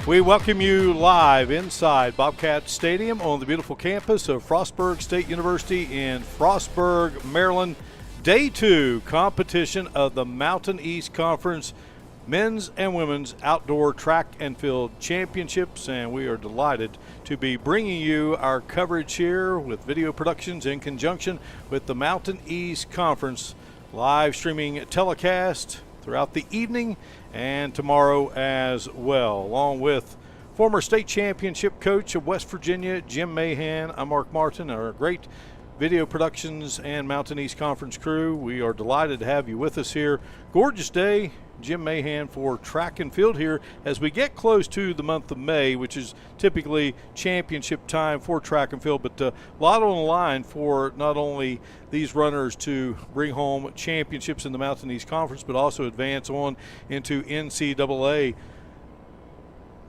We welcome you live inside Bobcat Stadium on the beautiful campus of Frostburg State University in Frostburg, Maryland. Day 2 competition of the Mountain East Conference Men's and Women's Outdoor Track and Field Championships, and we are delighted to be bringing you our coverage here with video productions in conjunction with the Mountain East Conference live streaming telecast throughout the evening and tomorrow as well, along with former state championship coach of West Virginia, Jim Mahan. I'm Mark Martin, our great video productions and Mountain East Conference crew. We are delighted to have you with us here. Gorgeous day, Jim Mahan, for track and field here as we get close to the month of May, which is typically championship time for track and field, but a lot on the line for not only these runners to bring home championships in the Mountain East Conference, but also advance on into NCAA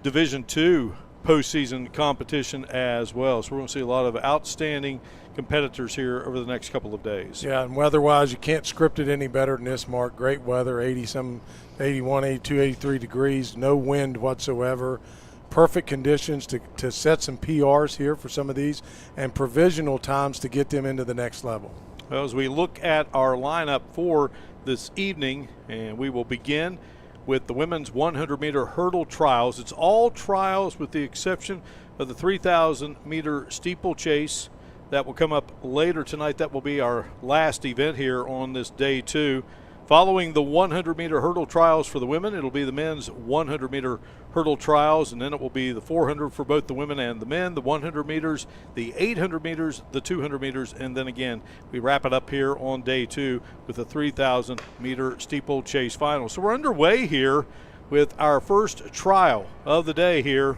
Division II postseason competition as well. So we're going to see a lot of outstanding competitors here over the next couple of days. Yeah, and weather-wise, you can't script it any better than this, Mark. Great weather, 81, 82, 83 degrees, no wind whatsoever. Perfect conditions to set some PRs here for some of these, and provisional times to get them into the next level. Well, as we look at our lineup for this evening, and we will begin with the women's 100-meter hurdle trials. It's all trials with the exception of the 3,000-meter steeplechase. That will come up later tonight. That will be our last event here on this day 2. Following the 100-meter hurdle trials for the women, it'll be the men's 100-meter hurdle trials, and then it will be the 400 for both the women and the men, the 100 meters, the 800 meters, the 200 meters, and then again, we wrap it up here on day 2 with the 3,000-meter steeplechase final. So we're underway here with our first trial of the day here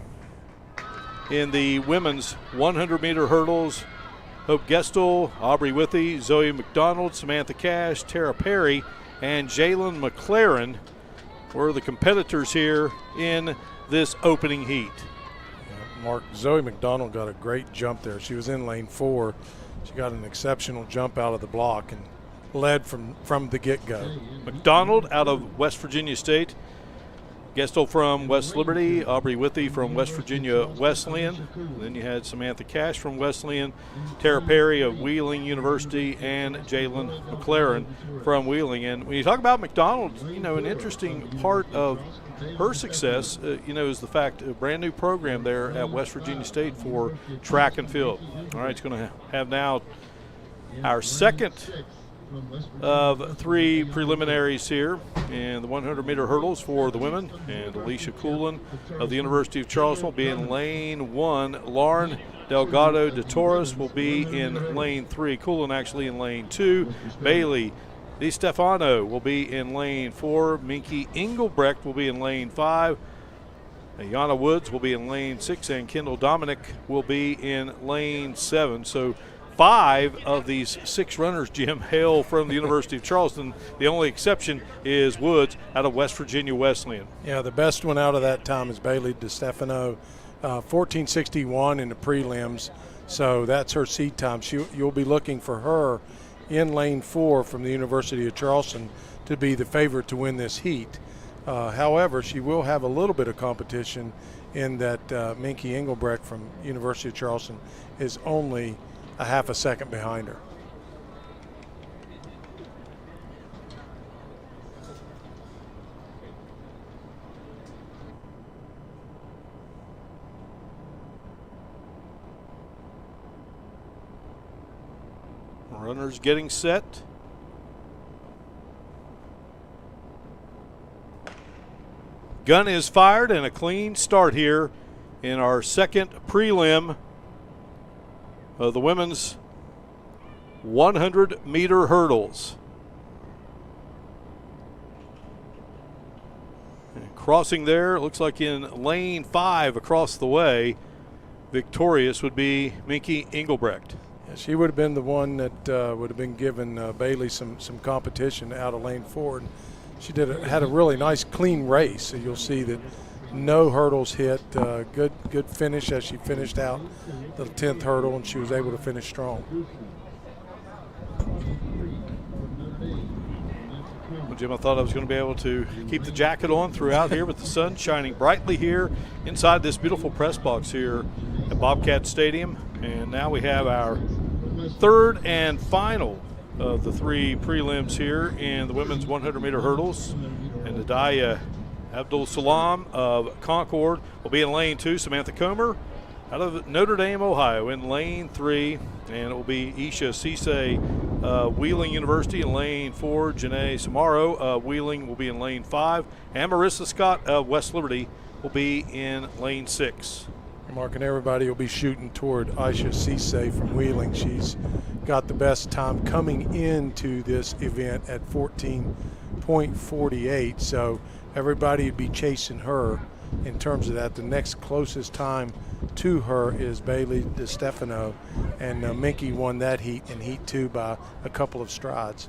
in the women's 100-meter hurdles. Hope Gestel, Aubrey Withy, Zoe McDonald, Samantha Cash, Tara Perry, and Jalen McLaren were the competitors here in this opening heat. Mark, Zoe McDonald got a great jump there. She was in lane 4. She got an exceptional jump out of the block and led from the get-go. McDonald out of West Virginia State, Gestel from West Liberty, Aubrey Withy from West Virginia Wesleyan. Then you had Samantha Cash from Wesleyan, Tara Perry of Wheeling University, and Jalen McLaren from Wheeling. And when you talk about McDonald, you know, an interesting part of her success, is the fact a brand new program there at West Virginia State for track and field. All right, it's going to have now our second of 3 preliminaries here in the 100-meter hurdles for the women, and Alicia Coolin of the University of Charleston will be in lane 1. Lauren Delgado de Torres will be in lane 3. Coolin actually in lane 2. Bailey Di Stefano will be in lane 4. Minky Engelbrecht will be in lane 5. Yana Woods will be in lane 6, and Kendall Dominic will be in lane 7. So 5 of these 6 runners, Jim, hail from the University of Charleston. The only exception is Woods out of West Virginia Wesleyan. Yeah, the best one out of that time is Bailey DeStefano, 14:61 in the prelims. So that's her seed time. You'll be looking for her in lane 4 from the University of Charleston to be the favorite to win this heat. However, she will have a little bit of competition in that Minky Engelbrecht from University of Charleston is only a half a second behind her. Runners getting set. Gun is fired, and a clean start here in our second prelim of the women's 100-meter hurdles. And crossing there, it looks like in lane 5 across the way, victorious would be Minky Engelbrecht. Yeah, she would have been the one that would have been giving Bailey some competition out of lane 4. And she had a really nice clean race, so you'll see that no hurdles hit. Good finish as she finished out the 10th hurdle, and she was able to finish strong. Jim, I thought I was going to be able to keep the jacket on throughout here with the sun shining brightly here inside this beautiful press box here at Bobcat Stadium. And now we have our third and final of the three prelims here in the women's 100-meter hurdles. And Nadaya Abdul Salam of Concord will be in lane 2. Samantha Comer out of Notre Dame, Ohio, in lane 3. And it will be Isha Cisse, Wheeling University, in lane 4. Janae Samaro, Wheeling, will be in lane 5. And Marissa Scott of West Liberty will be in lane 6. Mark, and everybody will be shooting toward Isha Cisse from Wheeling. She's got the best time coming into this event at 14.48. So everybody would be chasing her in terms of that. The next closest time to her is Bailey DeStefano, and Minky won that heat in heat 2 by a couple of strides.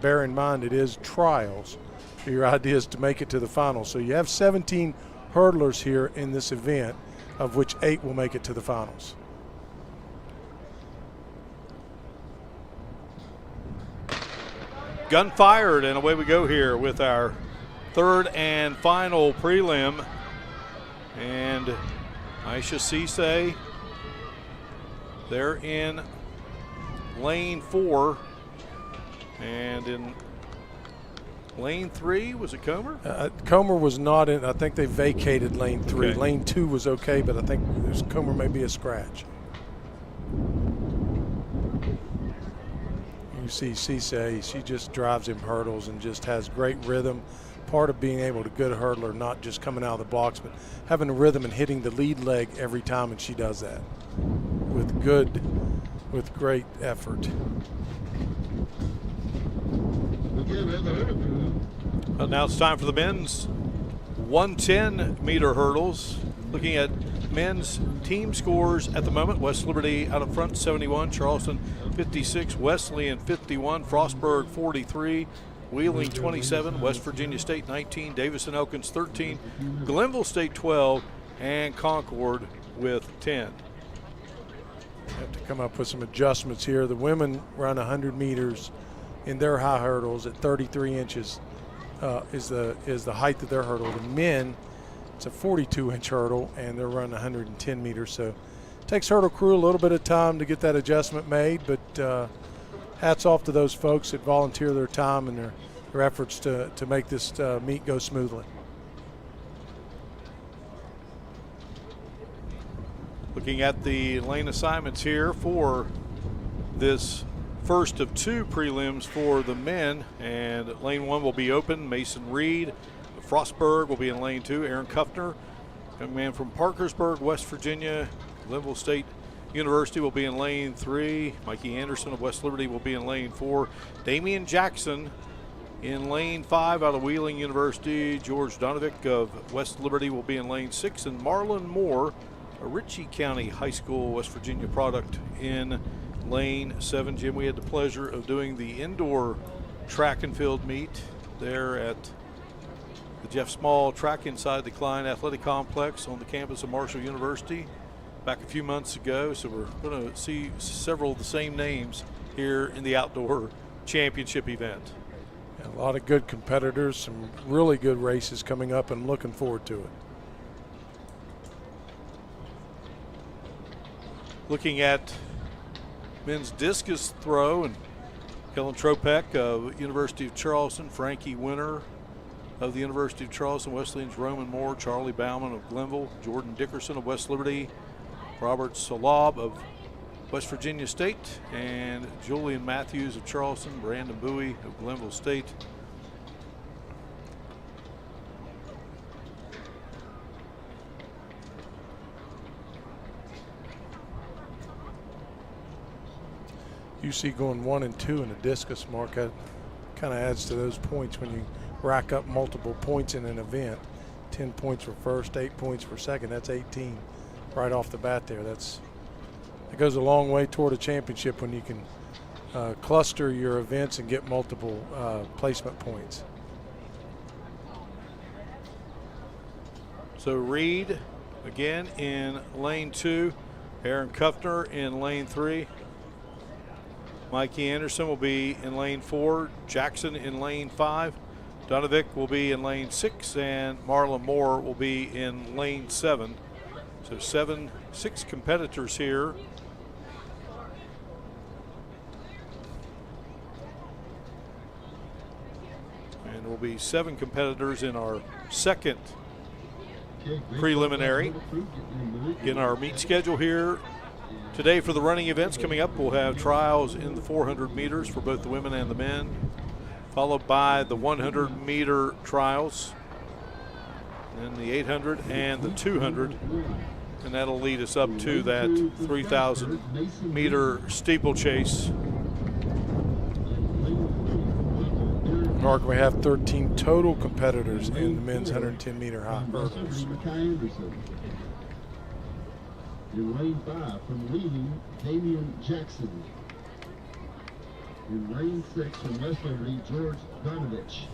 Bear in mind, it is trials. Your idea is to make it to the finals. So you have 17 hurdlers here in this event, of which 8 will make it to the finals. Gun fired, and away we go here with our third and final prelim. And Isha Cisse, they're in lane 4. And in lane 3, was it Comer? Comer was not in. I think they vacated lane 3. Okay. Lane 2 was okay, but I think Comer may be a scratch. You see Cisse, she just drives him hurdles and just has great rhythm. Part of being able to good hurdler, not just coming out of the blocks, but having a rhythm and hitting the lead leg every time, and she does that with great effort. Well, now it's time for the men's 110-meter hurdles. Looking at men's team scores at the moment: West Liberty out up front 71, Charleston 56, Wesleyan 51, Frostburg 43, Wheeling 27, West Virginia State 19, Davidson Elkins 13, Glenville State 12, and Concord with 10. Have to come up with some adjustments here. The women run 100 meters in their high hurdles at 33 inches is the height of their hurdle. The men, it's a 42-inch hurdle, and they're running 110 meters. So it takes hurdle crew a little bit of time to get that adjustment made, but hats off to those folks that volunteer their time and their efforts to make this meet go smoothly. Looking at the lane assignments here for this first of 2 prelims for the men, and lane 1 will be open. Mason Reed of Frostburg will be in lane 2. Aaron Kuffner, young man from Parkersburg, West Virginia, Glenville State University, will be in lane 3. Mikey Anderson of West Liberty will be in lane 4. Damian Jackson in lane 5 out of Wheeling University. George Donovic of West Liberty will be in lane 6. And Marlon Moore, a Ritchie County High School, West Virginia product, in lane 7. Jim, we had the pleasure of doing the indoor track and field meet there at the Jeff Small track inside the Klein Athletic Complex on the campus of Marshall University back a few months ago. So we're going to see several of the same names here in the outdoor championship event. A lot of good competitors, some really good races coming up, and I'm looking forward to it. Looking at men's discus throw, and Kellen Tropek of University of Charleston, Frankie Winter of the University of Charleston, Wesleyan's Roman Moore, Charlie Bauman of Glenville, Jordan Dickerson of West Liberty, Robert Salab of West Virginia State, and Julian Matthews of Charleston, Brandon Bowie of Glenville State. You see going 1 and 2 in a discus, Mark. That kind of adds to those points when you rack up multiple points in an event. 10 points for first, 8 points for second. That's 18 right off the bat there. It goes a long way toward a championship when you can cluster your events and get multiple placement points. So Reed again in lane 2, Aaron Kuffner in lane 3. Mikey Anderson will be in lane 4, Jackson in lane 5, Donovic will be in lane 6, and Marlon Moore will be in lane 7. So 6 competitors here. And there will be 7 competitors in our second preliminary. In our meet schedule here today for the running events coming up, we'll have trials in the 400 meters for both the women and the men, followed by the 100 meter trials, and then the 800 and the 200, and that'll lead us up to that 3,000 meter steeplechase. Mark, we have 13 total competitors in the men's 110 meter high hurdles. In lane 5 from leading, Damian Jackson. In lane 6 from West Liberty, George Donovich.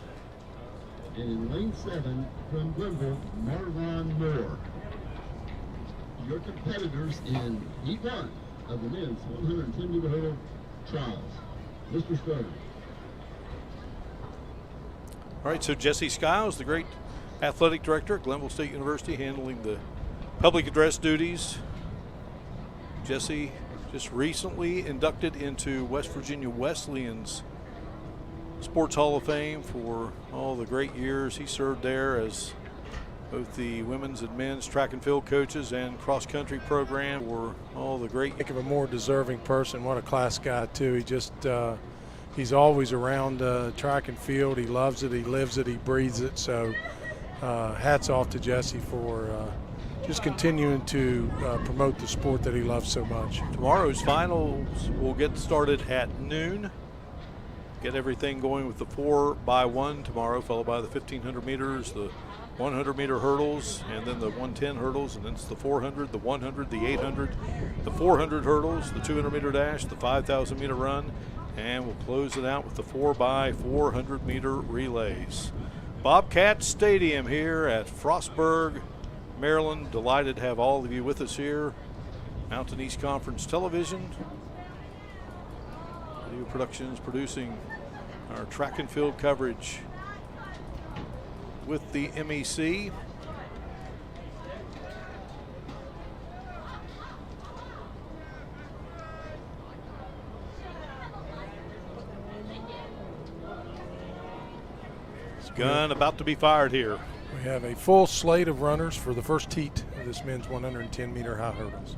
And in lane 7 from Glenville, Marlon Moore. Your competitors in heat 1 of the men's 110 meter hurdle trials. Mr. Stoner. All right, so Jesse Skiles, the great athletic director at Glenville State University, handling the public address duties. Jesse just recently inducted into West Virginia Wesleyan's Sports Hall of Fame for all the great years he served there as both the women's and men's track and field coaches and cross-country program for all the great. Think of a more deserving person. What a class guy, too. He just he's always around track and field. He loves it. He lives it. He breathes it. So hats off to Jesse for just continuing to promote the sport that he loves so much. Tomorrow's finals will get started at noon. Get everything going with the 4x1 tomorrow, followed by the 1,500 meters, the 100 meter hurdles, and then the 110 hurdles, and then it's the 400, the 100, the 800, the 400 hurdles, the 200 meter dash, the 5,000 meter run, and we'll close it out with the 4x400 meter relays. Bobcat Stadium here at Frostburg, Maryland. Delighted to have all of you with us here. Mountain East Conference Television. Video Productions producing our track and field coverage with the MEC. Gun about to be fired here. We have a full slate of runners for the first heat of this men's 110 meter high hurdles.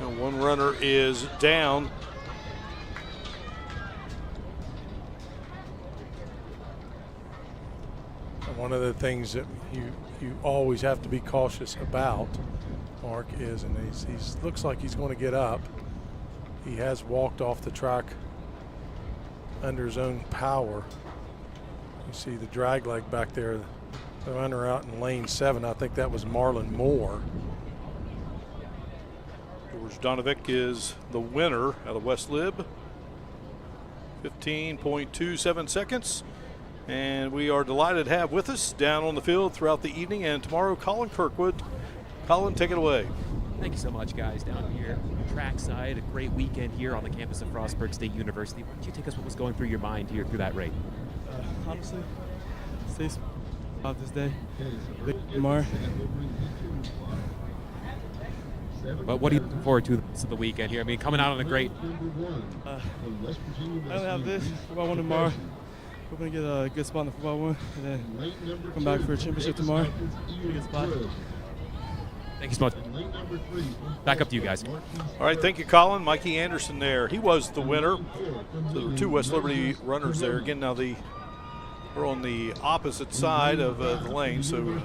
And one runner is down. One of the things that you always have to be cautious about, Mark, is, and he's looks like he's going to get up. He has walked off the track under his own power. You see the drag leg back there. The runner out in lane 7, I think that was Marlon Moore. George Donovic is the winner out of West Lib. 15.27 seconds. And we are delighted to have with us down on the field throughout the evening and tomorrow, Colin Kirkwood. Colin, take it away. Thank you so much, guys, down here trackside. A great weekend here on the campus of Frostburg State University. Why don't you take us what was going through your mind here through that race? Honestly, stay out this day. Tomorrow. But what are you looking forward to the weekend here? I mean, coming out on a great. I don't have this. Football one tomorrow. Hoping to get a good spot in the football one, and then come back for a championship tomorrow. A good spot. Thank you so much. Back up to you guys. All right, thank you, Colin. Mikey Anderson there. He was the winner. So there were 2 West Liberty runners there. Again, now we're on the opposite side of the lane, so.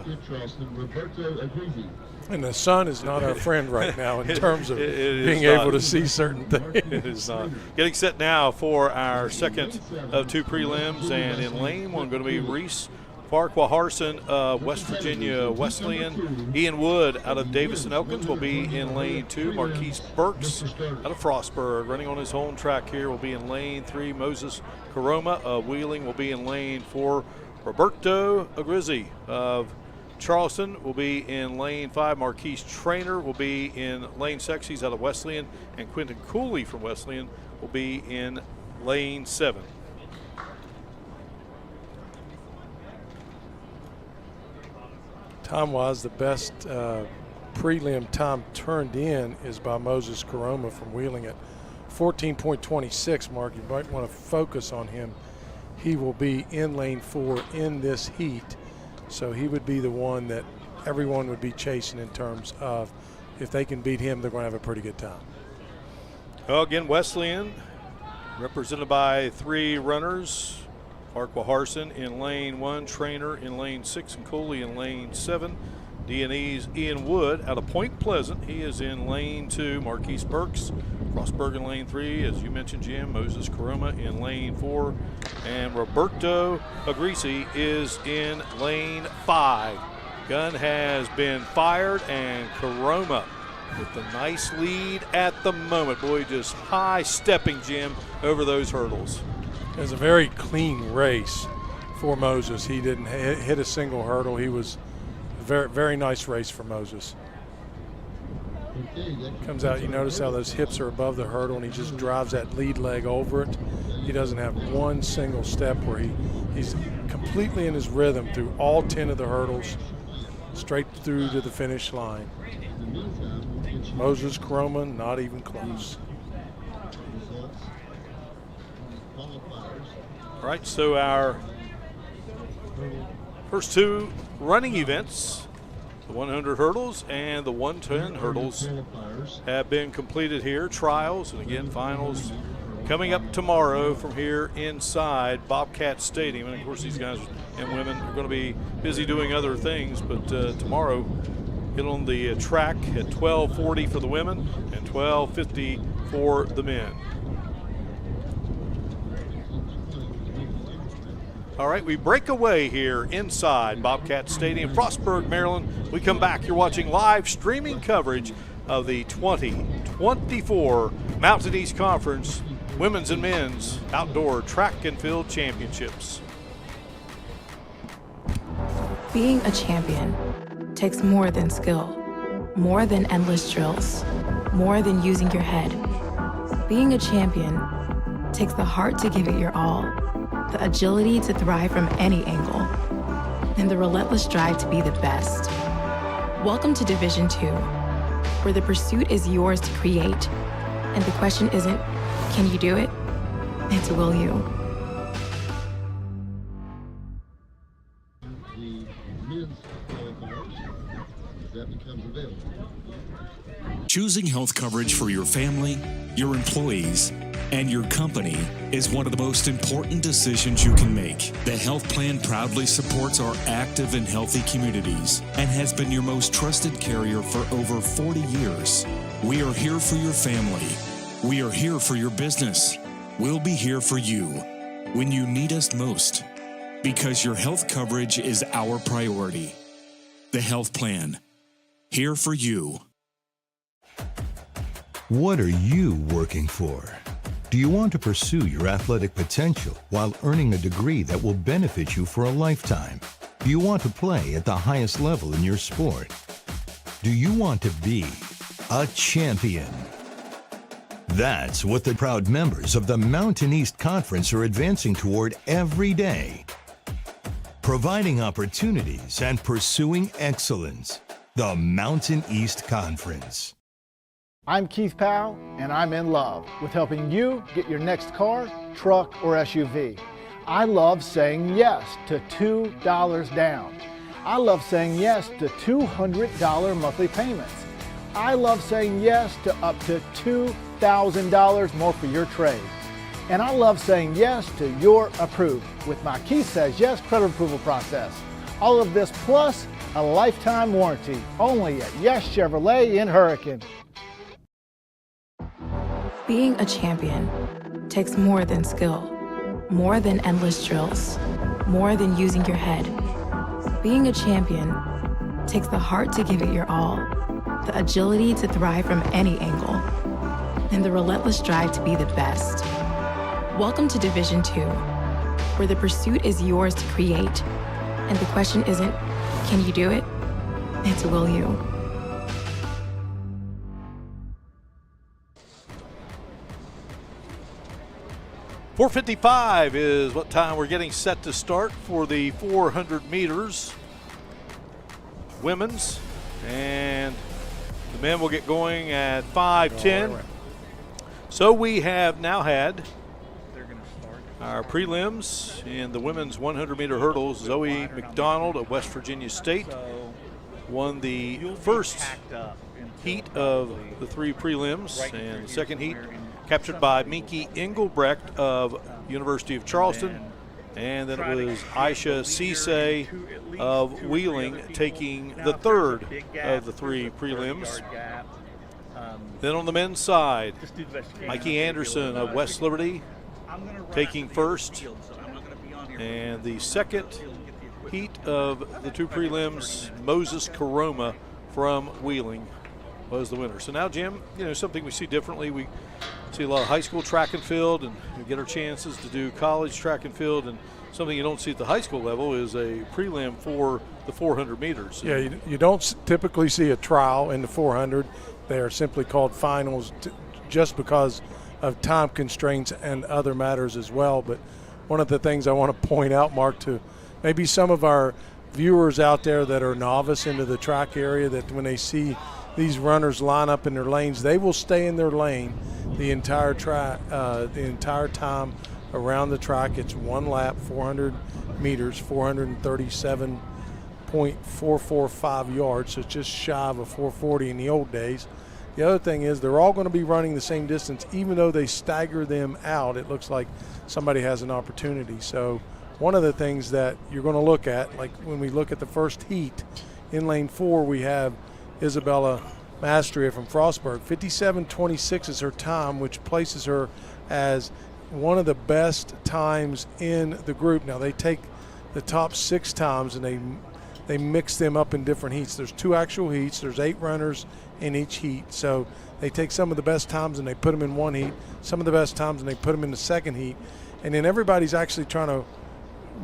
And the sun is not our friend right now in terms of being able to see certain things. It is not. Getting set now for our second of 2 prelims, and in lane 1 going to be Reese Farquhar Harson of West Virginia Wesleyan. Ian Wood out of Davis and Elkins will be in lane 2. Marquise Burks out of Frostburg, running on his home track here, will be in lane 3. Moses Caroma of Wheeling will be in lane 4. Roberto Agrizzi of Charleston will be in lane 5. Marquise Trainer will be in lane 6. He's out of Wesleyan. And Quentin Cooley from Wesleyan will be in lane 7. Time-wise, the best prelim time turned in is by Moses Caroma from Wheeling at 14.26. Mark, you might want to focus on him. He will be in lane 4 in this heat, so he would be the one that everyone would be chasing in terms of if they can beat him, they're going to have a pretty good time. Well, again, Wesleyan represented by 3 runners. Farquhar Harson in lane 1, Trainer in lane 6, and Cooley in lane 7. D&E's Ian Wood out of Point Pleasant. He is in lane 2. Marquise Burks, Frostburg in lane 3. As you mentioned, Jim, Moses Caroma in lane 4. And Roberto Agrizzi is in lane 5. Gun has been fired, and Caroma with the nice lead at the moment. Boy, just high stepping, Jim, over those hurdles. It was a very clean race for Moses. He didn't hit a single hurdle. He was a very, very nice race for Moses. Comes out, you notice how those hips are above the hurdle, and he just drives that lead leg over it. He doesn't have one single step where he's completely in his rhythm through all 10 of the hurdles, straight through to the finish line. Moses Caroma, not even close. All right, so our first 2 running events, the 100 hurdles and the 110 hurdles, have been completed here. Trials and again finals coming up tomorrow from here inside Bobcat Stadium. And of course, these guys and women are going to be busy doing other things, but tomorrow get on the track at 12:40 for the women and 12:50 for the men. All right, we break away here inside Bobcat Stadium, Frostburg, Maryland. We come back. You're watching live streaming coverage of the 2024 Mountain East Conference Women's and Men's Outdoor Track and Field Championships. Being a champion takes more than skill, more than endless drills, more than using your head. Being a champion takes the heart to give it your all, the agility to thrive from any angle, and the relentless drive to be the best. Welcome to Division II, where the pursuit is yours to create, and the question isn't, can you do it? It's will you? The men's qualifiers, as that becomes available. Choosing health coverage for your family, your employees, and your company is one of the most important decisions you can make. The health plan proudly supports our active and healthy communities and has been your most trusted carrier for over 40 years. We are here for your family. We are here for your business. We'll be here for you when you need us most, because your health coverage is our priority. The health plan, here for you. What are you working for? Do you want to pursue your athletic potential while earning a degree that will benefit you for a lifetime? Do you want to play at the highest level in your sport? Do you want to be a champion? That's what the proud members of the Mountain East Conference are advancing toward every day. Providing opportunities and pursuing excellence. The Mountain East Conference. I'm Keith Powell, and I'm in love with helping you get your next car, truck, or SUV. I love saying yes to $2 down. I love saying yes to $200 monthly payments. I love saying yes to up to $2,000 more for your trade. And I love saying yes to your approved with my Keith Says Yes credit approval process. All of this plus a lifetime warranty only at Yes Chevrolet in Hurricane. Being a champion takes more than skill, more than endless drills, more than using your head. Being a champion takes the heart to give it your all, the agility to thrive from any angle, and the relentless drive to be the best. Welcome to Division II, where the pursuit is yours to create, and the question isn't, can you do it? It's will you? .455 is what time we're getting set to start for the 400 meters women's, and the men will get going at 5:10. So we have now had our prelims in the women's 100-meter hurdles. Zoe McDonald of West Virginia State won the first heat of the 3 prelims, and the second heat captured by Minky Engelbrecht of University of Charleston. And then it was Aisha Cisse of Wheeling taking the third of the 3 prelims. Then on the men's side, Mikey Anderson of West Liberty taking first. And the second heat of the 2 prelims, Moses Karoma from Wheeling was the winner. So now, Jim, something we see differently. We see a lot of high school track and field, and we get our chances to do college track and field, and something you don't see at the high school level is a prelim for the 400 meters. Yeah, you don't typically see a trial in the 400. They are simply called finals just because of time constraints and other matters as well. But one of the things I want to point out, Mark, to maybe some of our viewers out there that are novice into the track area, that when they see these runners line up in their lanes, they will stay in their lane the entire time around the track. It's one lap, 400 meters, 437.445 yards, so it's just shy of a 440 in the old days. The other thing is they're all going to be running the same distance. Even though they stagger them out, it looks like somebody has an opportunity. So one of the things that you're going to look at, like when we look at the first heat, in lane 4 we have Isabella Mastria from Frostburg. 57:26 is her time, which places her as one of the best times in the group. Now they take the top 6 times and they mix them up in different heats. There's 2 actual heats. There's 8 runners in each heat. So they take some of the best times and they put them in one heat, some of the best times and they put them in the second heat. And then everybody's actually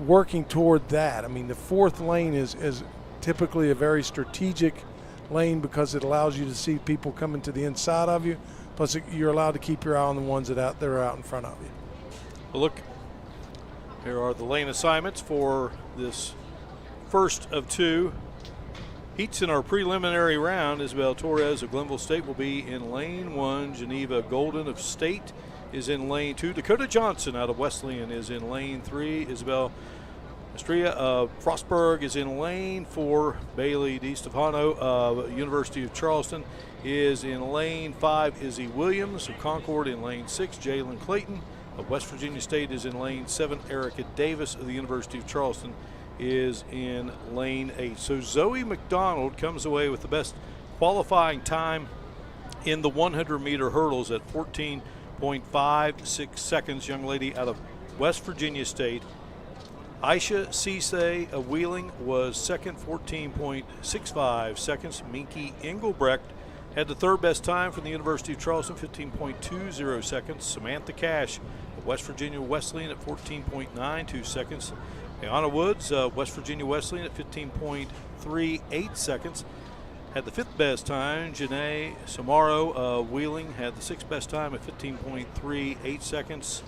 working toward that. I mean, the 4th lane is typically a very strategic lane because it allows you to see people coming to the inside of you. Plus, you're allowed to keep your eye on the ones that are out in front of you. Well, look, here are the lane assignments for this first of 2 heats in our preliminary round. Isabel Torres of Glenville State will be in lane 1. Geneva Golden of State is in lane 2. Dakota Johnson out of Wesleyan is in lane 3. Isabel Mastria of Frostburg is in lane 4. Bailey DiStefano of University of Charleston is in lane 5. Izzy Williams of Concord in lane 6. Jalen Clayton of West Virginia State is in lane 7. Erica Davis of the University of Charleston is in lane 8. So Zoe McDonald comes away with the best qualifying time in the 100-meter hurdles at 14.56 seconds. Young lady out of West Virginia State. Aisha Cisse of Wheeling was second, 14.65 seconds. Minky Engelbrecht had the 3rd best time from the University of Charleston, 15.20 seconds. Samantha Cash of West Virginia Wesleyan at 14.92 seconds. Ayana Woods of West Virginia Wesleyan at 15.38 seconds. Had the 5th best time. Janae Samaro of Wheeling had the 6th best time at 15.38 seconds.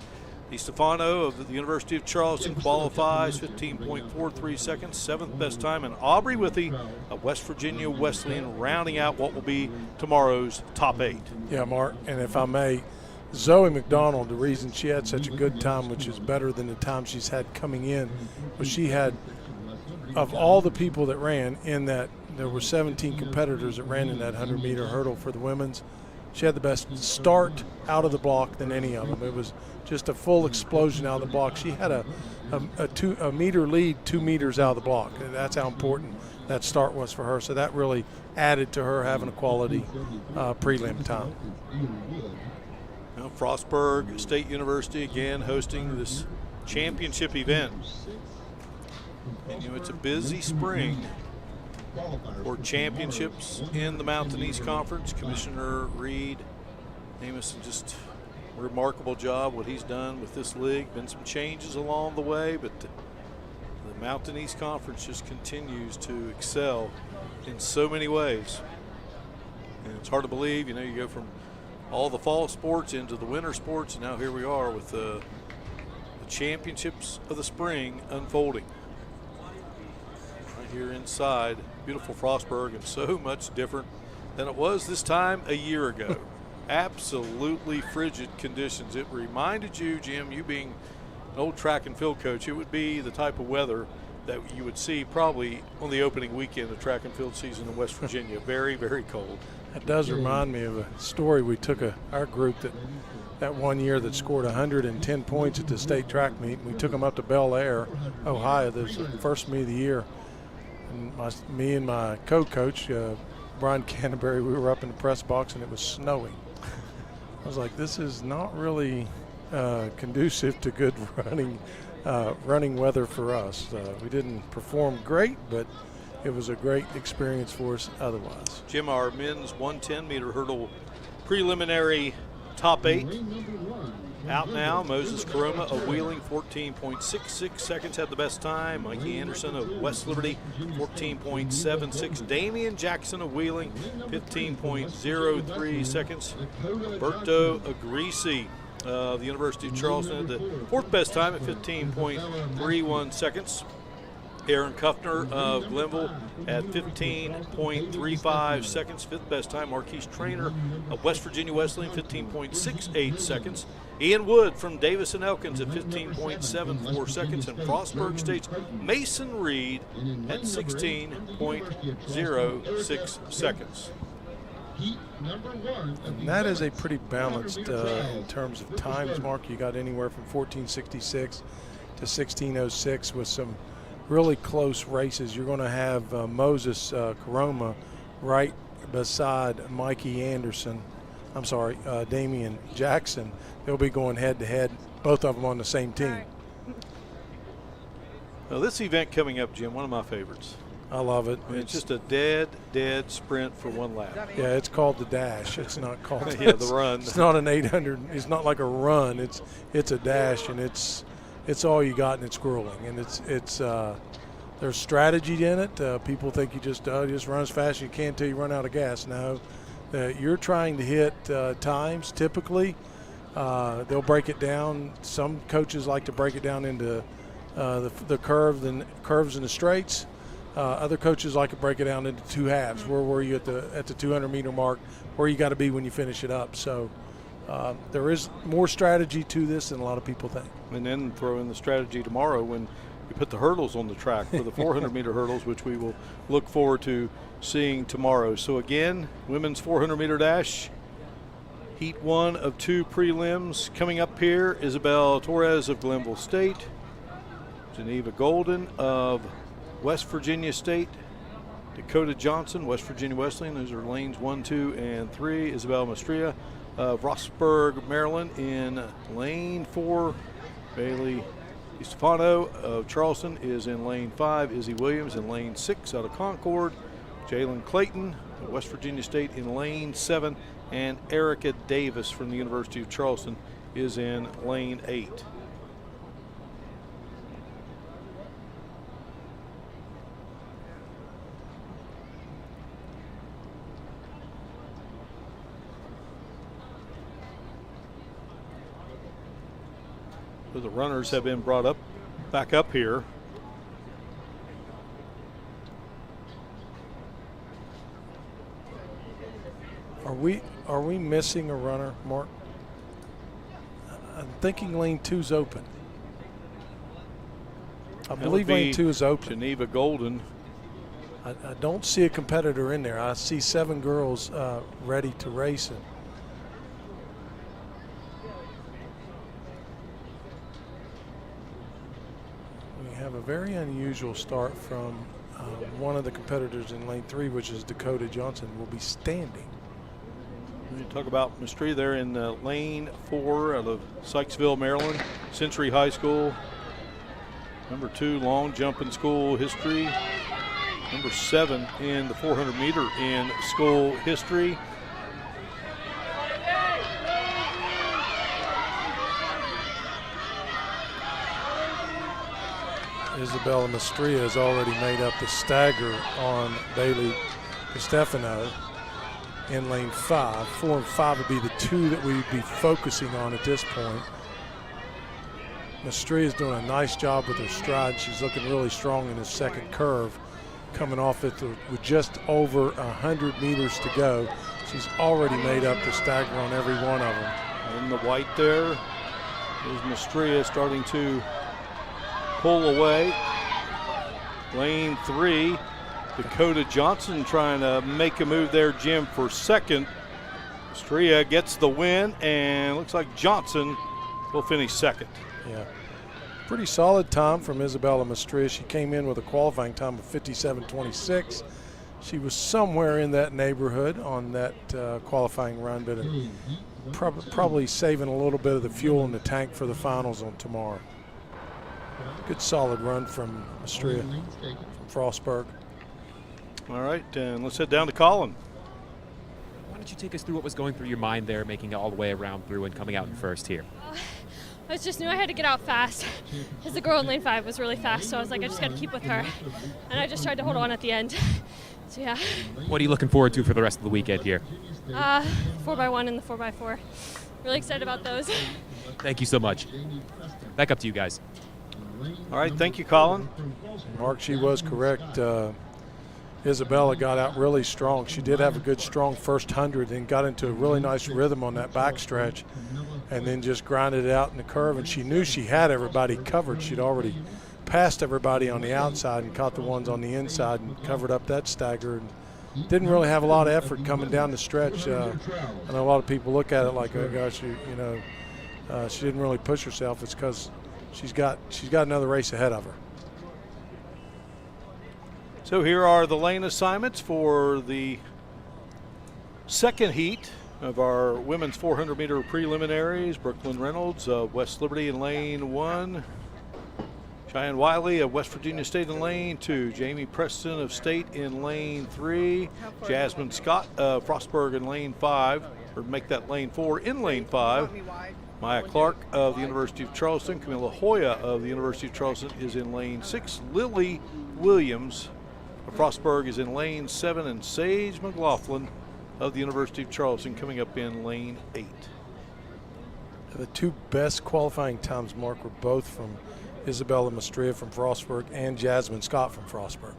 DiStefano of the University of Charleston qualifies 15.43 seconds, 7th best time, and Aubrey Withy of West Virginia Wesleyan rounding out what will be tomorrow's top 8. Yeah, Mark, and if I may, Zoe McDonald, the reason she had such a good time, which is better than the time she's had coming in, was she had, of all the people that ran in that, there were 17 competitors that ran in that 100-meter hurdle for the women's. She had the best start out of the block than any of them. It was just a full explosion out of the block. She had a meter lead 2 meters out of the block. That's how important that start was for her. So that really added to her having a quality prelim time. Now, Frostburg State University again hosting this championship event. And, it's a busy spring for championships in the Mountain East Conference. Commissioner Reed Amos, just a remarkable job what he's done with this league. Been some changes along the way, but the Mountain East Conference just continues to excel in so many ways. And it's hard to believe, you go from all the fall sports into the winter sports, and now here we are with the championships of the spring unfolding. Right here inside beautiful Frostburg, and so much different than it was this time a year ago. Absolutely frigid conditions. It reminded you, Jim, you being an old track and field coach, it would be the type of weather that you would see probably on the opening weekend of track and field season in West Virginia. Very, very cold. That does remind me of a story. We took our group that one year that scored 110 points at the state track meet. We took them up to Bel Air, Ohio. That was the first meet of the year. And me and my co-coach, Brian Canterbury, we were up in the press box, and it was snowing. I was like, this is not really conducive to good running weather for us. We didn't perform great, but it was a great experience for us otherwise. Jim, our men's 110-meter hurdle preliminary top 8 out now. Moses Caroma of Wheeling, 14.66 seconds, had the best time. Mikey Anderson of West Liberty, 14.76. Damian Jackson of Wheeling, 15.03 seconds. Berto Agrisi of the University of Charleston had the 4th best time at 15.31 seconds. Aaron Kuffner of Glenville at 15.35 seconds, 5th best time. Marquise Trainer of West Virginia Wesleyan, 15.68 seconds. Ian Wood from Davis and Elkins at 15.74 seconds. And Frostburg State's Mason Reed at 16.06 seconds. And that is a pretty balanced in terms of times, Mark. You got anywhere from 14.66 to 16.06 with some really close races. You're going to have Moses Caroma right beside Mikey Anderson. I'm sorry, Damian Jackson. They'll be going head-to-head, both of them on the same team. Well, this event coming up, Jim, one of my favorites. I love it. It's just a dead sprint for one lap. Yeah, it's called the dash. It's not called the run. It's not an 800. It's not like a run. It's a dash, and it's all you got, and it's grueling. And there's strategy in it. People think you just run as fast as you can until you run out of gas. No, you're trying to hit times. Typically, they'll break it down. Some coaches like to break it down into the curves and the straights. Other coaches like to break it down into 2 halves. Where were you at the 200-meter mark? Where you got to be when you finish it up. So there is more strategy to this than a lot of people think. And then throw in the strategy tomorrow when you put the hurdles on the track for the 400-meter hurdles, which we will look forward to seeing tomorrow. So again, women's 400-meter dash, heat 1 of 2 prelims coming up here. Isabel Torres of Glenville State, Geneva Golden of West Virginia State, Dakota Johnson, West Virginia Wesleyan. Those are lanes 1, 2, and 3. Isabel Maestria of Roxburgh, Maryland in lane 4. Bailey DiStefano of Charleston is in lane 5. Izzy Williams in lane 6 out of Concord. Jalen Clayton of West Virginia State in lane 7. And Erica Davis from the University of Charleston is in lane 8. So the runners have been brought back up here. Are we missing a runner, Mark? I'm thinking lane 2's open. I believe lane 2 is open. Geneva Golden. I don't see a competitor in there. I see 7 girls ready to race it. Have a very unusual start from one of the competitors in lane 3, which is Dakota Johnson, will be standing. We talk about Maestria there in lane 4 out of Sykesville, Maryland, Century High School. Number 2 long jump in school history. Number 7 in the 400 meter in school history. Isabella Mastria has already made up the stagger on Bailey DeStefano in lane 5. 4 and 5 would be the 2 that we'd be focusing on at this point. Mastria is doing a nice job with her stride. She's looking really strong in his second curve. Coming off it with just over 100 meters to go. She's already made up the stagger on every one of them. In the white there is Mastria starting to pull away. Lane 3, Dakota Johnson trying to make a move there, Jim, for second. Mastria gets the win, and looks like Johnson will finish second. Yeah, pretty solid time from Isabella Mastria. She came in with a qualifying time of 57.26. She was somewhere in that neighborhood on that qualifying run, but probably saving a little bit of the fuel in the tank for the finals on tomorrow. Good solid run from Mastria from Frostburg. All right, and let's head down to Colin. Why don't you take us through what was going through your mind there, making it all the way around through and coming out in first here? I just knew I had to get out fast because the girl in lane 5 was really fast, so I was like, I just got to keep with her. And I just tried to hold on at the end. So, yeah. What are you looking forward to for the rest of the weekend here? 4x1 and the 4x4. Really excited about those. Thank you so much. Back up to you guys. All right, thank you, Colin. Mark, she was correct. Isabella got out really strong. She did have a good, strong first 100 and got into a really nice rhythm on that backstretch and then just grinded it out in the curve. And she knew she had everybody covered. She'd already passed everybody on the outside and caught the ones on the inside and covered up that stagger. And didn't really have a lot of effort coming down the stretch. I know a lot of people look at it like, oh gosh, she didn't really push herself. It's because she's got another race ahead of her. So here are the lane assignments for the second heat of our women's 400 meter preliminaries. Brooklyn Reynolds of West Liberty in lane 1. Cheyenne Wiley of West Virginia State in lane 2. Jamie Preston of State in lane 3. Jasmine Scott of Frostburg in lane 5, or make that lane 4 in lane 5. Maya Clark of the University of Charleston. Camilla Hoya of the University of Charleston is in lane 6. Lily Williams of Frostburg is in lane 7, and Sage McLaughlin of the University of Charleston coming up in lane 8. The 2 best qualifying times, Mark, were both from Isabella Mastria from Frostburg and Jasmine Scott from Frostburg.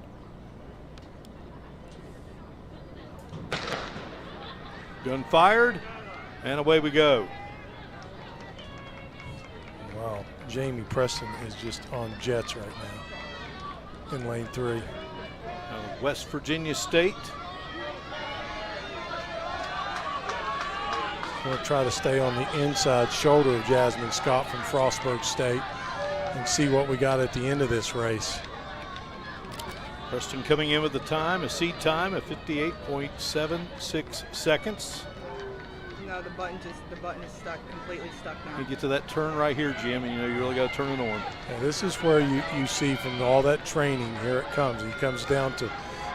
Gun fired, and away we go. Wow, Jamie Preston is just on jets right now in lane 3. West Virginia State. We'll try to stay on the inside shoulder of Jasmine Scott from Frostburg State and see what we got at the end of this race. Preston coming in with the time, a seed time of 58.76 seconds. No, the button is stuck, completely stuck now. You get to that turn right here, Jim, and you really got to turn it on. Yeah, this is where you see from all that training, here it comes. He comes down to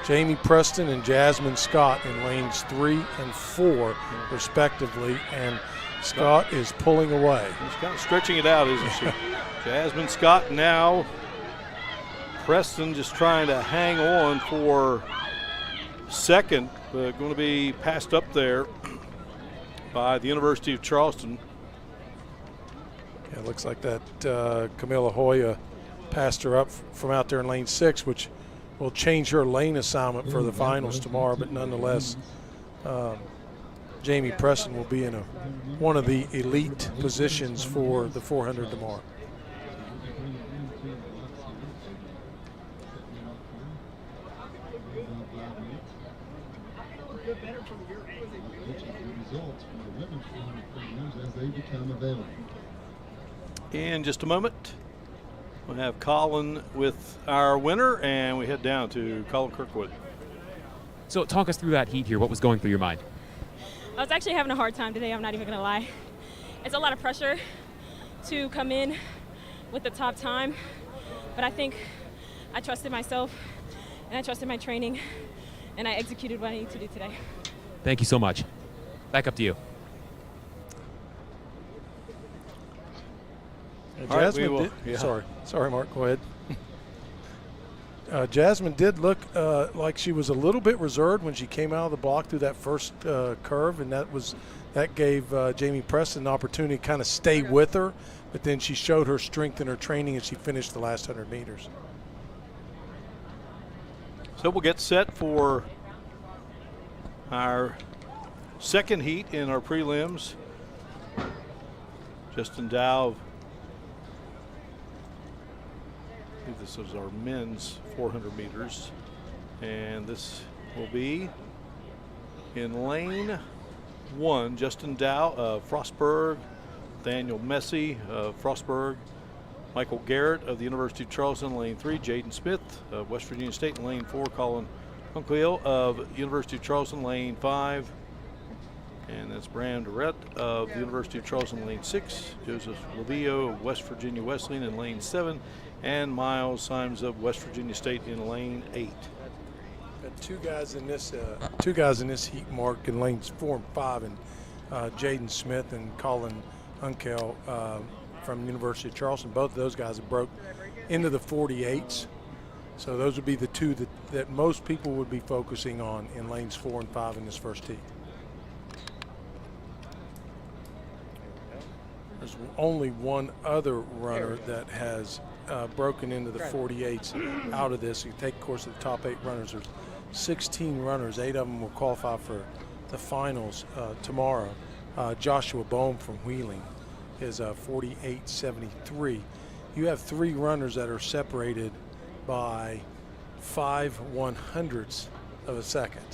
Jamie Preston and Jasmine Scott in lanes 3 and 4, respectively, and Scott is pulling away. She's kind of stretching it out, isn't she? Jasmine Scott now. Preston just trying to hang on for second, but going to be passed up there by the University of Charleston. Yeah, it looks like that Camilla Hoya passed her up from out there in lane 6, which will change her lane assignment for the finals tomorrow, but nonetheless, Jamie Preston will be in one of the elite positions for the 400 tomorrow. In just a moment, we'll have Colin with our winner, and we head down to Colin Kirkwood. So talk us through that heat here. What was going through your mind? I was actually having a hard time today, I'm not even going to lie. It's a lot of pressure to come in with the top time, But I think I trusted myself, and I trusted my training, and I executed what I need to do today. Thank you so much. Back up to you. Jasmine sorry, Mark, go ahead. Jasmine did look like she was a little bit reserved when she came out of the block through that first curve, and that gave Jamie Preston an opportunity to kind of stay with her, but then she showed her strength in her training as she finished the last 100 meters. So we'll get set for our second heat in our prelims. Justin Dow, I think this is our men's 400 meters, and this will be in lane 1. Justin Dow of Frostburg, Daniel Messi of Frostburg, Michael Garrett of the University of Charleston, lane 3. Jaden Smith of West Virginia State in lane 4. Colin Hunkiel of University of Charleston, lane 5. And that's Bram Durrett of the University of Charleston, lane 6. Joseph Levillo of West Virginia Wesleyan in lane 7. And Miles Symes of West Virginia State in lane 8. Got two guys in this heat, Mark, in lanes 4 and 5, and Jaden Smith and Colin Hunkiel from University of Charleston. Both of those guys have broke into the 48s. So those would be the two that most people would be focusing on in lanes 4 and 5 in this first heat. There's only one other runner that has broken into the 48s out of this. You take, of course, the top 8 runners. There's 16 runners. 8 of them will qualify for the finals tomorrow. Joshua Bohm from Wheeling is 48.73. You have 3 runners that are separated by 5/100ths of a second.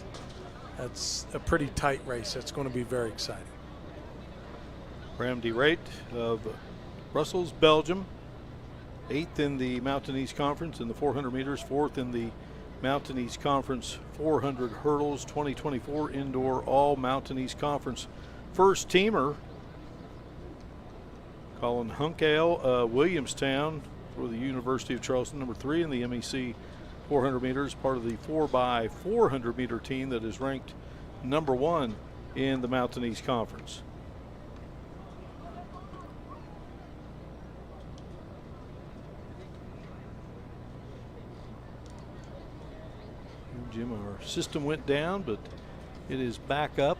That's a pretty tight race. That's going to be very exciting. Bram de Rate of Brussels, Belgium, 8th in the Mountain East Conference in the 400 meters, 4th in the Mountain East Conference 400 hurdles, 2024 indoor all Mountain East Conference first teamer. Colin Hunkiel, Williamstown for the University of Charleston, number 3 in the MEC 400 meters, part of the 4x400 meter team that is ranked number 1 in the Mountain East Conference. Jim, our system went down, but it is back up.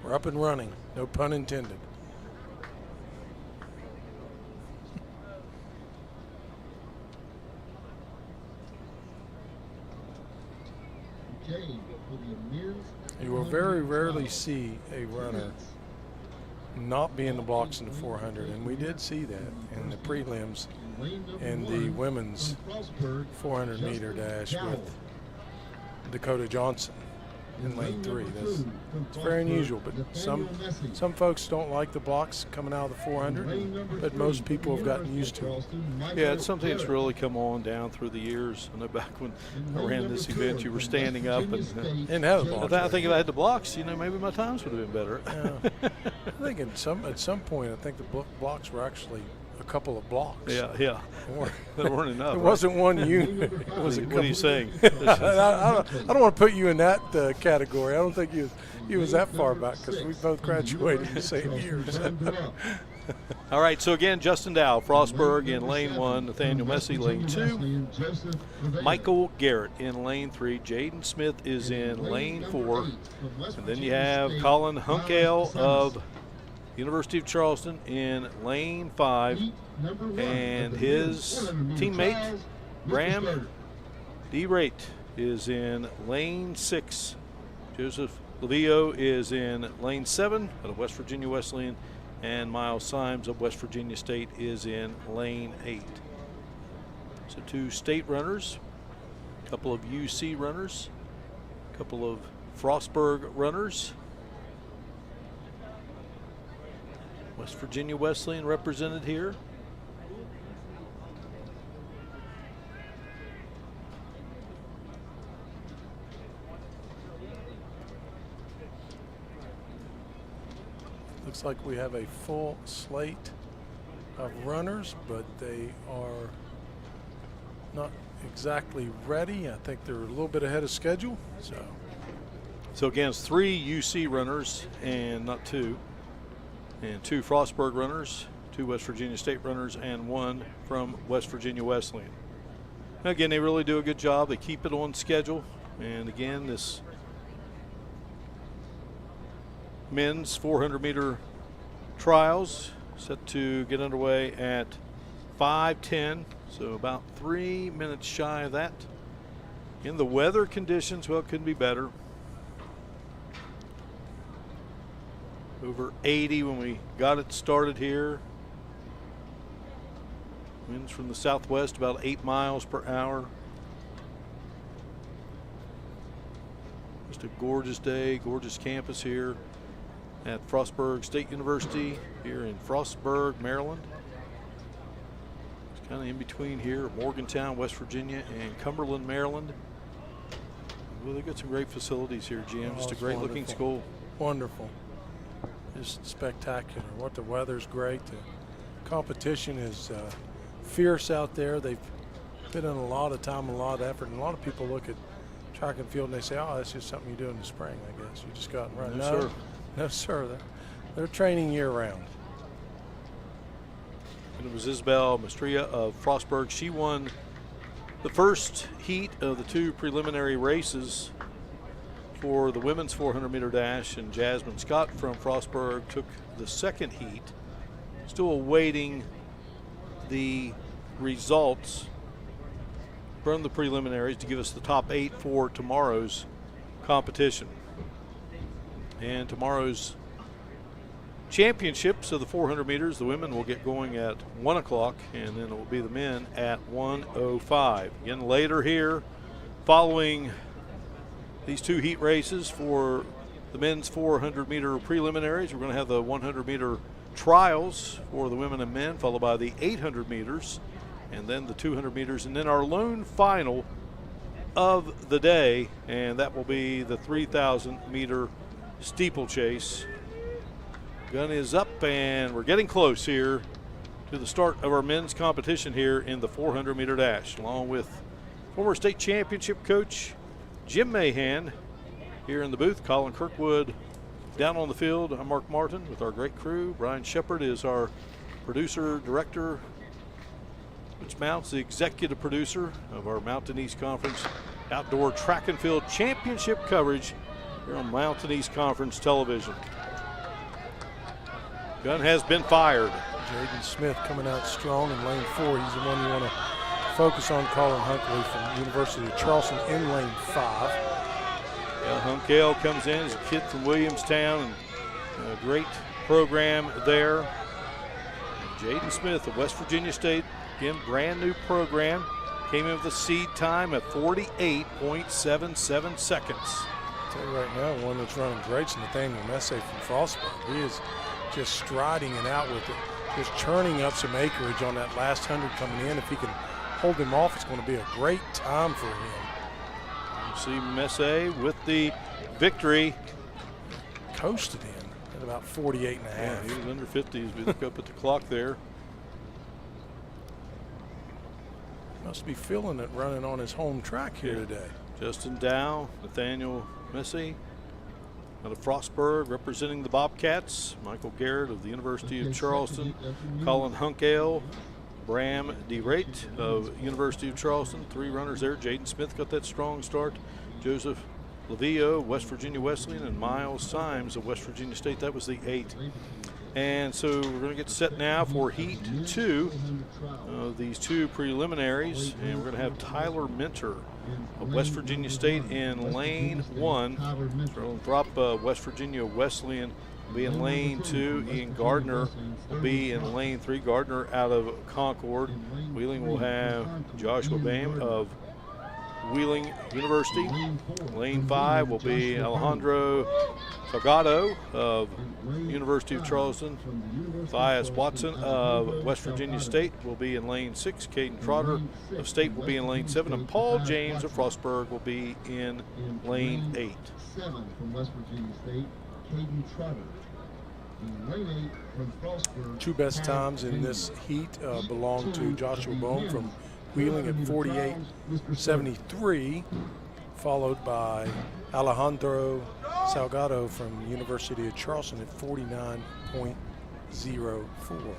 We're up and running, no pun intended. You will very rarely see a runner not be in the blocks in the 400, and we did see that in the prelims in the women's 400 meter dash with Dakota Johnson in lane 3. It's very unusual, but some folks don't like the blocks coming out of the 400, but most people have gotten used to it. Yeah, it's something that's really come on down through the years. I know back when I ran this event, you were standing up and have the blocks. I think if I had the blocks, maybe my times would have been better. Yeah. I think at some point, I think the blocks were actually a couple of blocks. Yeah. There weren't enough. It wasn't one unit. It was what are you saying? I don't want to put you in that category. I don't think you was that far back because we both graduated in the same years. All right, so again, Justin Dow, Frostburg in lane 1, Nathaniel Messi lane 2, Michael Garrett in lane 3, Jaden Smith is in lane 4, and then you have Colin Hunkiel of University of Charleston in lane 5, and his teammate Bram de Rate is in lane 6. Joseph Levillo is in lane 7 out of West Virginia Wesleyan, and Miles Symes of West Virginia State is in lane 8. So 2 state runners, a couple of UC runners, a couple of Frostburg runners. West Virginia Wesleyan represented here. Looks like we have a full slate of runners, but they are not exactly ready. I think they're a little bit ahead of schedule. So again, it's 3 UC runners and not 2. And 2 Frostburg runners, 2 West Virginia State runners, and 1 from West Virginia Wesleyan. Again, they really do a good job. They keep it on schedule. And again, this men's 400-meter trials set to get underway at 5:10, so about 3 minutes shy of that. In the weather conditions, well, it couldn't be better. Over 80 when we got it started here. Winds from the southwest about 8 miles per hour. Just a gorgeous day, gorgeous campus here at Frostburg State University here in Frostburg, Maryland. It's kind of in between here, Morgantown, West Virginia, and Cumberland, Maryland. Well, they've got some great facilities here, Jim. Just a great looking school. Wonderful. Just spectacular. What the weather's great. The competition is fierce out there. They've put in a lot of time, a lot of effort, and a lot of people look at track and field and they say, oh, that's just something you do in the spring, I guess. You just go out and run. No, sir. No, sir. They're training year-round. And it was Isabel Mastria of Frostburg. She won the first heat of the 2 preliminary races for the women's 400-meter dash, and Jasmine Scott from Frostburg took the second heat. Still awaiting the results from the preliminaries to give us the top 8 for tomorrow's competition. And tomorrow's championships of the 400 meters, the women will get going at 1 o'clock, and then it will be the men at 1:05. Again, later here, following these 2 heat races for the men's 400-meter preliminaries, we're going to have the 100-meter trials for the women and men, followed by the 800 meters, and then the 200 meters, and then our lone final of the day, and that will be the 3,000-meter steeplechase. Gun is up, and we're getting close here to the start of our men's competition here in the 400-meter dash, along with former state championship coach Jim Mahan here in the booth. Colin Kirkwood down on the field. I'm Mark Martin with our great crew. Brian Shepard is our producer, director, which mounts the executive producer of our Mountain East Conference outdoor track and field championship coverage here on Mountain East Conference television. Gun has been fired. Jaden Smith coming out strong in lane 4. He's the one you want to focus on. Colin Hunkley from University of Charleston in lane 5. Yeah, Hunkale comes in as a kid from Williamstown, and a great program there. Jaden Smith of West Virginia State, again, brand new program, came in with a seed time of 48.77 seconds. I'll tell you right now, one that's running great is Nathaniel Messe from Frostburg. He is just striding it out with it, just churning up some acreage on that last 100 coming in. If he can hold him off, it's going to be a great time for him. You see Messe with the victory. Coasted in at about 48 and a half. Yeah, he was under 50 as we look up at the clock there. Must be feeling it running on his home track here today. Justin Dow, Nathaniel Messe out of Frostburg representing the Bobcats. Michael Garrett of the University of Charleston. Colin Hunkale, Bram DeRate of University of Charleston. 3 runners there. Jaden Smith got that strong start. Joseph Lavillo, West Virginia Wesleyan, and Miles Symes of West Virginia State. That was the 8. And so we're going to get set now for Heat 2 of these 2 preliminaries. And we're going to have Tyler Minter of West Virginia State in lane 1. So drop West Virginia Wesleyan will be in lane 2. Ian Gardner will be in lane 3. Gardner out of Concord. Wheeling will have Joshua Bame of Wheeling University. Lane 5 will be Alejandro Salgado of University of Charleston. Thias Watson of West Virginia State will be in lane 6. Caden Trotter of State will be in lane 7. And Paul James of Frostburg will be in lane 8. 7 from West Virginia State, Caden Trotter. In lane 8 from Frostburg. 2 best times in this heat belong to Joshua Bone from Wheeling at 48.73, followed by Alejandro Salgado from University of Charleston at 49.04.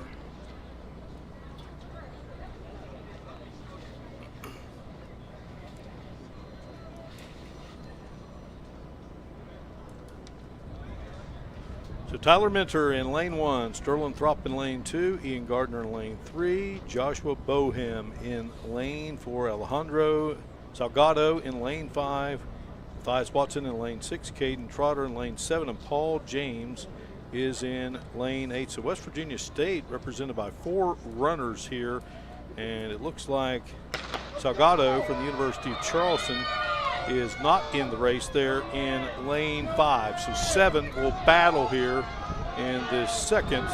So Tyler Minter in lane 1, Sterling Throp in lane 2, Ian Gardner in lane 3, Joshua Bohem in lane 4, Alejandro Salgado in lane 5, Matthias Watson in lane 6, Caden Trotter in lane 7, and Paul James is in lane 8. So West Virginia State represented by 4 runners here, and it looks like Salgado from the University of Charleston is not in the race there in lane 5. So 7 will battle here in the second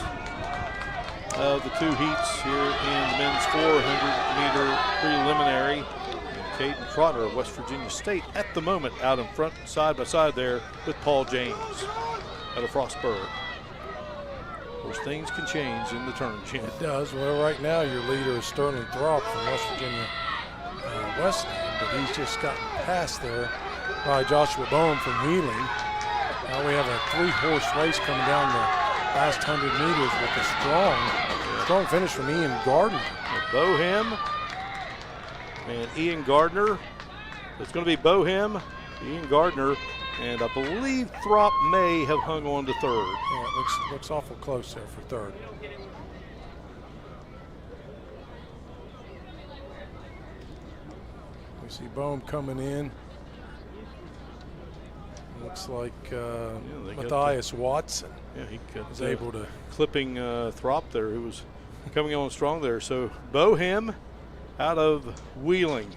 of the 2 heats here in the men's 400-meter preliminary. And Caden Trotter of West Virginia State at the moment out in front, side by side there with Paul James out of Frostburg. Of course, things can change in the turn, Jim. It does. Well, right now your leader is Sterling Throp from West Virginia Wesleyan, but he's just gotten past there by Joshua Bohem from Wheeling. Now we have a 3-horse race coming down the last 100 meters with a strong finish from Ian Gardner. Bohem and Ian Gardner. It's going to be Bohem, Ian Gardner, and I believe Throp may have hung on to 3rd. Yeah, it looks awful close there for 3rd. We see Bohem coming in. Looks like Matthias Watson he was able to clipping Throp there, who was coming on strong there. So Bohem out of Wheeling.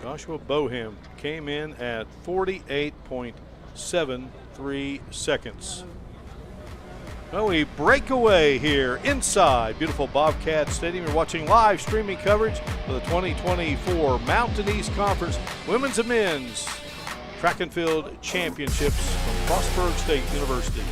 Joshua Bohem came in at 48.73 seconds. Well, we break away here inside beautiful Bobcat Stadium. You're watching live streaming coverage of the 2024 Mountain East Conference Women's and Men's Track and Field Championships from Frostburg State University.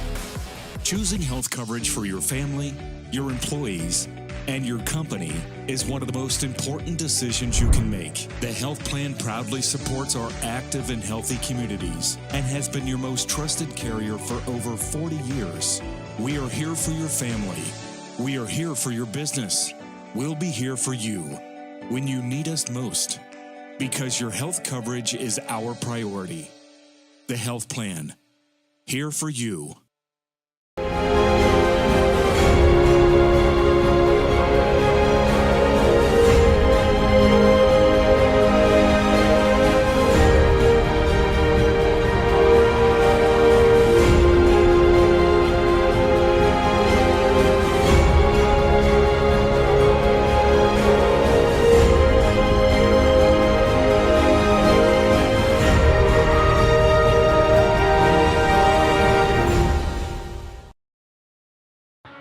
Choosing health coverage for your family, your employees, and your company is one of the most important decisions you can make. The health plan proudly supports our active and healthy communities and has been your most trusted carrier for over 40 years. We are here for your family. We are here for your business. We'll be here for you when you need us most, because your health coverage is our priority. The health plan, here for you.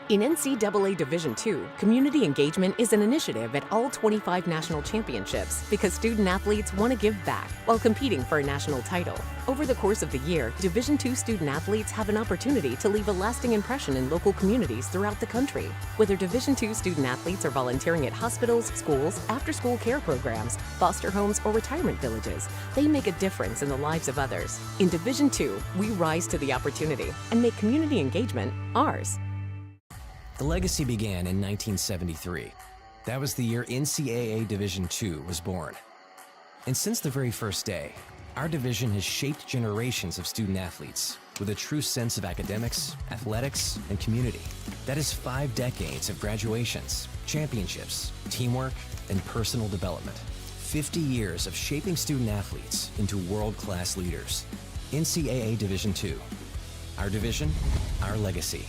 In NCAA Division II, community engagement is an initiative at all 25 national championships because student athletes want to give back while competing for a national title. Over the course of the year, Division II student athletes have an opportunity to leave a lasting impression in local communities throughout the country. Whether Division II student athletes are volunteering at hospitals, schools, after-school care programs, foster homes, or retirement villages, they make a difference in the lives of others. In Division II, we rise to the opportunity and make community engagement ours. The legacy began in 1973. That was the year NCAA Division II was born. And since the very first day, our division has shaped generations of student athletes with a true sense of academics, athletics, and community. That is 5 decades of graduations, championships, teamwork, and personal development. 50 years of shaping student athletes into world-class leaders. NCAA Division II. Our division, our legacy.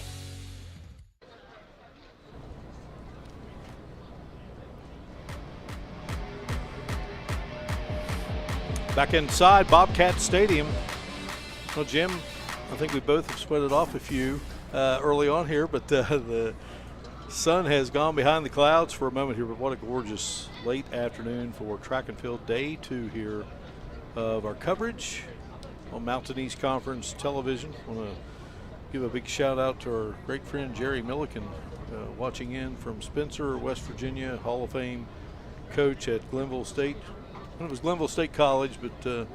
Back inside Bobcat Stadium. Well, Jim, I think we both have sweated off a few early on here, but the sun has gone behind the clouds for a moment here. But what a gorgeous late afternoon for track and field day 2 here of our coverage on Mountain East Conference Television. I want to Give a big shout out to our great friend Jerry Milliken, watching in from Spencer, West Virginia, Hall of Fame coach at Glenville State. It was Glenville State College, but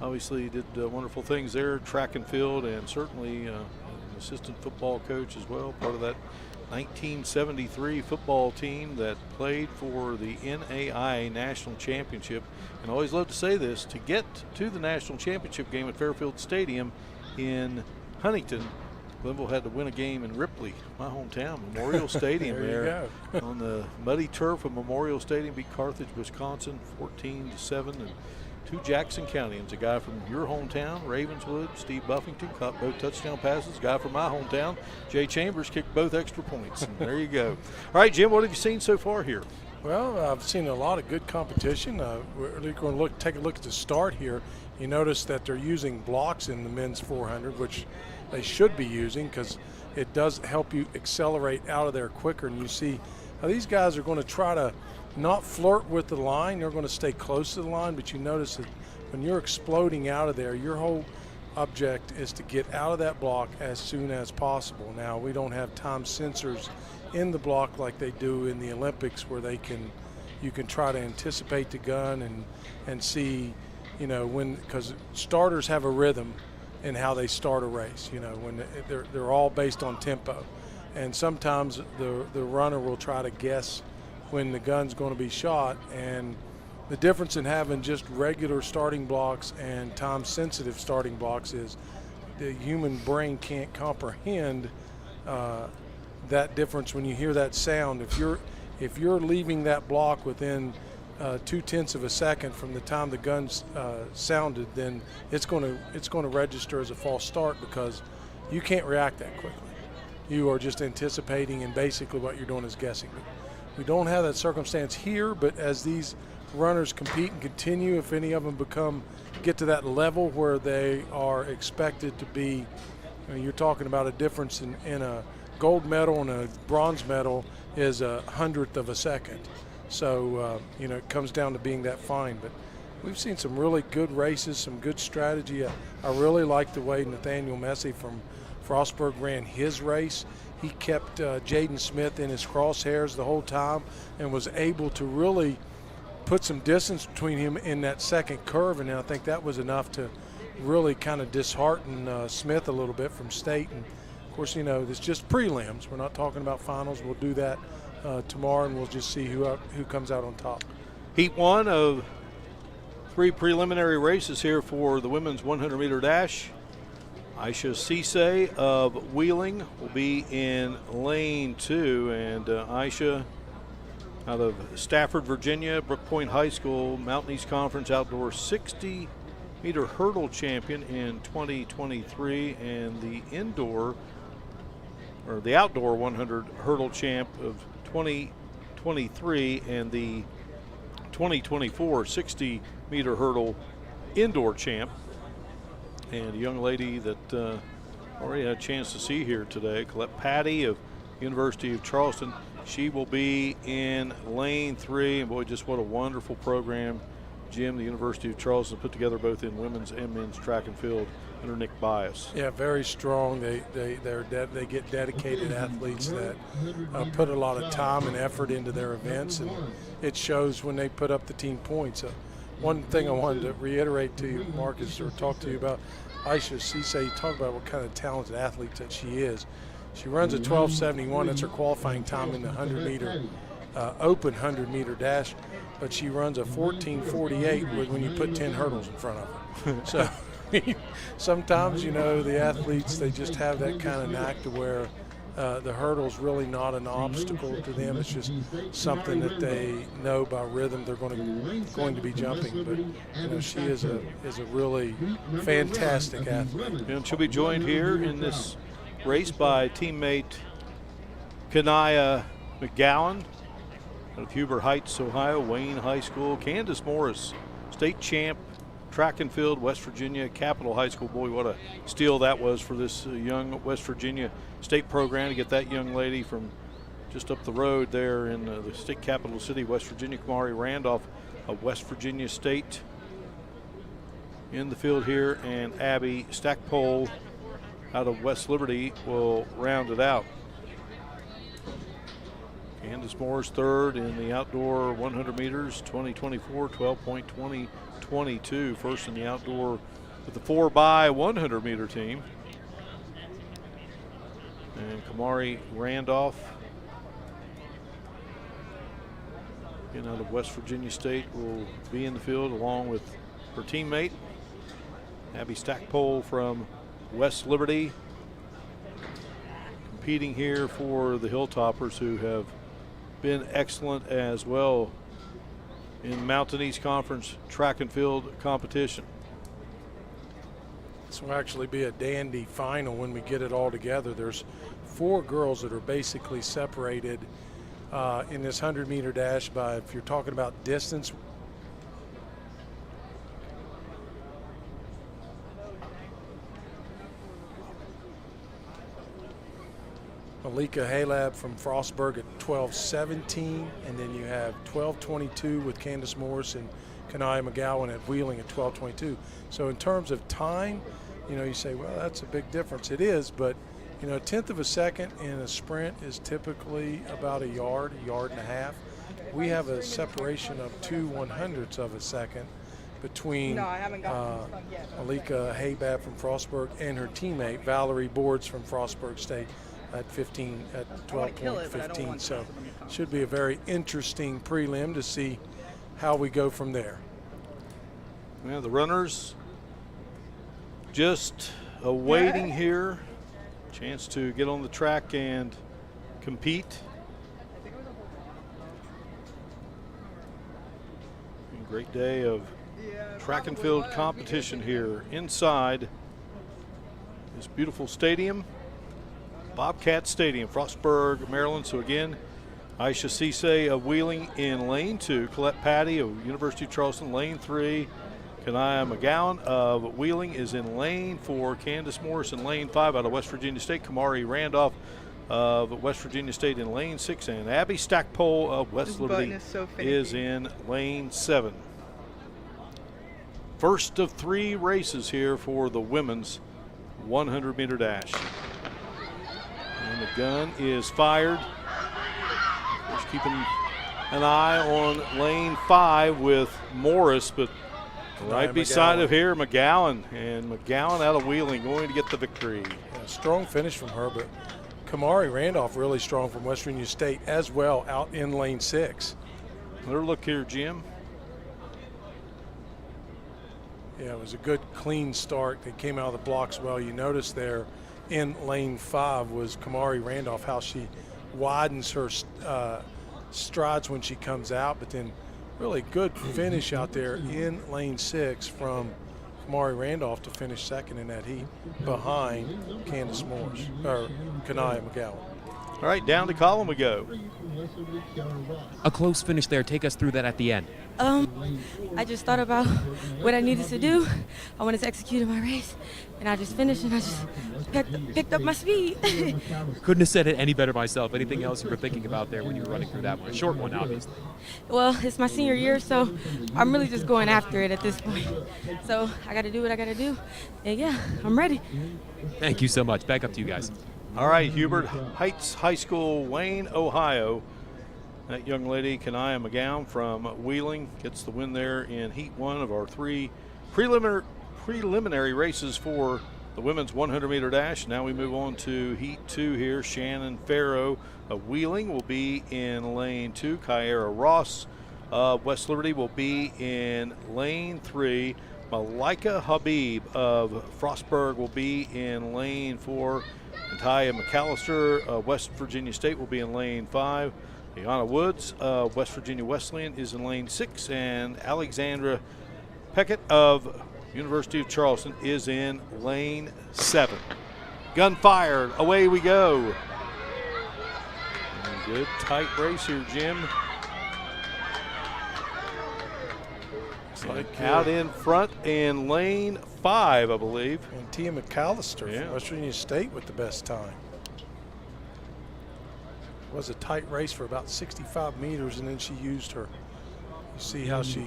obviously did wonderful things there, track and field, and certainly an assistant football coach as well, part of that 1973 football team that played for the NAIA National Championship. And I always love to say this, to get to the National Championship game at Fairfield Stadium in Huntington, Glenville had to win a game in Ripley, my hometown, Memorial Stadium there on the muddy turf of Memorial Stadium, beat Carthage, Wisconsin 14-7, and to Jackson County. It's a guy from your hometown, Ravenswood, Steve Buffington, caught both touchdown passes. A guy from my hometown, Jay Chambers, kicked both extra points. And there you go. All right, Jim, what have you seen so far here? Well, I've seen a lot of good competition. We're going to take a look at the start here. You notice that they're using blocks in the men's 400, which they should be using because it does help you accelerate out of there quicker. And you see how these guys are going to try to not flirt with the line. They're going to stay close to the line, but you notice that when you're exploding out of there, your whole object is to get out of that block as soon as possible. Now, we don't have time sensors in the block like they do in the Olympics, where you can try to anticipate the gun and see, when, because starters have a rhythm in how they start a race, when they're all based on tempo. And sometimes the runner will try to guess when the gun's going to be shot, and the difference in having just regular starting blocks and time-sensitive starting blocks is the human brain can't comprehend that difference when you hear that sound. If you're leaving that block within 0.2 of a second from the time the gun's sounded, then it's going to register as a false start because you can't react that quickly. You are just anticipating, and basically what you're doing is guessing. We don't have that circumstance here, but as these runners compete and continue, if any of them get to that level where they are expected to be, you're talking about a difference in a gold medal and a bronze medal is 100th of a second. So, it comes down to being that fine. But we've seen some really good races, some good strategy. I really like the way Nathaniel Messi from Frostburg ran his race. He kept Jaden Smith in his crosshairs the whole time and was able to really put some distance between him in that second curve, and I think that was enough to really kind of dishearten Smith a little bit from state. And of course, it's just prelims. We're not talking about finals. We'll do that tomorrow, and we'll just see who comes out on top. Heat 1 of 3 preliminary races here for the women's 100-meter dash. Aisha Cisse of Wheeling will be in lane 2, and Aisha out of Stafford, Virginia, Brook Point High School, Mountain East Conference outdoor 60-meter hurdle champion in 2023, and the outdoor 100 hurdle champ of 2023, and the 2024 60-meter hurdle indoor champ. And a young lady that already had a chance to see here today, Colette Patty of University of Charleston. She will be in lane 3, and boy, just what a wonderful program Jim, the University of Charleston, put together both in women's and men's track and field under Nick Bias. Yeah, very strong. They get dedicated athletes that put a lot of time and effort into their events, and it shows when they put up the team points. One thing I wanted to reiterate to you, Marcus, or talk to you about Aisha Cisse. You talk about what kind of talented athlete that she is. She runs a 12:71. That's her qualifying time in the 100-meter open 100-meter dash. But she runs a 14:48 when you put 10 hurdles in front of her. So sometimes, the athletes, they just have that kind of knack to where the hurdle's really not an obstacle to them. It's just something that they know by rhythm they're going to be jumping. But she is a really fantastic athlete. And she'll be joined here in this race by teammate Kanaya McGowan out of Huber Heights, Ohio, Wayne High School. Candace Morris, state champ, track and field, West Virginia, Capital High School. Boy, what a steal that was for this young West Virginia state program to get that young lady from just up the road there in the state capital city, West Virginia. Kamari Randolph of West Virginia State in the field here, and Abby Stackpole out of West Liberty will round it out. Candace Morris third in the outdoor 100 meters, 2024, 12.2022. First in the outdoor with the 4x100 meter team. And Kamari Randolph, out of West Virginia State, will be in the field along with her teammate, Abby Stackpole from West Liberty, competing here for the Hilltoppers, who have been excellent as well in Mountain East Conference track and field competition. This will actually be a dandy final when we get it all together. There's 4 girls that are basically separated in this 100-meter dash by, if you're talking about distance, Malika Halab from Frostburg at 12:17, and then you have 12:22 with Candace Morris and Kanaya McGowan at Wheeling at 12:22. So in terms of time, you say, well, that's a big difference. It is, but a tenth of a second in a sprint is typically about a yard and a half. We have a separation of 2/100ths of a second between Malika Halab from Frostburg and her teammate Valerie Boards from Frostburg State at 12.15. So should be a very interesting prelim to see how we go from there. Yeah, the runners just awaiting here. Chance to get on the track and compete. Great day of track and field competition here inside this beautiful stadium, Bobcat Stadium, Frostburg, Maryland. So again, Aisha Cisse of Wheeling in lane 2, Colette Patty of University of Charleston lane 3, Kanaya McGowan of Wheeling is in lane 4, Candace Morris in lane 5 out of West Virginia State, Kamari Randolph of West Virginia State in lane 6, and Abby Stackpole of West Liberty is in lane 7. First of 3 races here for the women's 100-meter dash. And the gun is fired. Just keeping an eye on lane 5 with Morris, but right beside of here, McGowan. And McGowan out of Wheeling going to get the victory. Yeah, strong finish from her, but Kamari Randolph really strong from West Virginia State as well out in lane 6. Another look here, Jim. Yeah, it was a good clean start. They came out of the blocks well. You notice there in lane 5 was Kamari Randolph, how she widens her strides when she comes out, but then really good finish out there in lane 6 from Kamari Randolph to finish second in that heat behind Candace Morris, or Kanaya McGowan. All right, down to column we go. A close finish there. Take us through that at the end. I just thought about what I needed to do. I wanted to execute in my race, and I just finished, and I just picked up my speed. Couldn't have said it any better myself. Anything else you were thinking about there when you were running through that one? A short one, obviously. Well, it's my senior year, so I'm really just going after it at this point. So I got to do what I got to do, and yeah, I'm ready. Thank you so much. Back up to you guys. All right, Hubert Heights High School, Wayne, Ohio. That young lady, Kanaya McGowan from Wheeling, gets the win there in Heat 1 of our 3 preliminary races for the women's 100-meter dash. Now we move on to Heat 2 here. Shannon Farrow of Wheeling will be in lane 2. Kyara Ross of West Liberty will be in lane 3. Malika Habib of Frostburg will be in lane 4. And Taya McAllister of West Virginia State will be in lane 5. Iana Woods of West Virginia Wesleyan is in lane 6. And Alexandra Peckett of University of Charleston is in lane 7. Gun fired. Away we go. Good tight race here, Jim. Like out in front in lane 5, I believe. And Tia McAllister from West Virginia State with the best time. It was a tight race for about 65 meters, and then she used her You see how she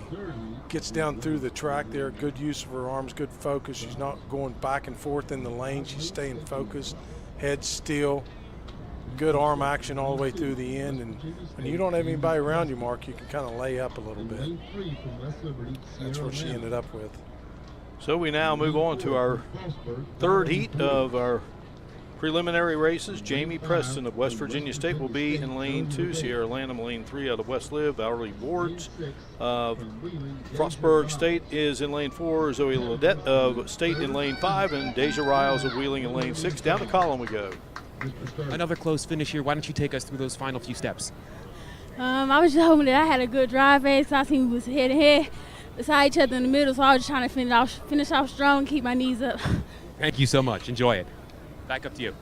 gets down through the track there. Good use of her arms, good focus. She's not going back and forth in the lane. She's staying focused, head still. Good arm action all the way through the end. And when you don't have anybody around you, Mark, you can kind of lay up a little bit. That's what she ended up with. So we now move on to our third heat of our preliminary races. Jamie Preston of West Virginia State will be in lane 2. Sierra Lanham, lane 3 out of West Liv. Valerie Wards of Frostburg State is in lane 4. Zoe Ledette of State in lane 5. And Deja Riles of Wheeling in lane 6. Down the column we go. Another close finish here. Why don't you take us through those final few steps? I was just hoping that I had a good drive pace. I seen we was head to head beside each other in the middle, so I was just trying to finish off strong and keep my knees up. Thank you so much. Enjoy it. Back up to you.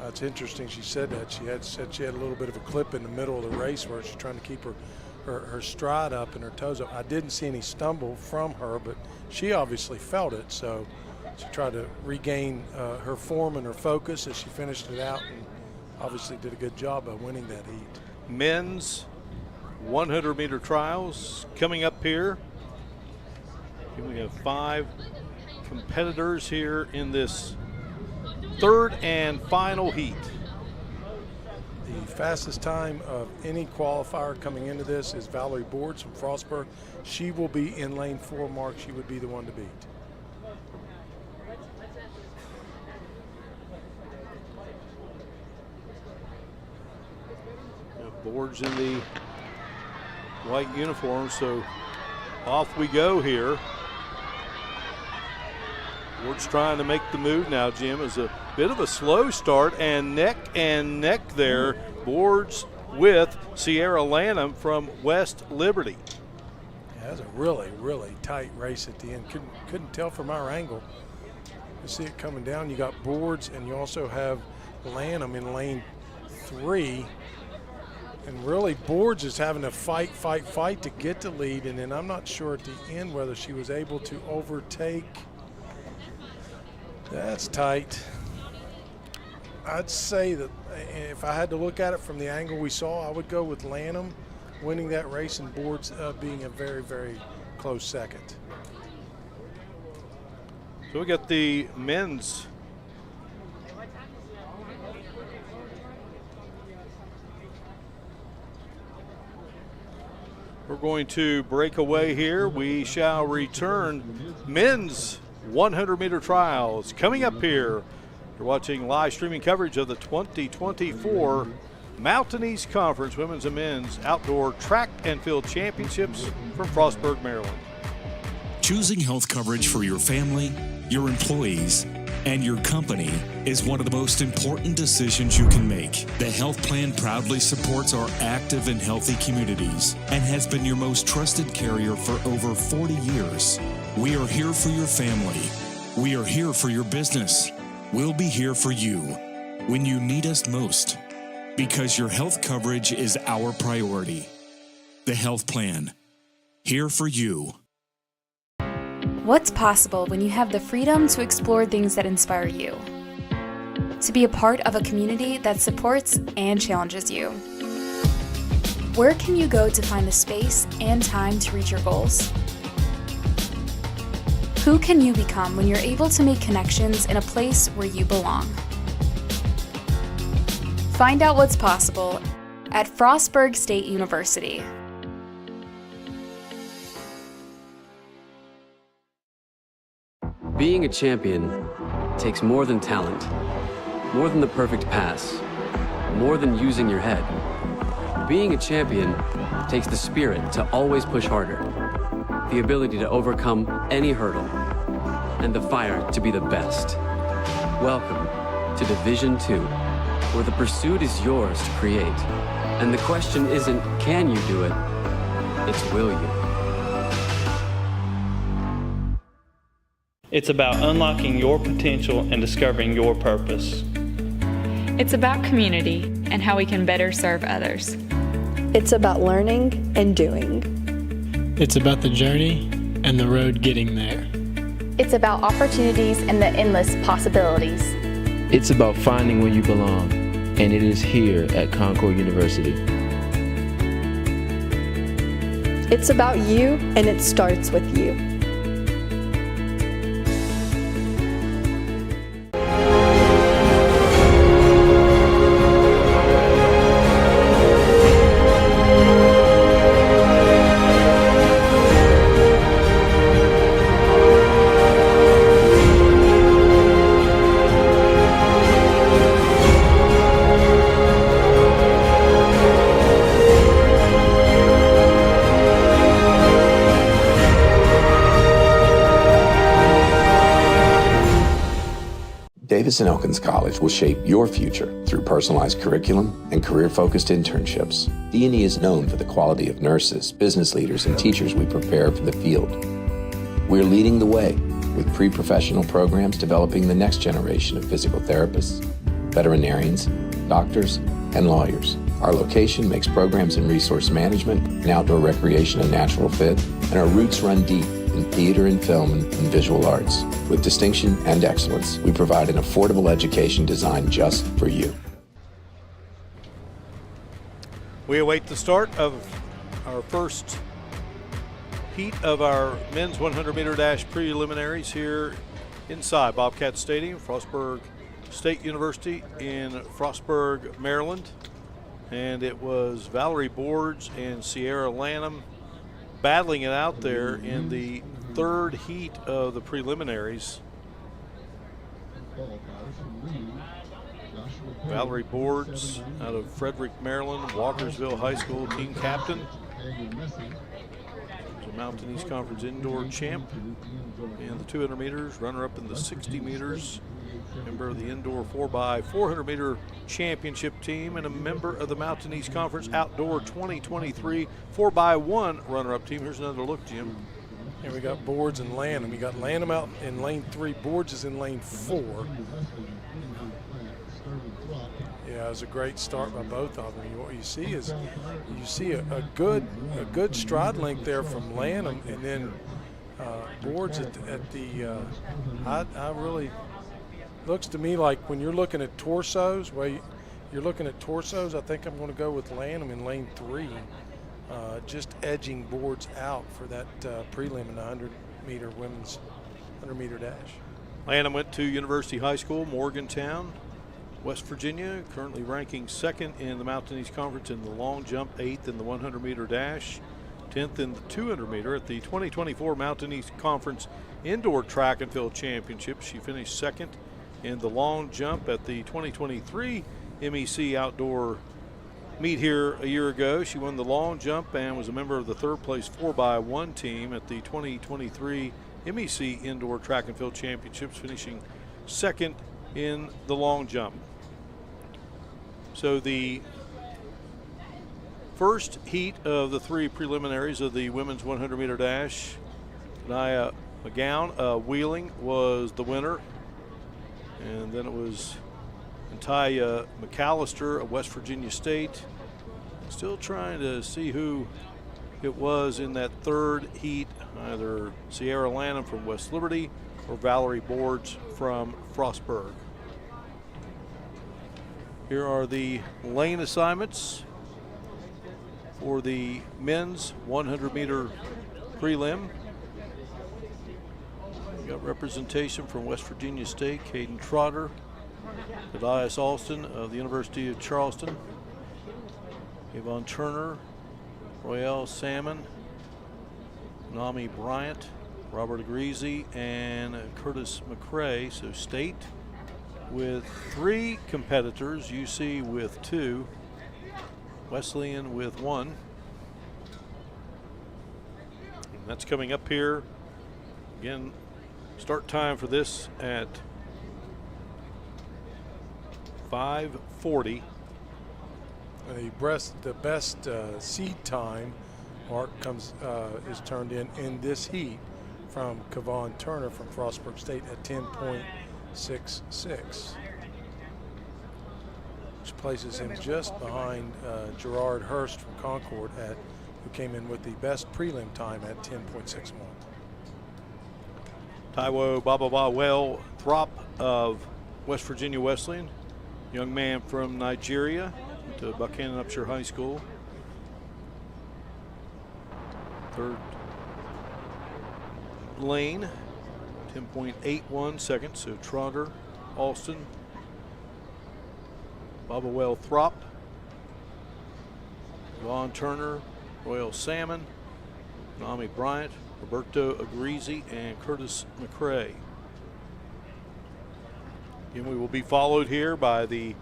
It's interesting she said that. She had a little bit of a clip in the middle of the race where she's trying to keep her stride up and her toes up. I didn't see any stumble from her, but she obviously felt it, so she tried to regain her form and her focus as she finished it out, and obviously did a good job of winning that heat. Men's 100-meter trials coming up here. We have 5 competitors here in this third and final heat. The fastest time of any qualifier coming into this is Valerie Boards from Frostburg. She will be in lane 4, Mark. She would be the one to beat. Boards in the white uniform, so off we go here. Boards trying to make the move now, Jim. Is a bit of a slow start, and neck there. Boards with Sierra Lanham from West Liberty. Yeah, that was a really, really tight race at the end. Couldn't tell from our angle. You see it coming down. You got Boards, and you also have Lanham in lane 3. And really, Boards is having to fight to get the lead. And then I'm not sure at the end whether she was able to overtake. That's tight. I'd say that if I had to look at it from the angle we saw, I would go with Lanham winning that race and Boards being a very, very close second. So we got the men's We're going to break away here. We shall return. Men's 100-meter trials coming up here. You're watching live streaming coverage of the 2024 Mountain East Conference Women's and Men's Outdoor Track and Field Championships from Frostburg, Maryland. Choosing health coverage for your family, your employees, and your company is one of the most important decisions you can make. The health plan proudly supports our active and healthy communities and has been your most trusted carrier for over 40 years. We are here for your family. We are here for your business. We'll be here for you when you need us most, because your health coverage is our priority. The health plan, here for you. What's possible when you have the freedom to explore things that inspire you? To be a part of a community that supports and challenges you? Where can you go to find the space and time to reach your goals? Who can you become when you're able to make connections in a place where you belong? Find out what's possible at Frostburg State University. Being a champion takes more than talent, more than the perfect pass, more than using your head. Being a champion takes the spirit to always push harder, the ability to overcome any hurdle, and the fire to be the best. Welcome to Division II, where the pursuit is yours to create. And the question isn't, can you do it? It's, will you? It's about unlocking your potential and discovering your purpose. It's about community and how we can better serve others. It's about learning and doing. It's about the journey and the road getting there. It's about opportunities and the endless possibilities. It's about finding where you belong, and it is here at Concord University. It's about you, and it starts with you. Davidson-Elkins College will shape your future through personalized curriculum and career-focused internships. D&E is known for the quality of nurses, business leaders, and teachers we prepare for the field. We're leading the way with pre-professional programs developing the next generation of physical therapists, veterinarians, doctors, and lawyers. Our location makes programs in resource management and outdoor recreation a natural fit, and our roots run deep in theater and film and visual arts. With distinction and excellence, we provide an affordable education designed just for you. We await the start of our first heat of our men's 100-meter dash preliminaries here inside Bobcat Stadium, Frostburg State University in Frostburg, Maryland. And it was Valerie Boards and Sierra Lanham battling it out there in the third heat of the preliminaries. Valerie Boards out of Frederick, Maryland, Walkersville High School team captain. She's a Mountain East Conference indoor champ in the 200 meters, runner-up in the 60 meters, member of the indoor 4x400 meter championship team, and a member of the Mountain East Conference Outdoor 2023 4x1 runner-up team. Here's another look, Jim. And we got Boards and Lanham. We got Lanham out in lane 3. Boards is in lane 4. Yeah, it was a great start by both of them. What you see is a good stride length there from Lanham, and then Boards at the I really looks to me like when you're looking at torsos, you're looking at torsos, I think I'm going to go with Lanham in lane 3. Just edging Boards out for that prelim in the 100-meter women's 100-meter dash. Lanham went to University High School, Morgantown, West Virginia, currently ranking 2nd in the Mountain East Conference in the long jump, 8th in the 100-meter dash, 10th in the 200-meter. At the 2024 Mountain East Conference Indoor Track and Field Championship, she finished 2nd in the long jump. At the 2023 MEC Outdoor meet here a year ago, she won the long jump and was a member of the 3rd place 4x1 team at the 2023 MEC Indoor Track and Field Championships, finishing 2nd in the long jump. So the first heat of the 3 preliminaries of the women's 100-meter dash, Nia McGowan Wheeling was the winner, and then it was Taya McAllister of West Virginia State. Still trying to see who it was in that third heat, either Sierra Lanham from West Liberty or Valerie Boards from Frostburg. Here are the lane assignments for the men's 100-meter prelim. We got representation from West Virginia State, Caden Trotter, Thaddeus Alston of the University of Charleston, Yvonne Turner, Royale Salmon, Nami Bryant, Robert Agreasy, and Curtis McCrae. So State with 3 competitors, UC with 2, Wesleyan with 1. And that's coming up here. Again, start time for this at 5:40. The best seed time mark is turned in this heat from Kevon Turner from Frostburg State at 10.66, which places him just behind Gerard Hurst from Concord, who came in with the best prelim time at 10.61. Taiwo Babawawel Throp of West Virginia Wesleyan, young man from Nigeria, to Buchanan Upshur High School. Third lane, 10.81 seconds. So Trotter, Alston, Bobawell Throp, Vaughn Turner, Royal Salmon, Nami Bryant, Roberto Agrizi, and Curtis McCrae. And we will be followed here by the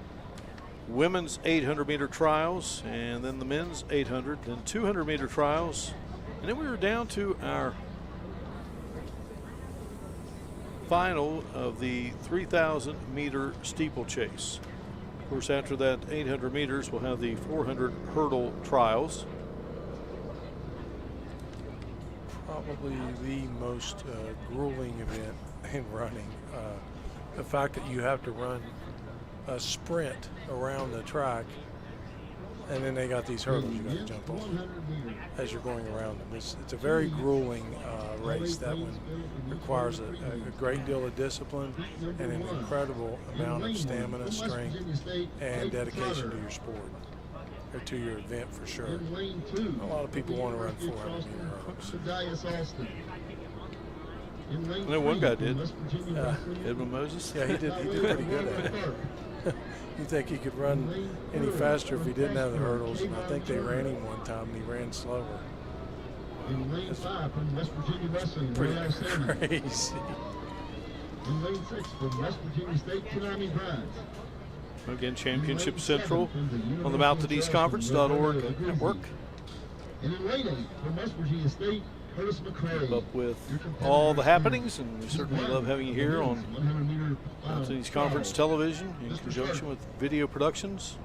women's 800-meter trials, and then the men's 800, then 200-meter trials, and then we were down to our final of the 3,000-meter steeplechase. Of course, after that 800 meters, we'll have the 400 hurdle trials. Probably the most grueling event in running. The fact that you have to run a sprint around the track, and then they got these hurdles you got to jump on as you're going around them. It's a very grueling race. That one requires a great deal of discipline and an incredible amount of stamina, strength, and dedication to your sport, or to your event for sure. A lot of people want to run 400-meter hurdles. I know one guy did. Edmund Moses. Yeah, he did pretty good at it. You think he could run any faster if he didn't have the hurdles? And I think they ran him one time and he ran slower. In lane 5 from West Virginia Wrestling, Pretty Royal Salmon. crazy. In lane 6 from West Virginia State, Konami Bryant. Again, Championship Central on the MountainEastConference.org network. And in lane 8 from West Virginia State, Curtis McCrae. Keep up with all the happenings, and we certainly love having you here on Mountain East Conference Television in conjunction with Video Productions.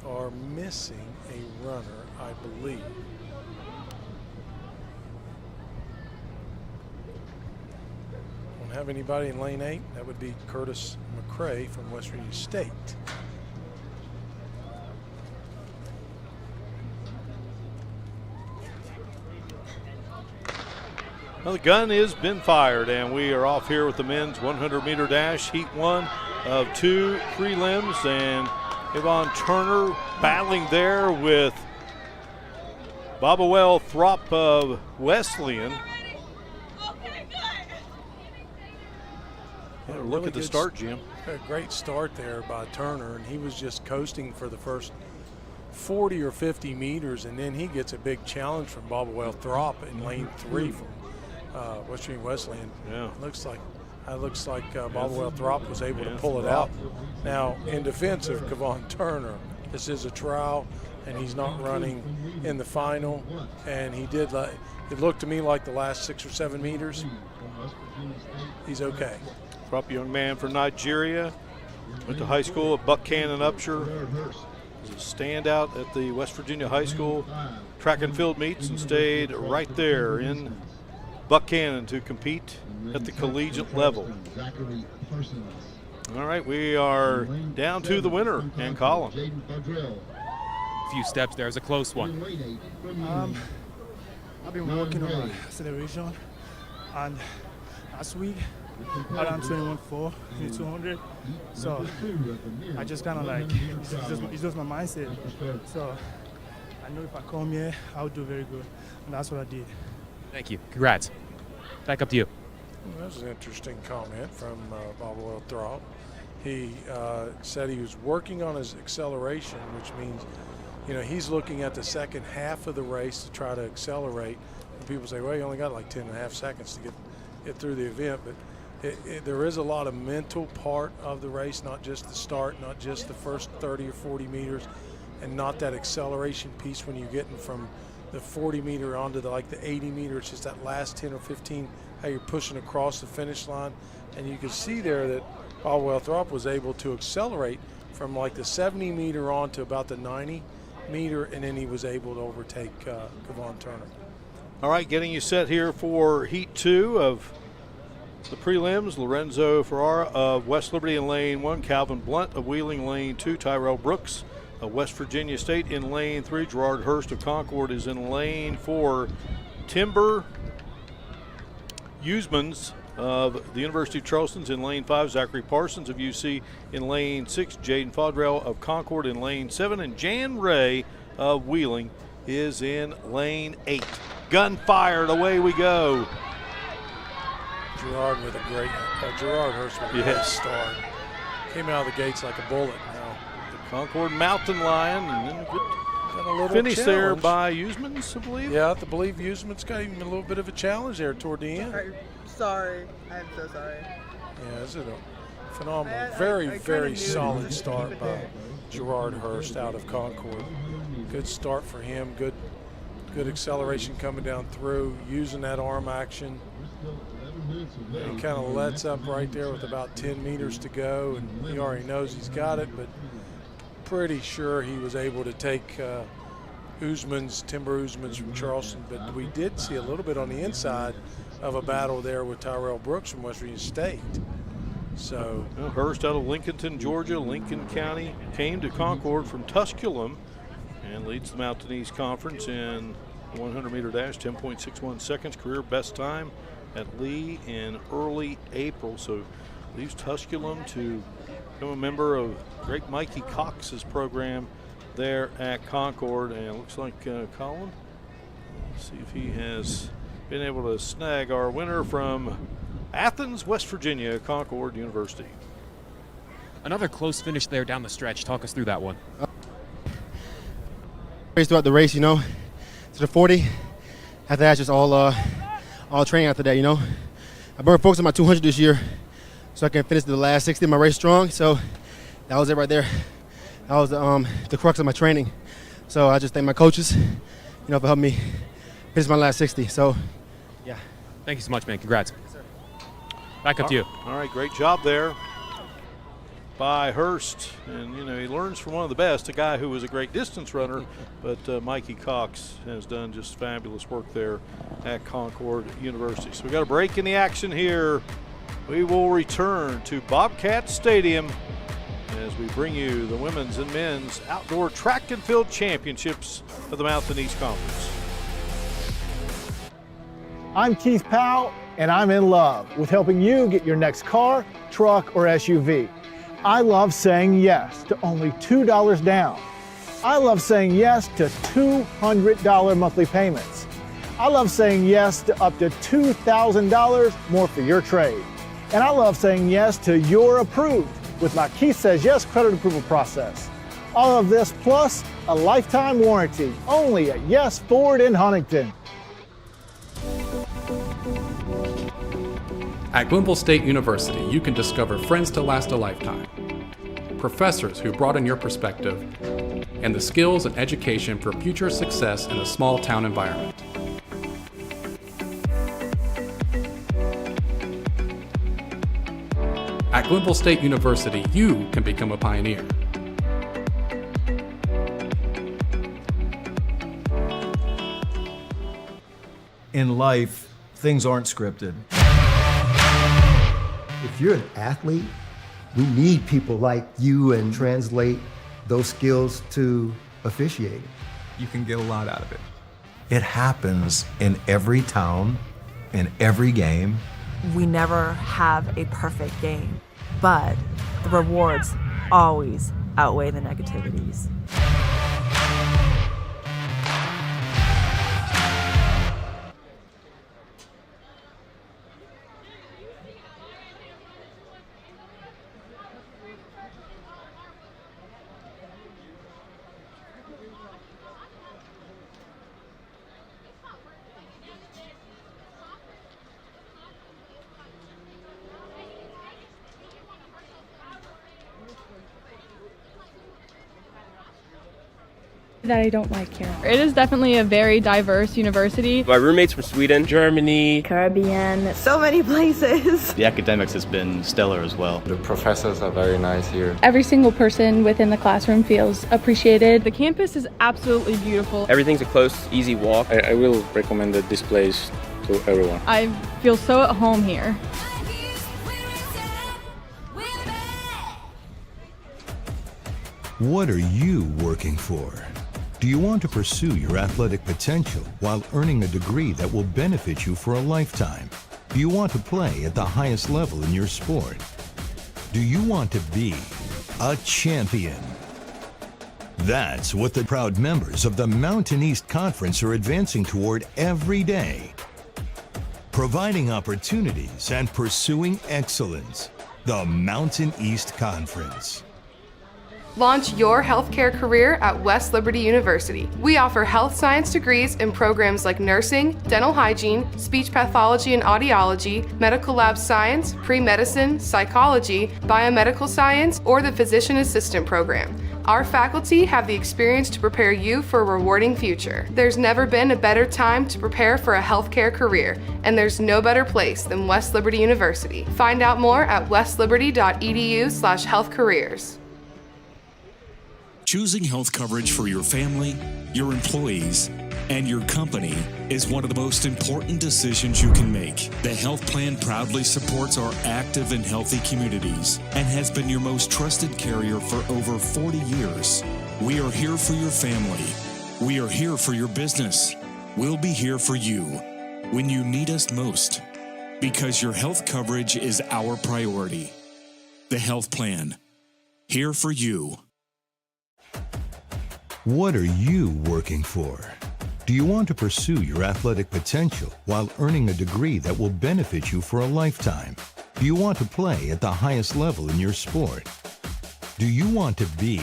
Are missing a runner, I believe. Don't have anybody in lane 8. That would be Curtis McCrae from West Virginia State. Well, the gun has been fired, and we are off here with the men's 100-meter dash, heat 1 of 2 prelims, and Yvonne Turner battling there with Bobawell Throp of Wesleyan. Look at the start, Jim. A great start there by Turner, and he was just coasting for the first 40 or 50 meters, and then he gets a big challenge from Bobawell Throp in lane 3 from West Virginia Wesleyan. Yeah. Looks like Bobawell Throp was able to pull it out. Now, in defense of Kevon Turner, this is a trial, and he's not running in the final. And he did. It looked to me like the last 6 or 7 meters. He's okay. Throp, young man from Nigeria, went to high school at Buckhannon Upshur. Was a standout at the West Virginia High School track and field meets and stayed right there in Buckhannon to compete at the collegiate level. All right, we are down to the winner and column. A few steps there, is a close one. I've been working on my acceleration, and last week I ran 21.4 in 200, so I just kind of like, it's just my mindset. So I know if I come here, I'll do very good, and that's what I did. Thank you. Congrats. Back up to you. Well, that was an interesting comment from Bobawell Throp. He said he was working on his acceleration, which means, you know, he's looking at the second half of the race to try to accelerate. And people say, well, you only got like 10 and a half seconds to get through the event. But there is a lot of mental part of the race, not just the start, not just the first 30 or 40 meters, and not that acceleration piece when you're getting from the 40 meter onto the 80 meter. It's just that last 10 or 15, how you're pushing across the finish line. And you can see there that Bobawell Throp was able to accelerate from like the 70 meter on to about the 90 meter, and then he was able to overtake Kevon Turner. All right, getting you set here for Heat 2 of the prelims. Lorenzo Ferrara of West Liberty in lane 1. Calvin Blunt of Wheeling lane 2. Tyrell Brooks of West Virginia State in lane 3. Gerard Hurst of Concord is in lane 4. Timber Usmans of the University of Charleston's in lane 5. Zachary Parsons of UC in lane 6. Jaden Fodrell of Concord in lane 7. And Jan Ray of Wheeling is in lane 8. Gun fired, away we go. Gerard with a great, Gerard Hurst with a great start. Came out of the gates like a bullet now. The Concord Mountain Lion, and then a good finish there by Usmans, I believe. Yeah, I believe Usmans got even a little bit of a challenge there toward the end. Sorry, I'm so sorry. Yeah, this is a phenomenal, very solid start by Gerard Hurst out of Concord. Good start for him, good acceleration coming down through, using that arm action. He kind of lets up right there with about 10 meters to go, and he already knows he's got it, but pretty sure he was able to take Timber Usmans from Charleston. But we did see a little bit on the inside of a battle there with Tyrell Brooks from West Virginia State. So Hurst out of Lincolnton, Georgia, Lincoln County, came to Concord from Tusculum and leads the Mountain East Conference in 100-meter dash, 10.61 seconds, career best time at Lee in early April. So leaves Tusculum to become a member of great Mikey Cox's program there at Concord. And it looks like Colin, let's see if he has been able to snag our winner from Athens, West Virginia, Concord University. Another close finish there down the stretch. Talk us through that one. Throughout the race, to the 40. After that, just all training after that, I've been focused on my 200 this year so I can finish the last 60 of my race strong. So that was it right there. That was the crux of my training. So I just thank my coaches, for helping me finish my last 60. So, yeah. Thank you so much, man. Congrats. Back up to you. All right, great job there by Hurst. And, he learns from one of the best, a guy who was a great distance runner, but Mikey Cox has done just fabulous work there at Concord University. So we got a break in the action here. We will return to Bobcat Stadium as we bring you the women's and men's outdoor track and field championships of the Mountain East Conference. I'm Keith Powell, and I'm in love with helping you get your next car, truck, or SUV. I love saying yes to only $2 down. I love saying yes to $200 monthly payments. I love saying yes to up to $2,000 more for your trade. And I love saying yes to You're Approved with my Keith Says Yes credit approval process. All of this plus a lifetime warranty only at Yes Ford in Huntington. At Glenville State University, you can discover friends to last a lifetime, professors who broaden your perspective, and the skills and education for future success in a small town environment. At Glenville State University, you can become a pioneer. In life, things aren't scripted. If you're an athlete, we need people like you and translate those skills to officiating. You can get a lot out of it. It happens in every town, in every game. We never have a perfect game, but the rewards always outweigh the negativities. that I don't like here. It is definitely a very diverse university. My roommates from Sweden, Germany, Caribbean, so many places. The academics has been stellar as well. The professors are very nice here. Every single person within the classroom feels appreciated. The campus is absolutely beautiful. Everything's a close, easy walk. I will recommend this place to everyone. I feel so at home here. What are you working for? Do you want to pursue your athletic potential while earning a degree that will benefit you for a lifetime? Do you want to play at the highest level in your sport? Do you want to be a champion? That's what the proud members of the Mountain East Conference are advancing toward every day. Providing opportunities and pursuing excellence. The Mountain East Conference. Launch your healthcare career at West Liberty University. We offer health science degrees in programs like nursing, dental hygiene, speech pathology and audiology, medical lab science, pre-medicine, psychology, biomedical science, or the physician assistant program. Our faculty have the experience to prepare you for a rewarding future. There's never been a better time to prepare for a healthcare career, and there's no better place than West Liberty University. Find out more at westliberty.edu/healthcareers. Choosing health coverage for your family, your employees, and your company is one of the most important decisions you can make. The health plan proudly supports our active and healthy communities and has been your most trusted carrier for over 40 years. We are here for your family. We are here for your business. We'll be here for you when you need us most, because your health coverage is our priority. The health plan, here for you. What are you working for? Do you want to pursue your athletic potential while earning a degree that will benefit you for a lifetime? Do you want to play at the highest level in your sport? Do you want to be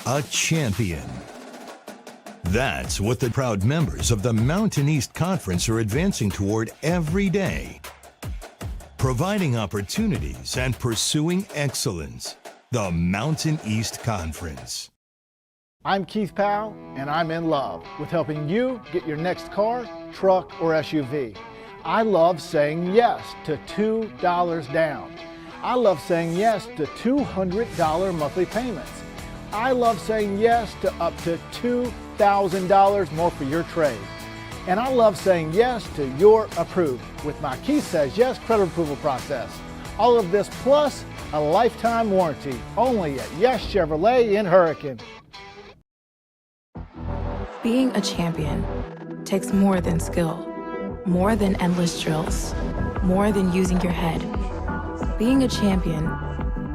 a champion? That's what the proud members of the Mountain East Conference are advancing toward every day. Providing opportunities and pursuing excellence. The Mountain East Conference. I'm Keith Powell, and I'm in love with helping you get your next car, truck, or SUV. I love saying yes to $2 down. I love saying yes to $200 monthly payments. I love saying yes to up to $2,000 more for your trade. And I love saying yes to your approved with my Keith Says Yes credit approval process. All of this plus a lifetime warranty only at Yes Chevrolet in Hurricane. Being a champion takes more than skill, more than endless drills, more than using your head. Being a champion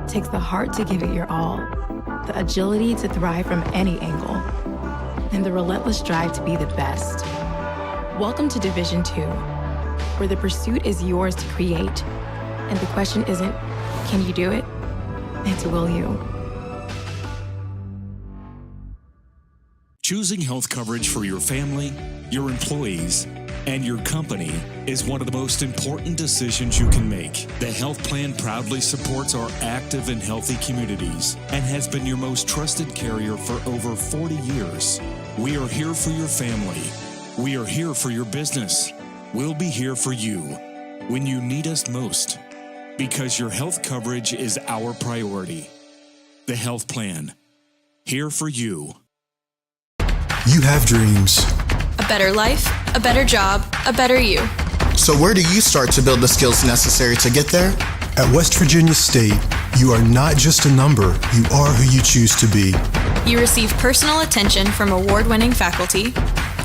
takes the heart to give it your all, the agility to thrive from any angle, and the relentless drive to be the best. Welcome to Division II, where the pursuit is yours to create, and the question isn't, can you do it? It's will you? Choosing health coverage for your family, your employees, and your company is one of the most important decisions you can make. The health plan proudly supports our active and healthy communities and has been your most trusted carrier for over 40 years. We are here for your family. We are here for your business. We'll be here for you when you need us most, because your health coverage is our priority. The health plan, here for you. You have dreams. A better life, a better job, a better you. So where do you start to build the skills necessary to get there? At West Virginia State, you are not just a number, you are who you choose to be. You receive personal attention from award-winning faculty.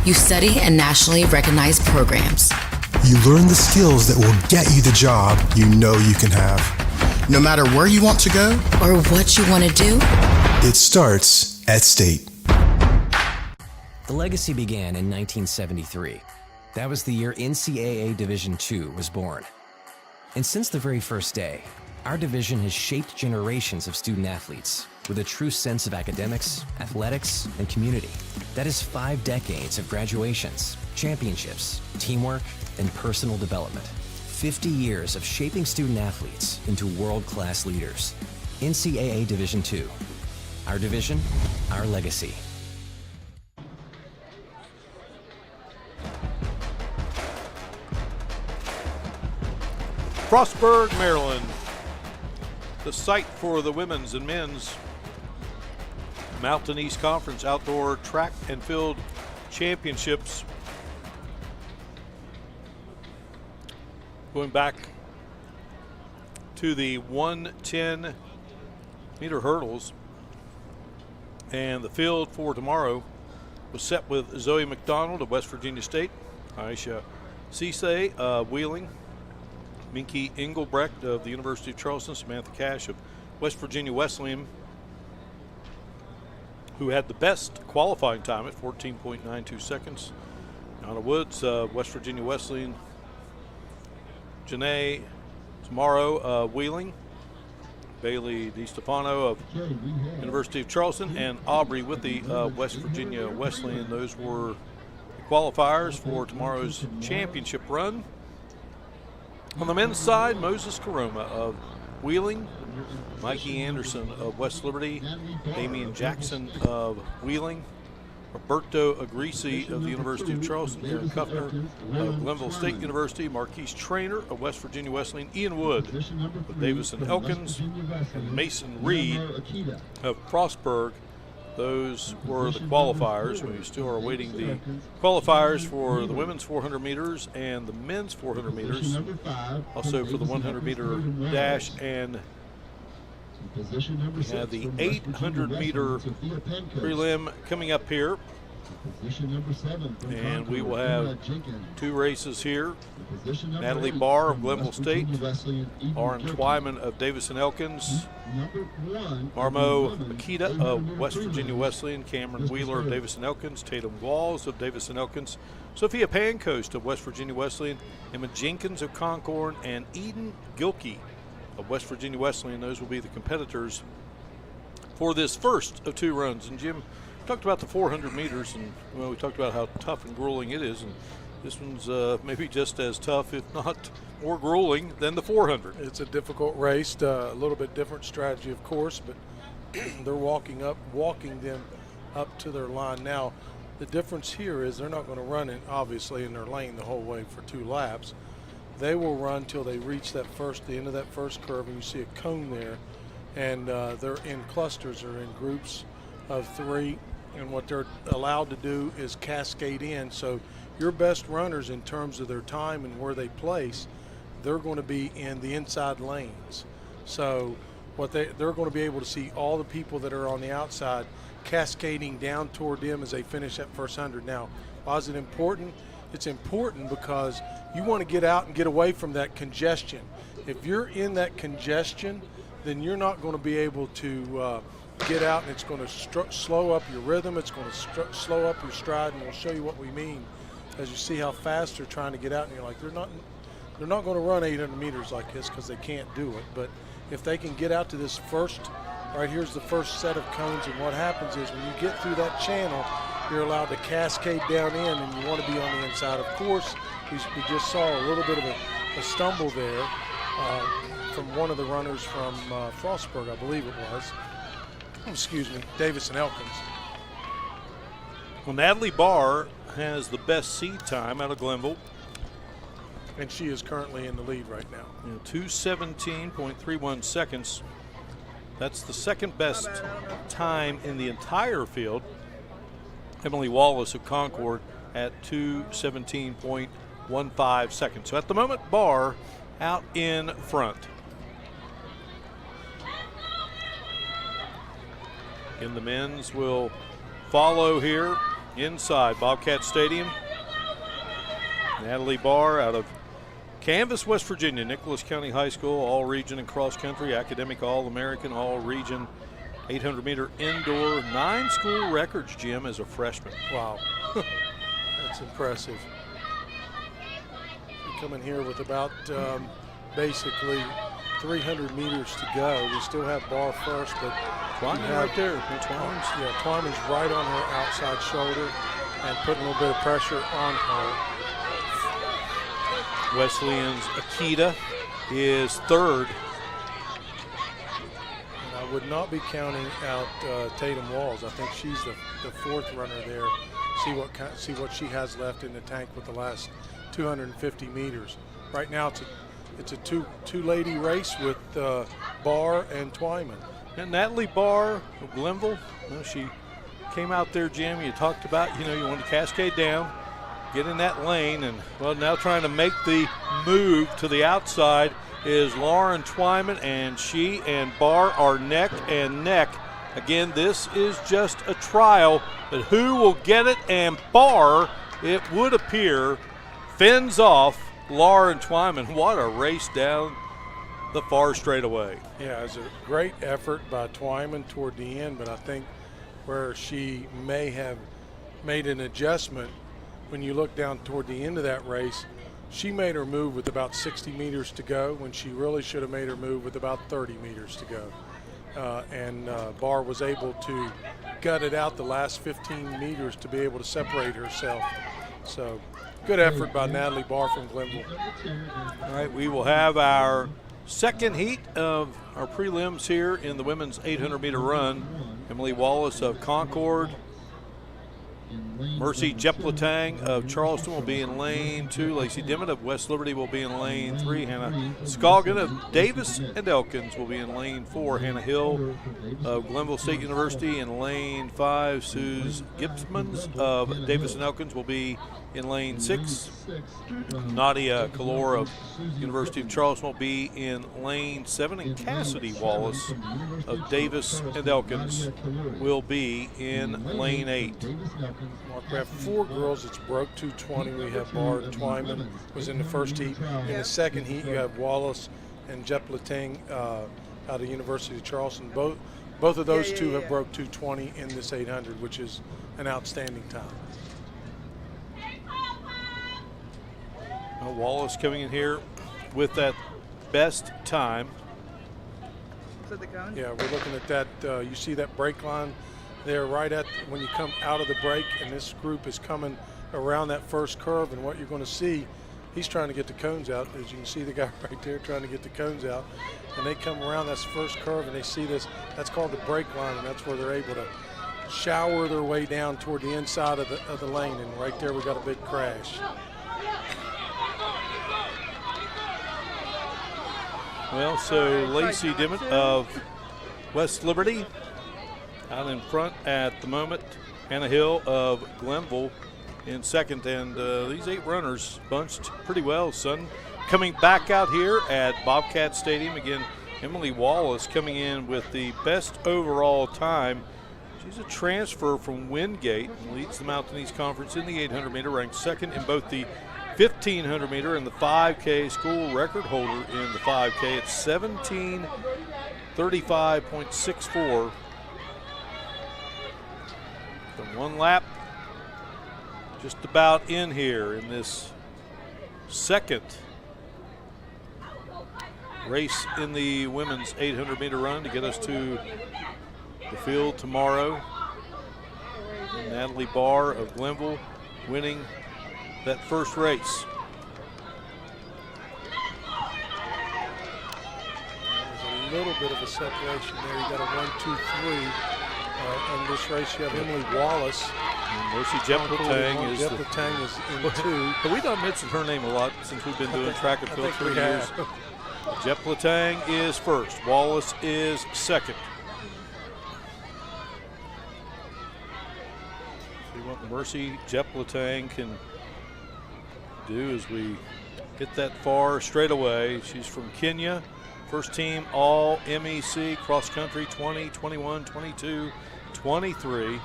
You study in nationally recognized programs. You learn the skills that will get you the job you know you can have. No matter where you want to go or what you want to do, it starts at State. The legacy began in 1973. That was the year NCAA Division II was born. And since the very first day, our division has shaped generations of student athletes with a true sense of academics, athletics, and community. That is 5 decades of graduations, championships, teamwork, and personal development. 50 years of shaping student athletes into world-class leaders. NCAA Division II. Our division, our legacy. Frostburg, Maryland, the site for the women's and men's Mountain East Conference Outdoor Track and Field Championships. Going back to the 110 meter hurdles, and the field for tomorrow was set with Zoe McDonald of West Virginia State, Aisha Cisse of Wheeling, Minky Engelbrecht of the University of Charleston, Samantha Cash of West Virginia Wesleyan, who had the best qualifying time at 14.92 seconds. Anna Woods, West Virginia Wesleyan, Janae Tomorrow of Wheeling, Bailey DiStefano of University of Charleston, and Aubrey Withy of West Virginia Wesleyan. Those were the qualifiers for tomorrow's championship run. On the men's side, Moses Karoma of Wheeling, Mikey Anderson of West Liberty, Damian Jackson of Wheeling, Roberto Agrisi of the University of Charleston, Aaron Kuffner of Glenville State University, Marquise Trainer of West Virginia Wesleyan, Ian Wood of Davison Elkins, and Mason Reed of Frostburg. Those were the qualifiers. We still are awaiting the qualifiers for the women's 400 meters and the men's 400 meters. Also for the 100 meter dash, and we have the 800 meter prelim coming up here. And we will have two races here. Natalie Barr of Glenville State, Lauren Twyman of Davison Elkins, Marmo Makita of West Virginia Wesleyan, Cameron Wheeler of Davison Elkins, Tatum Walls of Davison Elkins, Sophia Pancoast of West Virginia Wesleyan, Emma Jenkins of Concord, and Eden Gilkey of West Virginia Wesleyan. Those will be the competitors for this first of two runs. And Jim talked about the 400 meters, and well, we talked about how tough and grueling it is, and this one's maybe just as tough, if not more grueling, than the 400. It's a difficult race, a little bit different strategy, of course, but they're walking them up to their line. Now, the difference here is they're not going to run it, obviously, in their lane the whole way for 2 laps. They will run till they reach the end of that first curve, and you see a cone there, and they're in clusters or in groups of 3. And what they're allowed to do is cascade in. So your best runners in terms of their time and where they place, they're going to be in the inside lanes. So what they're going to be able to see all the people that are on the outside cascading down toward them as they finish that first 100. Now, why is it important? It's important because you want to get out and get away from that congestion. If you're in that congestion, then you're not going to be able to get out, and it's going to slow up your rhythm. It's going to slow up your stride, and we'll show you what we mean as you see how fast they're trying to get out. And you're like, they're not going to run 800 meters like this because they can't do it. But if they can get out to this first, right here's the first set of cones, and what happens is when you get through that channel, you're allowed to cascade down in, and you want to be on the inside. Of course, we just saw a little bit of a stumble there from one of the runners from Frostburg, I believe it was. Excuse me, Davison Elkins. Well, Natalie Barr has the best seed time out of Glenville, and she is currently in the lead right now. 2:17.31 seconds. That's the second best time in the entire field. Emily Wallace of Concord at 2:17.15 seconds. So at the moment, Barr out in front. And the men's will follow here inside Bobcat Stadium. Natalie Barr out of Canvas, West Virginia, Nicholas County High School, all-region and cross-country, academic All-American, all-region, 800-meter indoor, 9 school records, Jim, as a freshman. Wow, that's impressive. We come in here with about basically 300 meters to go. We still have Barr first, but Twyman right there. Twyman's right on her outside shoulder and putting a little bit of pressure on her. Wesleyan's Akita is third. And I would not be counting out Tatum Walls. I think she's the fourth runner there. See what she has left in the tank with the last 250 meters. Right now it's a two-lady race with Barr and Twyman. And Natalie Barr of Glenville, she came out there, Jim. You talked about, you want to cascade down, get in that lane, and well, now trying to make the move to the outside is Lauren Twyman, and she and Barr are neck and neck. Again, this is just a trial, but who will get it? And Barr, it would appear, fends off Lauren Twyman. What a race down the far straightaway. Yeah, it was a great effort by Twyman toward the end, but I think where she may have made an adjustment when you look down toward the end of that race, she made her move with about 60 meters to go when she really should have made her move with about 30 meters to go. And Barr was able to gut it out the last 15 meters to be able to separate herself. So good effort by Natalie Barr from Glenville. All right, we will have our second heat of our prelims here in the women's 800-meter run. Emily Wallace of Concord, Mercy Jepletang of Charleston will be in lane 2. Lacey Dimmitt of West Liberty will be in lane 3. Hannah Scoggin of Davis and Elkins will be in lane 4. Hannah Hill of Glenville State University in lane 5. Suze Gibsmans of Davis and Elkins will be in lane 6. Nadia Kalor of University of Charleston will be in lane 7. And Cassidy Wallace of Davis and Elkins will be in lane 8. Mark, we have 4 girls that's broke 220. We have Barr and Twyman was in the first heat. In the second heat, you have Wallace and Jepletang out of University of Charleston. Both of those two have broke 220 in this 800, which is an outstanding time. Wallace coming in here with that best time. So the cone? Yeah, we're looking at that. You see that brake line there right at when you come out of the break, and this group is coming around that first curve, and what you're going to see, he's trying to get the cones out. As you can see the guy right there trying to get the cones out, and they come around that first curve and they see this. That's called the brake line, and that's where they're able to shower their way down toward the inside of the lane, and right there we got a big crash. Well, so Lacey Dimmitt of West Liberty out in front at the moment. Hannah Hill of Glenville in second, and these 8 runners bunched pretty well. Sun coming back out here at Bobcat Stadium. Again, Emily Wallace coming in with the best overall time. She's a transfer from Wingate and leads the Mountain East Conference in the 800-meter, ranked second in both the 1,500-meter and the 5K, school record holder in the 5K. It's 17:35.64. The 1 lap just about in here in this second race in the women's 800-meter run to get us to the field tomorrow. Natalie Barr of Glenville winning that first race. There's a little bit of a separation there. You got a 1, 2, 3. In this race, you have Emily Wallace. And Mercy Jepletang is in 2. Have we not mentioned her name a lot since we've been doing track and field for years? Jepletang is first. Wallace is second. See what Mercy Jepletang can do as we get that far straight away. She's from Kenya. First team all MEC cross country 20, 21, 22, 23.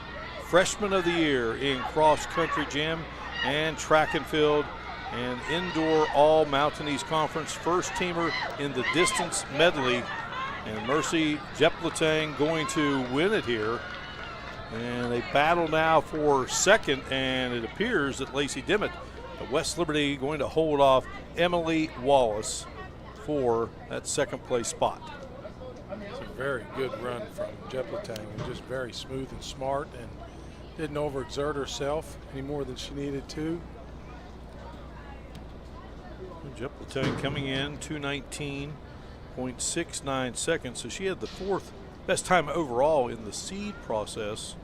Freshman of the year in cross country gym and track and field, and indoor all Mountain East Conference first teamer in the distance medley. And Mercy Jepletang going to win it here. And they battle now for second, and it appears that Lacey Dimmitt of West Liberty going to hold off Emily Wallace for that second place spot. It's a very good run from Jepletang, and just very smooth and smart, and didn't overexert herself any more than she needed to. Jepletang coming in 2:19.69 seconds, so she had the 4th best time overall in the seed process.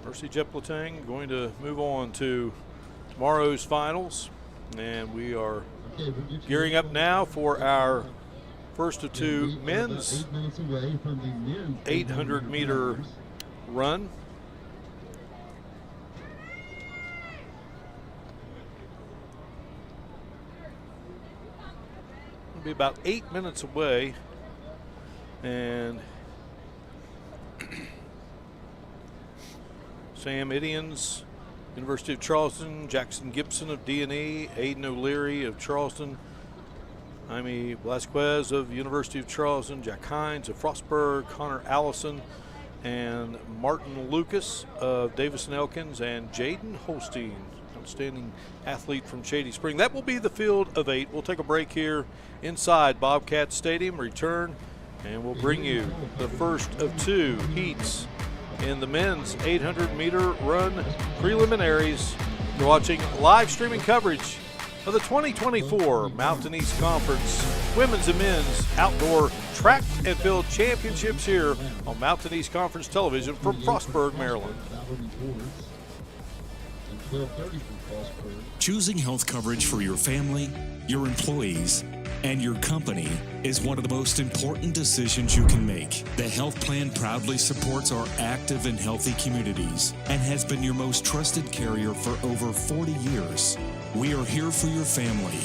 Mercy Jepletang going to move on to tomorrow's finals, and we are Gearing up now for our first of two men's 800-meter run. It'll be about 8 minutes away, and Sam Idians, University of Charleston, Jackson Gibson of D&E, Aiden O'Leary of Charleston, Jaime Blasquez of University of Charleston, Jack Hines of Frostburg, Connor Allison, and Martin Lucas of Davison Elkins, and Jaden Holstein, outstanding athlete from Shady Spring. That will be the field of 8. We'll take a break here inside Bobcat Stadium, return, and we'll bring you the first of two heats in the men's 800-meter run preliminaries. You're watching live streaming coverage of the 2024 Mountain East Conference Women's and Men's Outdoor Track and Field Championships here on Mountain East Conference Television from Frostburg, Maryland. Choosing health coverage for your family, your employees, and your company is one of the most important decisions you can make. The health plan proudly supports our active and healthy communities and has been your most trusted carrier for over 40 years. We are here for your family.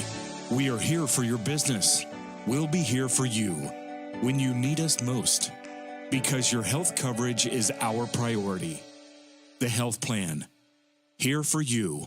We are here for your business. We'll be here for you when you need us most, because your health coverage is our priority. The health plan, here for you.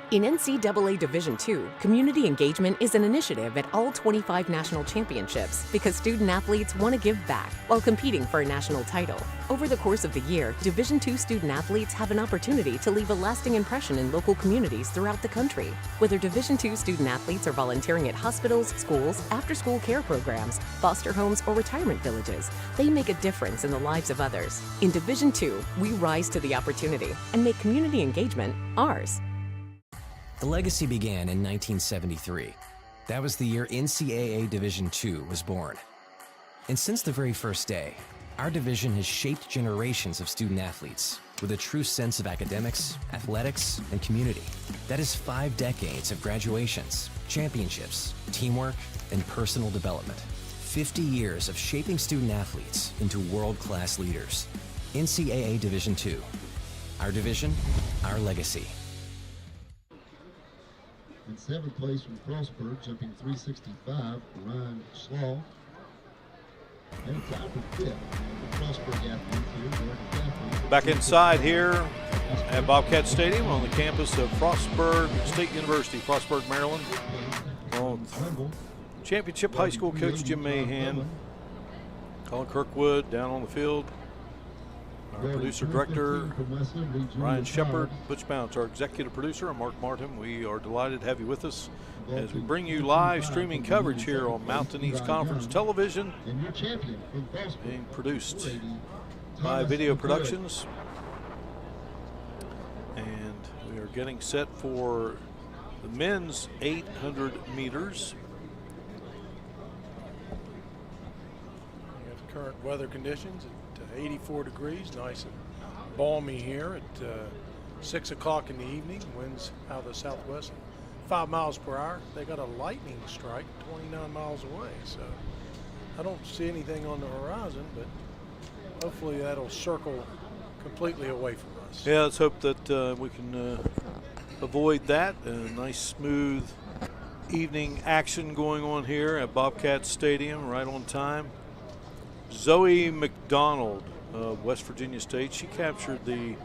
In NCAA Division II, community engagement is an initiative at all 25 national championships because student athletes want to give back while competing for a national title. Over the course of the year, Division II student athletes have an opportunity to leave a lasting impression in local communities throughout the country. Whether Division II student athletes are volunteering at hospitals, schools, after-school care programs, foster homes, or retirement villages, they make a difference in the lives of others. In Division II, we rise to the opportunity and make community engagement ours. The legacy began in 1973. That was the year NCAA Division II was born. And since the very first day, our division has shaped generations of student athletes with a true sense of academics, athletics, and community. That is 5 decades of graduations, championships, teamwork, and personal development. 50 years of shaping student athletes into world-class leaders. NCAA Division II. Our division, our legacy. In 7th place from Frostburg, jumping 365, Ryan Slaw. And time for 5th, the Frostburg athlete here, Gordon Gaffney. Back inside here at Bobcat Stadium on the campus of Frostburg State University, Frostburg, Maryland. Championship High School coach Jim Mahan, Colin Kirkwood down on the field. Our producer director, Ryan Shepard, Butch Bounce, our executive producer, and Mark Martin. We are delighted to have you with us as we bring you live streaming coverage here on Mountain East Conference Television, being produced by Video Productions. And we are getting set for the men's 800 meters. We have the current weather conditions at 84 degrees, nice and balmy here at 6 o'clock in the evening. Winds out of the southwest, 5 miles per hour. They got a lightning strike 29 miles away, so I don't see anything on the horizon, but hopefully that'll circle completely away from us. Yeah, let's hope that we can avoid that. A nice smooth evening action going on here at Bobcat Stadium, right on time. Zoe McDonald of West Virginia State, she captured the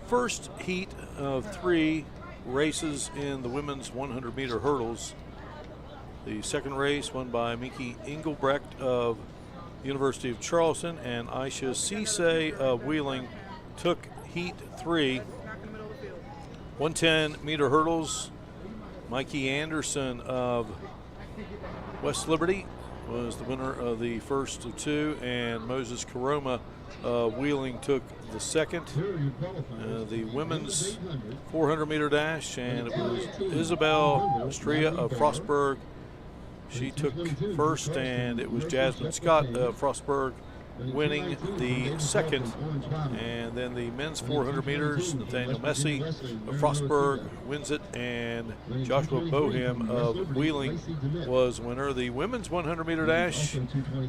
first heat of 3 races in the women's 100-meter hurdles. The second race won by Miki Engelbrecht of University of Charleston, and Aisha Cisse of Wheeling took heat 3. 110-meter hurdles, Mikey Anderson of West Liberty was the winner of the first of two, and Moses Karoma Wheeling took the second. The women's 400-meter dash, and it was Isabel Estrella of Frostburg. She took first, and it was Jasmine Scott of Frostburg winning the second. And then the men's 400 meters, Nathaniel Messi of Frostburg wins it, and Joshua Bohem of Wheeling was winner. The women's 100-meter dash,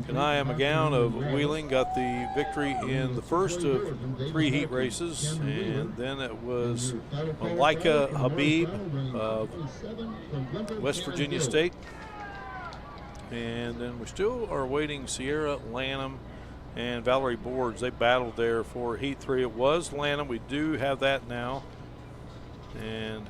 Kanaya McGowan of Wheeling got the victory in the first of 3 heat races, and then it was Malika Habib of West Virginia State. And then we still are waiting Sierra Lanham and Valerie Boards. They battled there for Heat 3. It was Lanham. We do have that now. And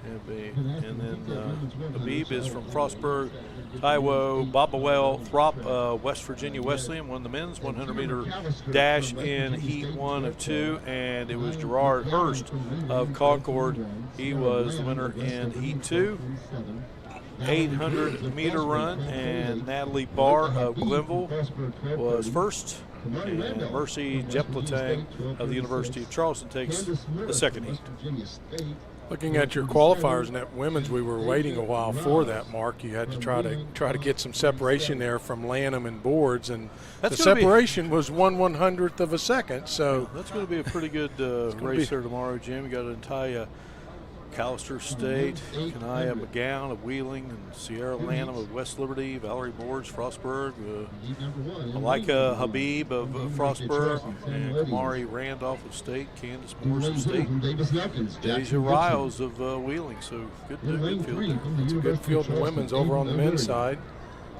then Habib is from Frostburg. Taiwo Bobawell Throp, West Virginia Wesleyan, won the men's 100-meter dash in Heat 1 of 2. And it was Gerard Hurst of Concord. He was the winner in Heat 2. 800-meter run, and Natalie Barr of Glenville was first, and Mercy Jepletang of the University of Charleston takes the second heat. Looking at your qualifiers in that women's, we were waiting a while for that, Mark. You had to try to get some separation there from Lanham and Boards, and the separation was 1/100th of a second. So that's going to be a pretty good race here tomorrow, Jim. You got Natalia Callister State, Kanaya McGowan of Wheeling, and Sierra Lanham of West Liberty, Valerie Boards, Frostburg, Malika Habib of Frostburg, and Kamari Randolph of State, Candace Morris of State, Deja Riles of Wheeling. So good field. It's a good field of women's over on the men's side.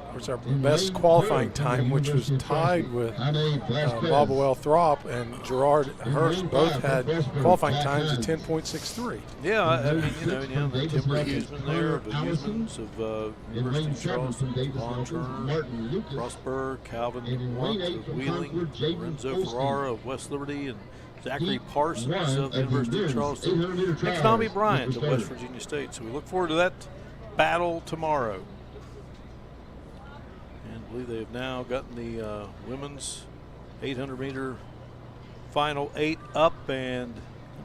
Of course, our best qualifying time, which was tied with Bobawell Throp and Gerard Hurst, both had qualifying times at 10.63. Yeah, I mean, the Timber Huseman there, the Husemans of University of Charleston, Vaughn Turner, Frostburg, Calvin Blunt of Wheeling, Lorenzo Ferrara of West Liberty, and Zachary Parsons of the University of Charleston, and Tommy Bryant of West Virginia State. So we look forward to that battle tomorrow. I believe they have now gotten the women's 800-meter final 8 up, and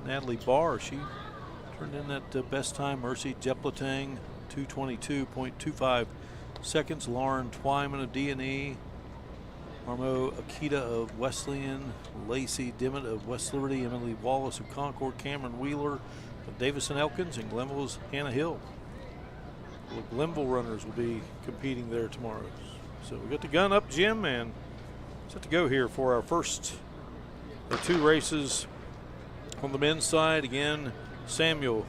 Natalie Barr, she turned in that best time. Mercy Jepletang, 2:22.25 seconds. Lauren Twyman of D&E, Marmo Akita of Wesleyan, Lacey Dimmitt of West Liberty, Emily Wallace of Concord, Cameron Wheeler of Davison Elkins, and Glenville's Hannah Hill. The Glenville runners will be competing there tomorrow. So we got the gun up, Jim, and set to go here for our first of 2 races on the men's side. Again, Samuel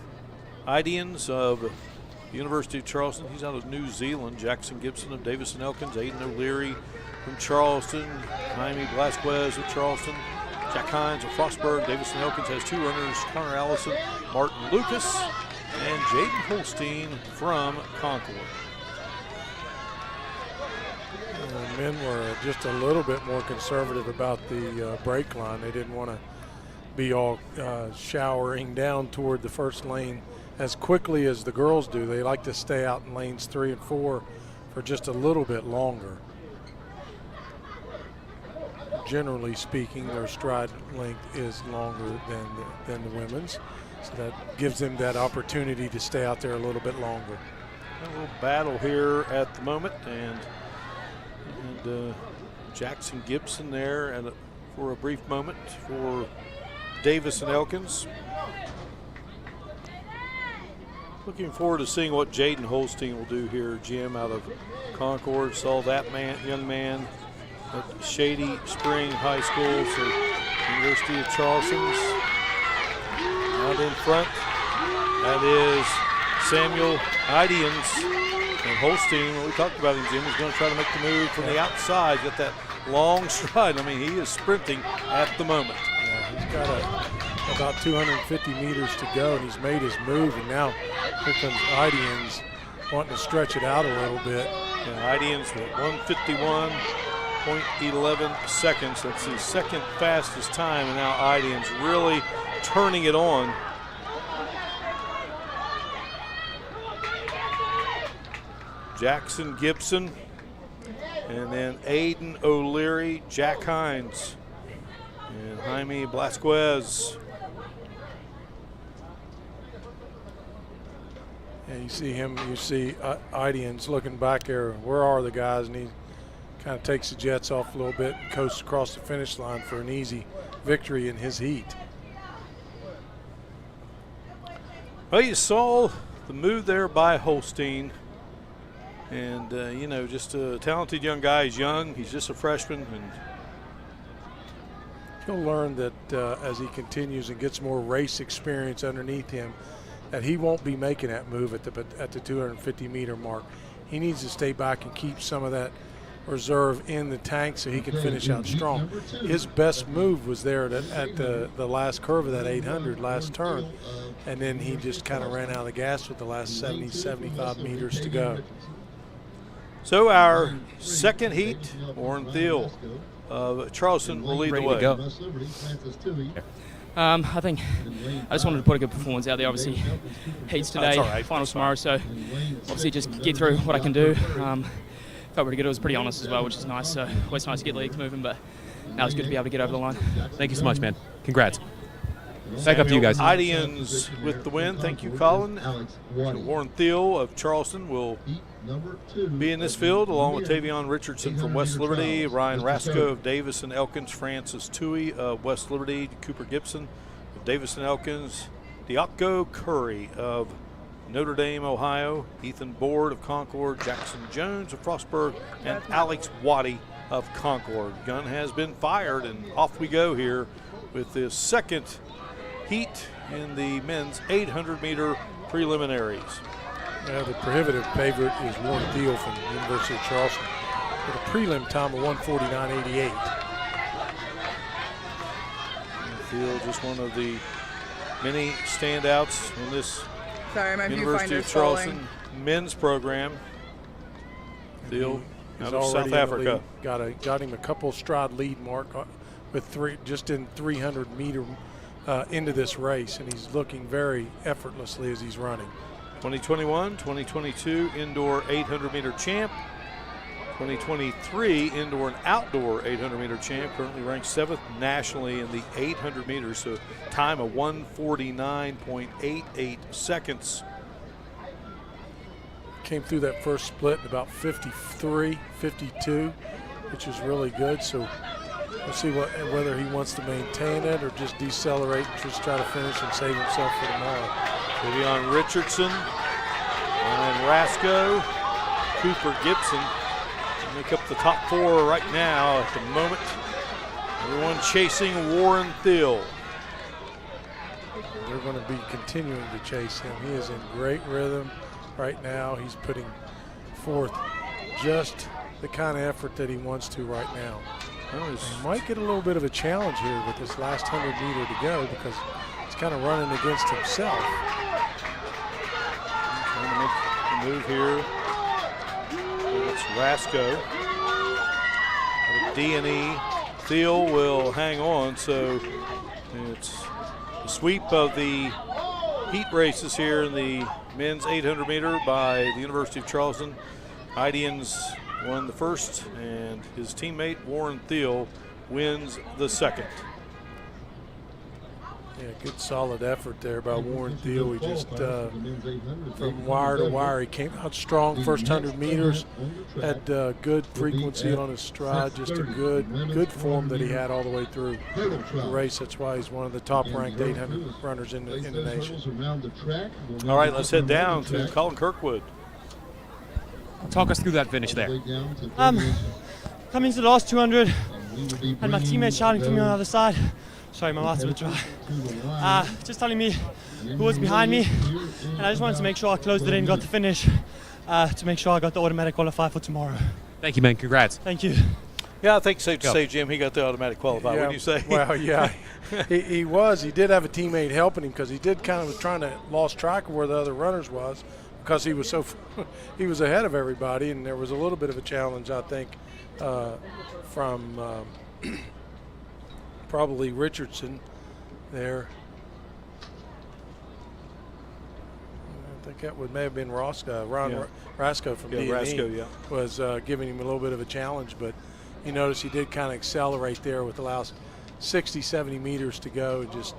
Idians of the University of Charleston. He's out of New Zealand. Jackson Gibson of Davison Elkins. Aiden O'Leary from Charleston. Jaime Blasquez of Charleston. Jack Hines of Frostburg. Davison Elkins has 2 runners, Connor Allison, Martin Lucas, and Jaden Holstein from Concord. The men were just a little bit more conservative about the brake line. They didn't want to be all showering down toward the first lane as quickly as the girls do. They like to stay out in lanes 3 and 4 for just a little bit longer. Generally speaking, their stride length is longer than the women's, so that gives them that opportunity to stay out there a little bit longer. A little battle here at the moment, and Jackson Gibson there for a brief moment for Davison Elkins. Looking forward to seeing what Jaden Holstein will do here, Jim, out of Concord. Saw that young man at Shady Spring High School, so University of Charleston's out in front. That is Samuel Idians. And Holstein, when we talked about him, Jim, is going to try to make the move from the outside, get that long stride. I mean, he is sprinting at the moment. Yeah, he's got about 250 meters to go, and he's made his move, and now here comes Idians wanting to stretch it out a little bit. Yeah, Idians with 1:51.11 seconds. That's his second fastest time, and now Idians really turning it on. Jackson Gibson, and then Aiden O'Leary, Jack Hines, and Jaime Blasquez. And you see him, you see Idians looking back there. Where are the guys? And he kind of takes the jets off a little bit and coasts across the finish line for an easy victory in his heat. Well, you saw the move there by Holstein. And, you know, just a talented young guy. He's young. He's just a freshman. And he'll learn that as he continues and gets more race experience underneath him, that he won't be making that move at the 250-meter mark. He needs to stay back and keep some of that reserve in the tank so he can finish out strong. His best move was there at the last curve of that 800 last turn, and then he just kind of ran out of the gas with the last 70, 75 meters to go. So our second heat, Warren Thiel of Charleston will lead the way. I think I just wanted to put a good performance out there. Obviously, heats today, finals tomorrow, so obviously just get through what I can do. Felt pretty good. It was pretty honest as well, which is nice. So always nice to get legs moving, but now it's good to be able to get over the line. Thank you so much, man. Congrats. Back up to you guys. Idians with the win. Thank you, Colin. So Warren Thiel of Charleston will be in this field, along with Tavion Richardson from West Liberty, Ryan Rasco of Davis and Elkins, Francis Tui of West Liberty, Cooper Gibson of Davis and Elkins, Diaco Curry of Notre Dame, Ohio, Ethan Board of Concord, Jackson Jones of Frostburg, and Alex Waddy of Concord. Gun has been fired, and off we go here with this second heat in the men's 800-meter preliminaries. Yeah, the prohibitive favorite is Warren Thiel from the University of Charleston with a prelim time of 1:49.88. Thiel, just one of the many standouts in this University of Charleston men's program. Thiel out of South Africa. Got him a couple stride lead mark with just in 300-meter into this race, and he's looking very effortlessly as he's running. 2021, 2022 indoor 800-meter champ, 2023 indoor and outdoor 800-meter champ, currently ranked 7th nationally in the 800 meters, so time of 1:49.88 seconds. Came through that first split in about 53, 52, which is really good. So we'll see whether he wants to maintain it or just decelerate and just try to finish and save himself for tomorrow. Tavion Richardson, Ryan Rasco, Cooper Gibson make up the top four right now at the moment. Everyone chasing Warren Thiel. They're going to be continuing to chase him. He is in great rhythm right now. He's putting forth just the kind of effort that he wants to right now. He might get a little bit of a challenge here with this last 100 meter to go because he's kind of running against himself. Trying to make the move here. It's Rasco. D&E. Thiel will hang on, so it's the sweep of the heat races here in the men's 800 meter by the University of Charleston. Idians won the first, and his teammate Warren Thiel wins the second. Yeah, good solid effort there by Warren Thiel. He just, from wire to wire, he came out strong first 100 meters, had good frequency on his stride, just a good form that he had all the way through the race. That's why he's one of the top-ranked 800 runners in the nation. All right, let's head down to Colin Kirkwood. Talk us through that finish there. Coming to the last 200, and my teammates shouting to me on the other side. Sorry, my mouth's a bit dry. Just telling me who was behind me, and I just wanted to make sure I closed it in, got the finish, to make sure I got the automatic qualifier for tomorrow. Thank you, man. Congrats. Thank you. Yeah, I think safe to say, Jim, he got the automatic qualifier. Yeah, What do you say? Well, yeah, he was. He did have a teammate helping him because he did kind of was trying to lost track of where the other runners was because he was he was ahead of everybody, and there was a little bit of a challenge, I think, from. Probably Richardson there. I think think that may have been Ron Rasco from D&E. Rasco, was giving him a little bit of a challenge, but you notice he did kind of accelerate there with the last 60, 70 meters to go. Just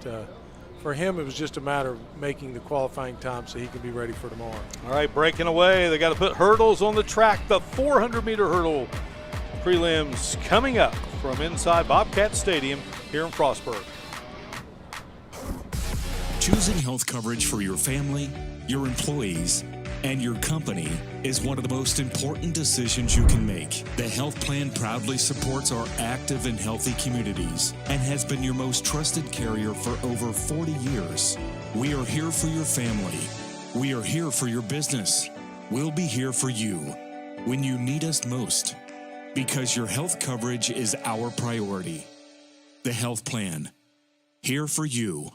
for him, it was just a matter of making the qualifying time so he can be ready for tomorrow. All right, breaking away. They got to put hurdles on the track. The 400-meter hurdle prelims coming up from inside Bobcat Stadium here in Frostburg. Choosing health coverage for your family, your employees, and your company is one of the most important decisions you can make. The health plan proudly supports our active and healthy communities and has been your most trusted carrier for over 40 years. We are here for your family. We are here for your business. We'll be here for you when you need us most, because your health coverage is our priority. The health plan, here for you.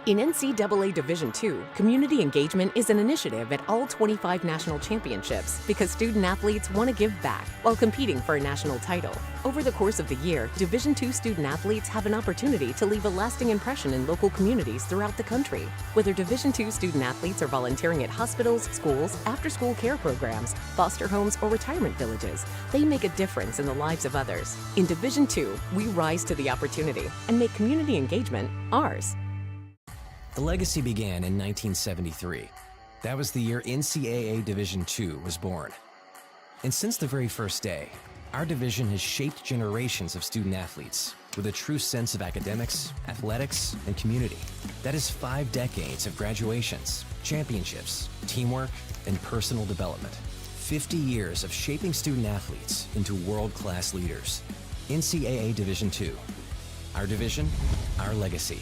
In NCAA Division II, community engagement is an initiative at all 25 national championships because student athletes want to give back while competing for a national title. Over the course of the year, Division II student athletes have an opportunity to leave a lasting impression in local communities throughout the country. Whether Division II student athletes are volunteering at hospitals, schools, after-school care programs, foster homes, or retirement villages, they make a difference in the lives of others. In Division II, we rise to the opportunity and make community engagement ours. The legacy began in 1973. That was the year NCAA Division II was born. And since the very first day, our division has shaped generations of student athletes with a true sense of academics, athletics, and community. That is 5 decades of graduations, championships, teamwork, and personal development. 50 years of shaping student athletes into world-class leaders. NCAA Division II. Our division, our legacy.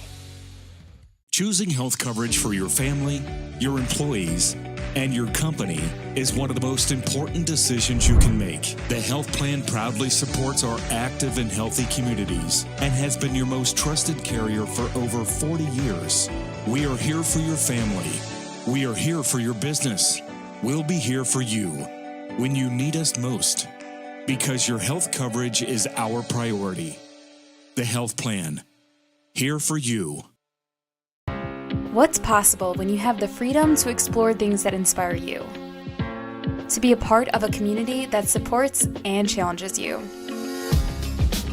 Choosing health coverage for your family, your employees, and your company is one of the most important decisions you can make. The health plan proudly supports our active and healthy communities and has been your most trusted carrier for over 40 years. We are here for your family. We are here for your business. We'll be here for you when you need us most, because your health coverage is our priority. The health plan, here for you. What's possible when you have the freedom to explore things that inspire you? To be a part of a community that supports and challenges you?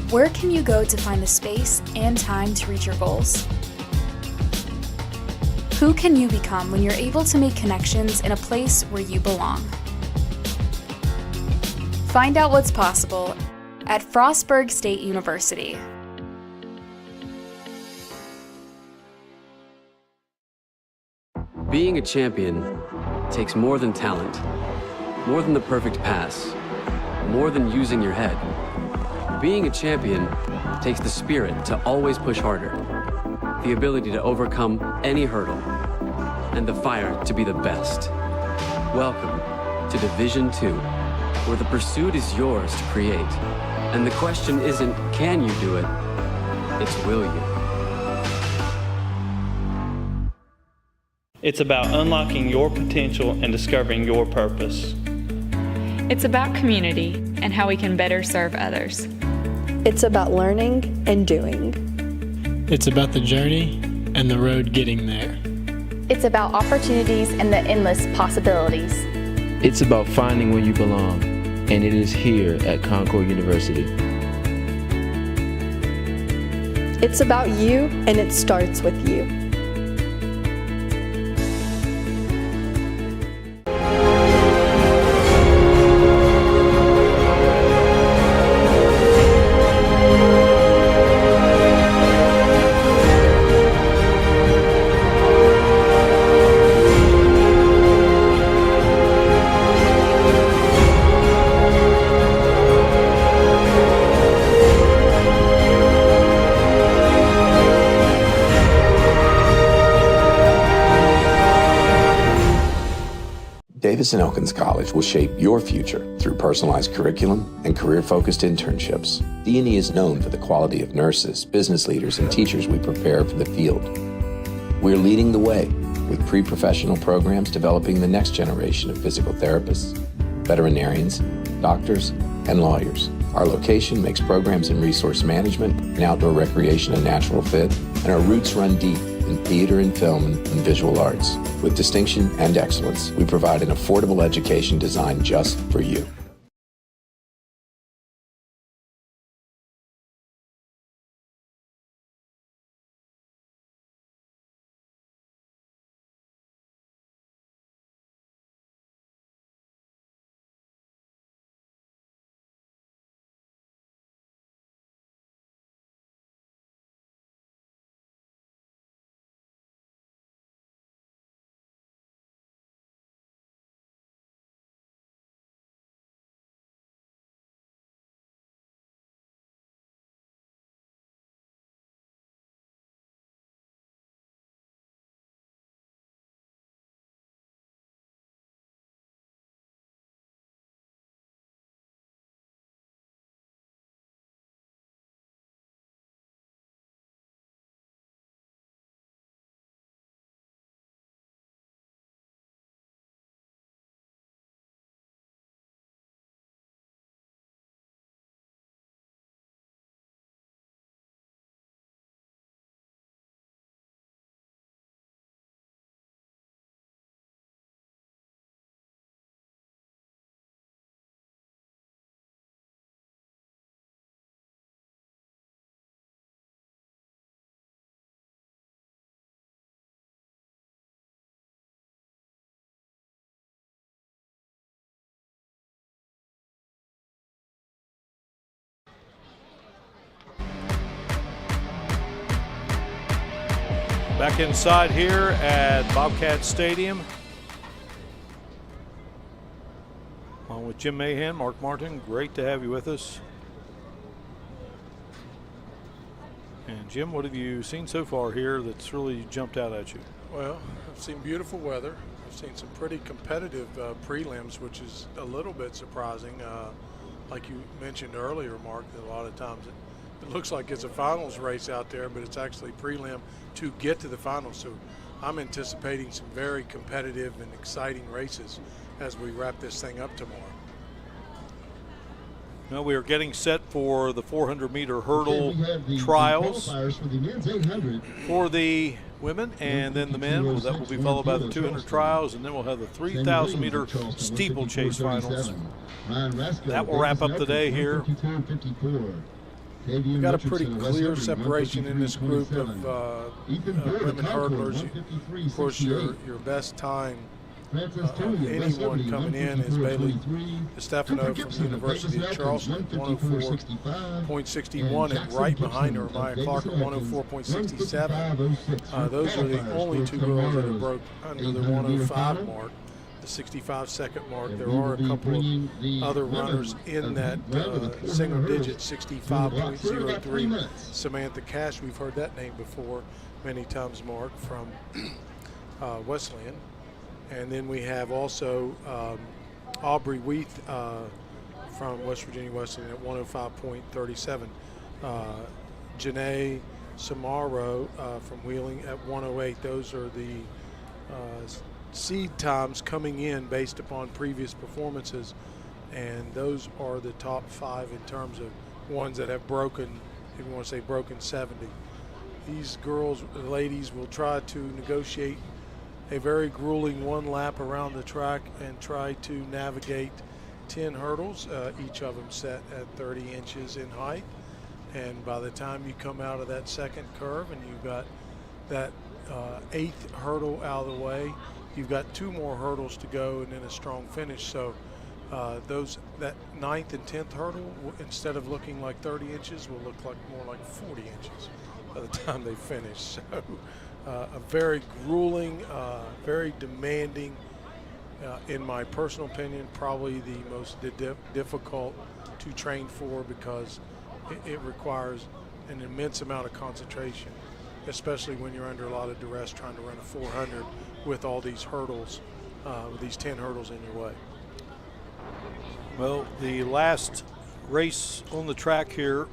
Where can you go to find the space and time to reach your goals? Who can you become when you're able to make connections in a place where you belong? Find out what's possible at Frostburg State University. Being a champion takes more than talent, more than the perfect pass, more than using your head. Being a champion takes the spirit to always push harder, the ability to overcome any hurdle, and the fire to be the best. Welcome to Division II, where the pursuit is yours to create. And the question isn't, can you do it? It's, will you? It's about unlocking your potential and discovering your purpose. It's about community and how we can better serve others. It's about learning and doing. It's about the journey and the road getting there. It's about opportunities and the endless possibilities. It's about finding where you belong, and it is here at Concord University. It's about you, and it starts with you. Davidson-Elkins College will shape your future through personalized curriculum and career-focused internships. D&E is known for the quality of nurses, business leaders, and teachers we prepare for the field. We're leading the way with pre-professional programs developing the next generation of physical therapists, veterinarians, doctors, and lawyers. Our location makes programs in resource management and outdoor recreation a natural fit, and our roots run deep in theater and film and visual arts. With distinction and excellence, we provide an affordable education designed just for you. Back inside here at Bobcat Stadium. Along with Jim Mahan, Mark Martin, great to have you with us. And Jim, what have you seen so far here that's really jumped out at you? Well, I've seen beautiful weather. I've seen some pretty competitive prelims, which is a little bit surprising. Like you mentioned earlier, Mark, that a lot of times it looks like it's a finals race out there, but it's actually prelim to get to the finals. So I'm anticipating some very competitive and exciting races as we wrap this thing up tomorrow. Now we are getting set for the 400-meter hurdle trials for the women and then the men. Well, that will be followed by the 200 trials, and then we'll have the 3,000-meter steeplechase finals. That will wrap up the day here. We've got a pretty clear separation in this group of women hurdlers. Of course, your best time, anyone coming in, is Bailey DeStefano from the University of Charleston, 104.61, and right behind her, Maya Clark at 104.67. Those are the only two girls that have broke under the 105 mark. The 65-second mark. There are a couple of other runners in that single digit 65.03. Samantha Cash, we've heard that name before many times, Mark, from Wesleyan. And then we have also Aubrey Weath from West Virginia Wesleyan at 105.37. Janae Samaro from Wheeling at 108. Those are the seed times coming in based upon previous performances, and those are the top 5 in terms of ones that have broken, if you want to say broken 70. These girls, ladies, will try to negotiate a very grueling one lap around the track and try to navigate 10 hurdles, each of them set at 30 inches in height. And by the time you come out of that second curve and you've got that 8th hurdle out of the way, you've got 2 more hurdles to go and then a strong finish. So that 9th and 10th hurdle, instead of looking like 30 inches, will look like more like 40 inches by the time they finish. So a very grueling, very demanding, in my personal opinion, probably the most difficult to train for, because it requires an immense amount of concentration, especially when you're under a lot of duress trying to run a 400 with all these hurdles with these 10 hurdles in your way. Well, the last race on the track here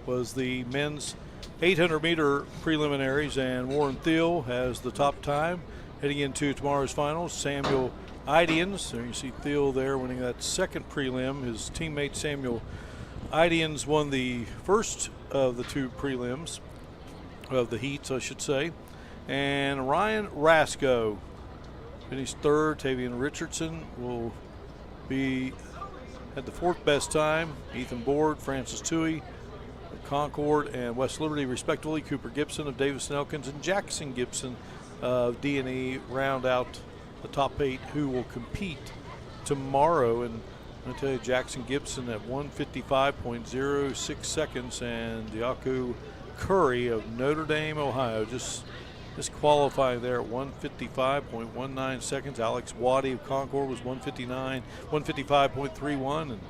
was the men's 800-meter preliminaries, and Warren Thiel has the top time heading into tomorrow's finals. Samuel Idians, there you see Thiel there winning that second prelim. His teammate Samuel Idians won the first of the two prelims, of the heats, I should say. And Ryan Rasco finished third. Tavian Richardson will be at the fourth best time. Ethan Board, Francis Toohey, Concord and West Liberty respectively. Cooper Gibson of Davis and Elkins and Jackson Gibson of D&E round out the top 8 who will compete tomorrow. And I'm going to tell you, Jackson Gibson at 1:55.06 seconds, and Diaku Curry of Notre Dame, Ohio, just qualifying there at 1:55.19 seconds. Alex Waddy of Concord was 1:55.31, and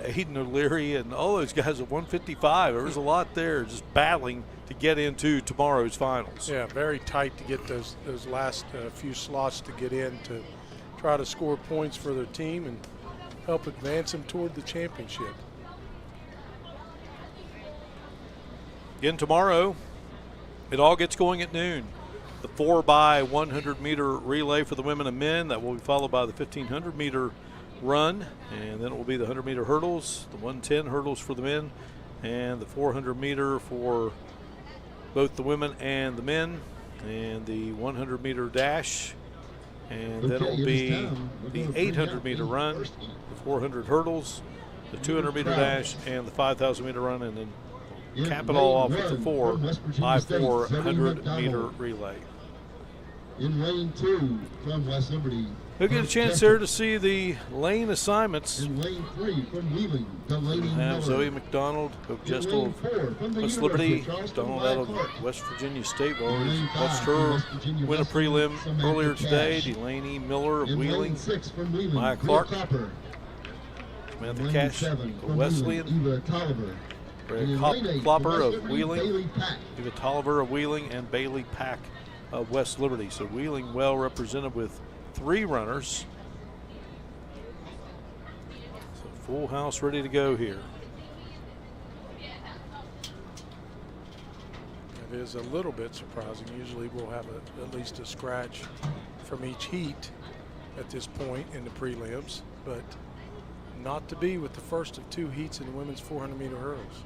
Aiden O'Leary and all those guys at 1:55. There was a lot there just battling to get into tomorrow's finals. Yeah, very tight to get those last few slots to get in to try to score points for their team and help advance them toward the championship. Again tomorrow, it all gets going at noon. The 4x100-meter relay for the women and men, that will be followed by the 1,500-meter run, and then it will be the 100-meter hurdles, the 110 hurdles for the men, and the 400-meter for both the women and the men, and the 100-meter dash, and then it will be the 800-meter run, the 400 hurdles, the 200-meter dash, and the 5,000-meter run, and then cap it all off with the 4x400-meter relay. In lane 2 from West Liberty. We'll get a chance there to see the lane assignments. In lane 3 from Wheeling, Delaney have Miller. Zoe McDonald of Gestal of West Liberty, Donald out of West Virginia State. We already watched her win a prelim earlier today. Delaney Miller of Wheeling, Maya Clark, Samantha Cash of Wesleyan, Brad Klopper of Wheeling, Eva Tolliver of Wheeling, and Bailey Pack of West Liberty. So Wheeling well represented with 3 runners. So full house ready to go here. It is a little bit surprising. Usually we'll have at least a scratch from each heat at this point in the prelims, but not to be with the first of 2 heats in the women's 400-meter hurdles.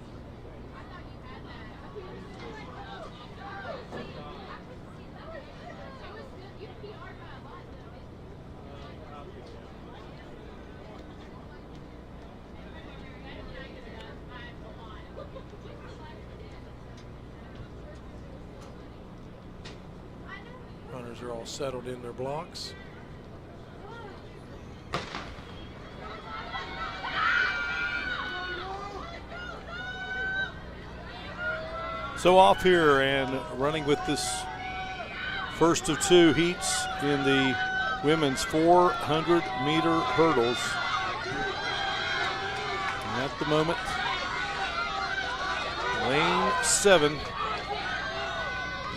Runners are all settled in their blocks. So off here and running with this first of 2 heats in the women's 400-meter hurdles. And at the moment, lane 7.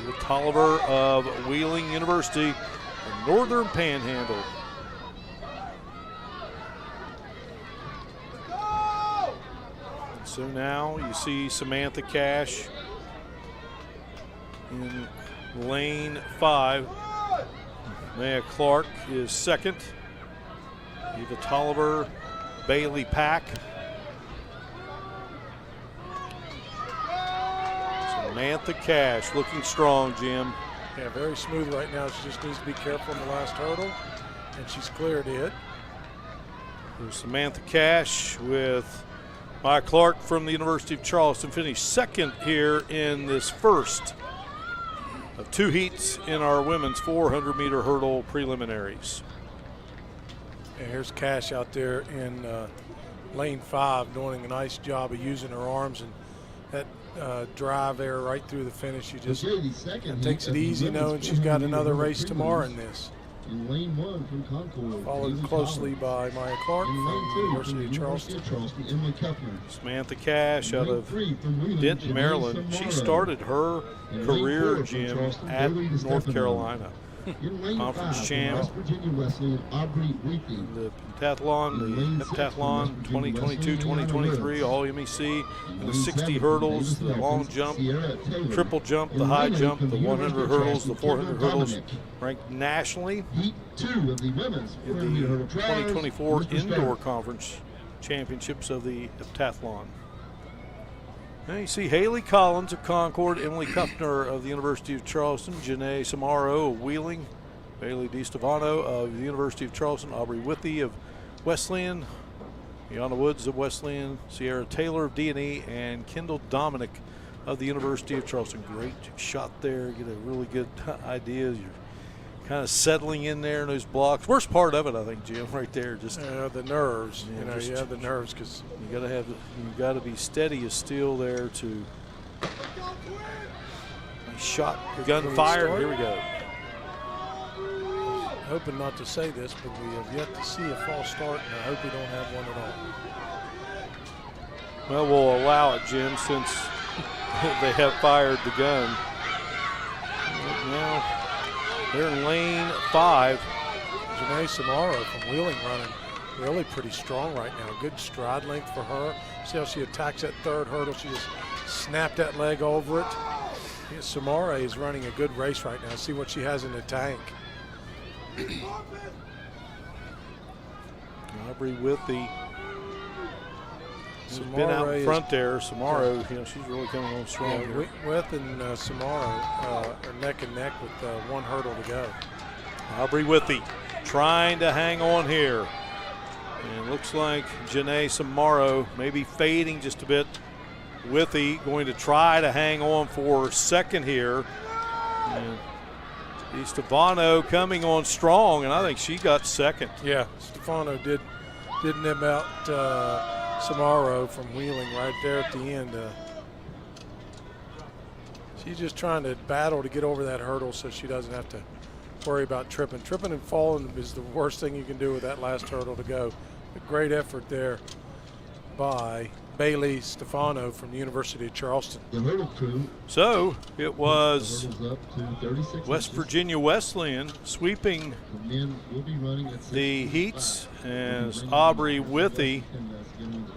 The Tolliver of Wheeling University, the Northern Panhandle. And so now you see Samantha Cash in lane 5. Maya Clark is second. Eva Tolliver, Bailey Pack. Samantha Cash looking strong, Jim. Yeah, very smooth right now. She just needs to be careful in the last hurdle, and she's cleared it. There's Samantha Cash with Maya Clark from the University of Charleston, finished second here in this first of 2 heats in our women's 400-meter hurdle preliminaries. And here's Cash out there in lane 5 doing a nice job of using her arms, and that drive there right through the finish. She just takes it easy knowing she's got another race tomorrow in this. In lane 1 from Concord. Followed closely by Maya Clark from the University of Charleston. Emily Kepner. Samantha Cash out of Denton, Maryland. She started her career, Jim, at North Carolina. In lane Conference 5, champ. West Virginia Wesleyan, Aubrey Wheatley. The pentathlon, the heptathlon 2022-2023, all MEC, the 60 hurdles, the long jump, triple jump, the high jump, the 100 hurdles, the 400 hurdles, ranked nationally Heat 2 of the women's in 400 the hurdle trials. 2024 Mr. Indoor Sparrow. Conference Championships of the heptathlon. Now you see Haley Collins of Concord, Emily Kuffner of the University of Charleston, Janae Samaro of Wheeling, Bailey DiStefano of the University of Charleston, Aubrey Withy of Wesleyan, Iana Woods of Wesleyan, Sierra Taylor of D&E, and Kendall Dominic of the University of Charleston. Great shot there. Get a really good idea. You're kind of settling in there in those blocks. Worst part of it, I think, Jim, right there. Just the nerves. Yeah, You have the nerves because you got to be steady as steel there to. Nice shot. Gun fired. Here we go. Hoping not to say this, but we have yet to see a false start, and I hope we don't have one at all. Well, we'll allow it, Jim, since they have fired the gun. Now they're in lane 5. Janae Samaro from Wheeling running really pretty strong right now. Good stride length for her. See how she attacks that third hurdle. She just snapped that leg over it. Yeah, Samara is running a good race right now. See what she has in the tank. Aubrey Withy has been out in front there. Samaro, she's really coming on strong here. With and Samaro are neck and neck with one hurdle to go. Aubrey Withy trying to hang on here. And looks like Janae Samaro maybe fading just a bit. Withy going to try to hang on for second here. And Stefano coming on strong, and I think she got second. Yeah, Stefano did nib out Samaro from Wheeling right there at the end. She's just trying to battle to get over that hurdle so she doesn't have to worry about tripping. Tripping and falling is the worst thing you can do with that last hurdle to go. A great effort there by Bailey Stefano from the University of Charleston. The hurdle crew. So it was West Virginia Wesleyan sweeping the heats as Aubrey Withy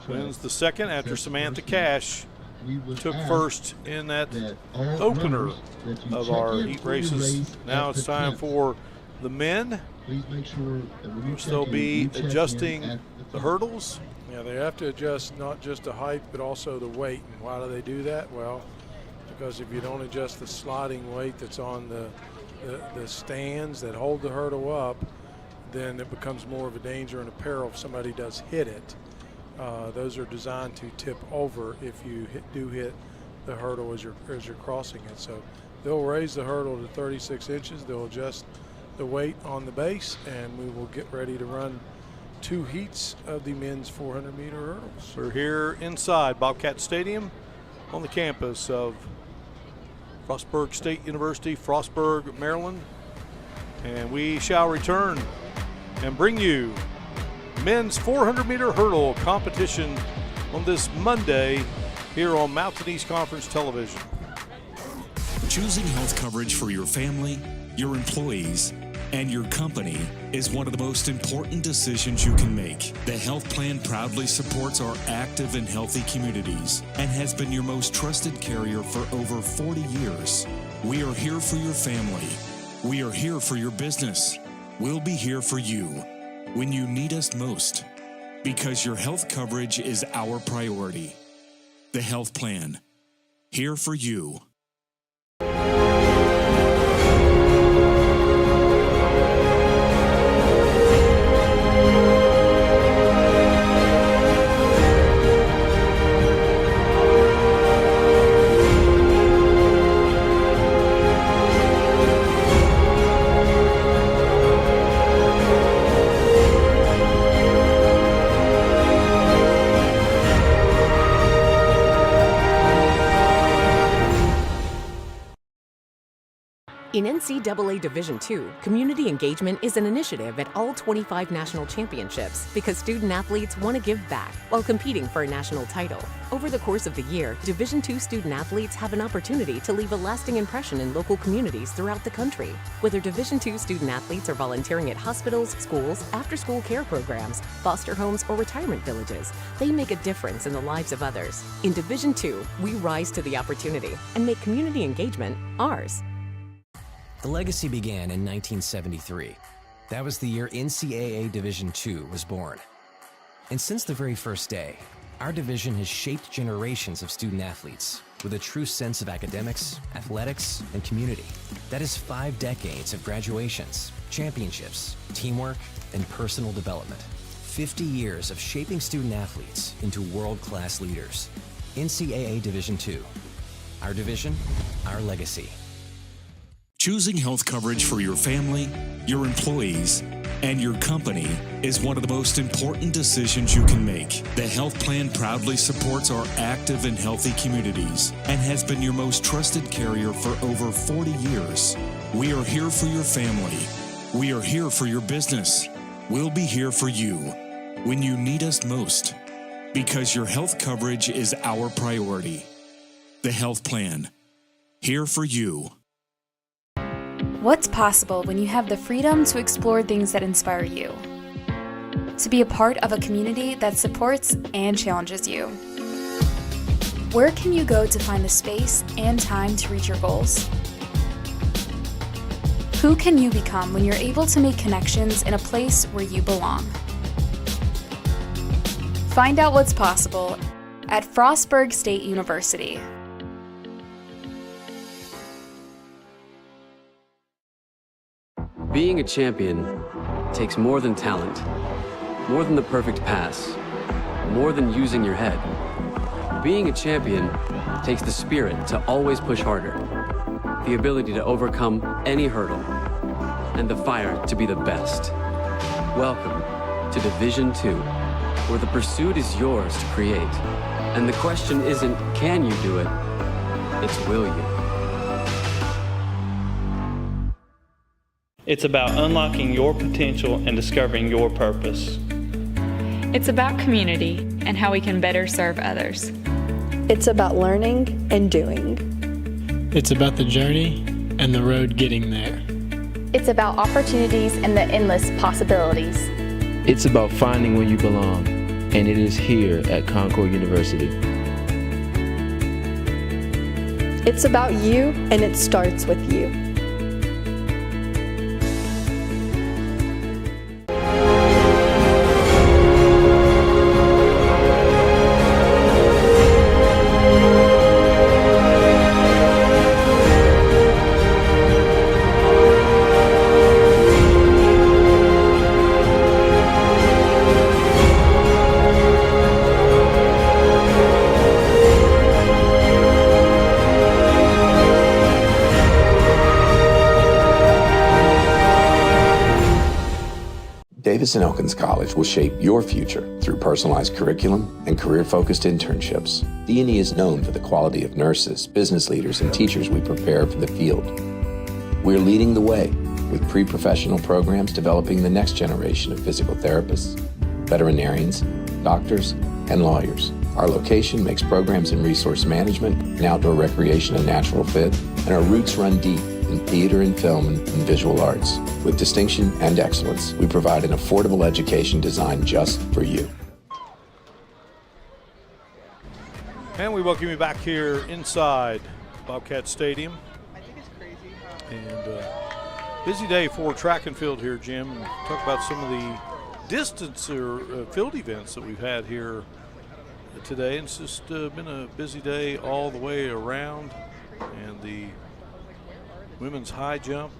wins the second after Samantha Cash took first in that opener of our heat races. Now it's time for the men, which they'll be adjusting the hurdles. Yeah, they have to adjust not just the height, but also the weight. And why do they do that? Well, because if you don't adjust the sliding weight that's on the stands that hold the hurdle up, then it becomes more of a danger and a peril if somebody does hit it. Those are designed to tip over if you do hit the hurdle as you're crossing it. So they'll raise the hurdle to 36 inches. They'll adjust the weight on the base, and we will get ready to run 2 heats of the men's 400-meter hurdles. We're here inside Bobcat Stadium on the campus of Frostburg State University, Frostburg, Maryland. And we shall return and bring you men's 400-meter hurdle competition on this Monday here on Mountain East Conference Television. Choosing health coverage for your family, your employees, and your company is one of the most important decisions you can make. The health plan proudly supports our active and healthy communities and has been your most trusted carrier for over 40 years. We are here for your family. We are here for your business. We'll be here for you when you need us most, because your health coverage is our priority. The health plan, here for you. In NCAA Division II, community engagement is an initiative at all 25 national championships because student athletes want to give back while competing for a national title. Over the course of the year, Division II student athletes have an opportunity to leave a lasting impression in local communities throughout the country. Whether Division II student athletes are volunteering at hospitals, schools, after-school care programs, foster homes, or retirement villages, they make a difference in the lives of others. In Division II, we rise to the opportunity and make community engagement ours. The legacy began in 1973. That was the year NCAA Division II was born. And since the very first day, our division has shaped generations of student athletes with a true sense of academics, athletics, and community. That is 5 decades of graduations, championships, teamwork, and personal development. 50 years of shaping student athletes into world-class leaders. NCAA Division II. Our division, our legacy. Choosing health coverage for your family, your employees, and your company is one of the most important decisions you can make. The health plan proudly supports our active and healthy communities and has been your most trusted carrier for over 40 years. We are here for your family. We are here for your business. We'll be here for you when you need us most, because your health coverage is our priority. The health plan, here for you. What's possible when you have the freedom to explore things that inspire you? To be a part of a community that supports and challenges you. Where can you go to find the space and time to reach your goals? Who can you become when you're able to make connections in a place where you belong? Find out what's possible at Frostburg State University. Being a champion takes more than talent, more than the perfect pass, more than using your head. Being a champion takes the spirit to always push harder, the ability to overcome any hurdle, and the fire to be the best. Welcome to Division II, where the pursuit is yours to create. And the question isn't, can you do it? It's, will you? It's about unlocking your potential and discovering your purpose. It's about community and how we can better serve others. It's about learning and doing. It's about the journey and the road getting there. It's about opportunities and the endless possibilities. It's about finding where you belong, and it is here at Concord University. It's about you, and it starts with you. Davidson Elkins College will shape your future through personalized curriculum and career-focused internships. D&E is known for the quality of nurses, business leaders, and teachers we prepare for the field. We're leading the way with pre-professional programs developing the next generation of physical therapists, veterinarians, doctors, and lawyers. Our location makes programs in resource management and outdoor recreation a natural fit, and our roots run deep in theater and film and visual arts. With distinction and excellence, we provide an affordable education designed just for you. And we welcome you back here inside Bobcat Stadium. And busy day for track and field here, Jim. And talk about some of the distance or field events that we've had here today. And it's just been a busy day all the way around. And the women's high jump,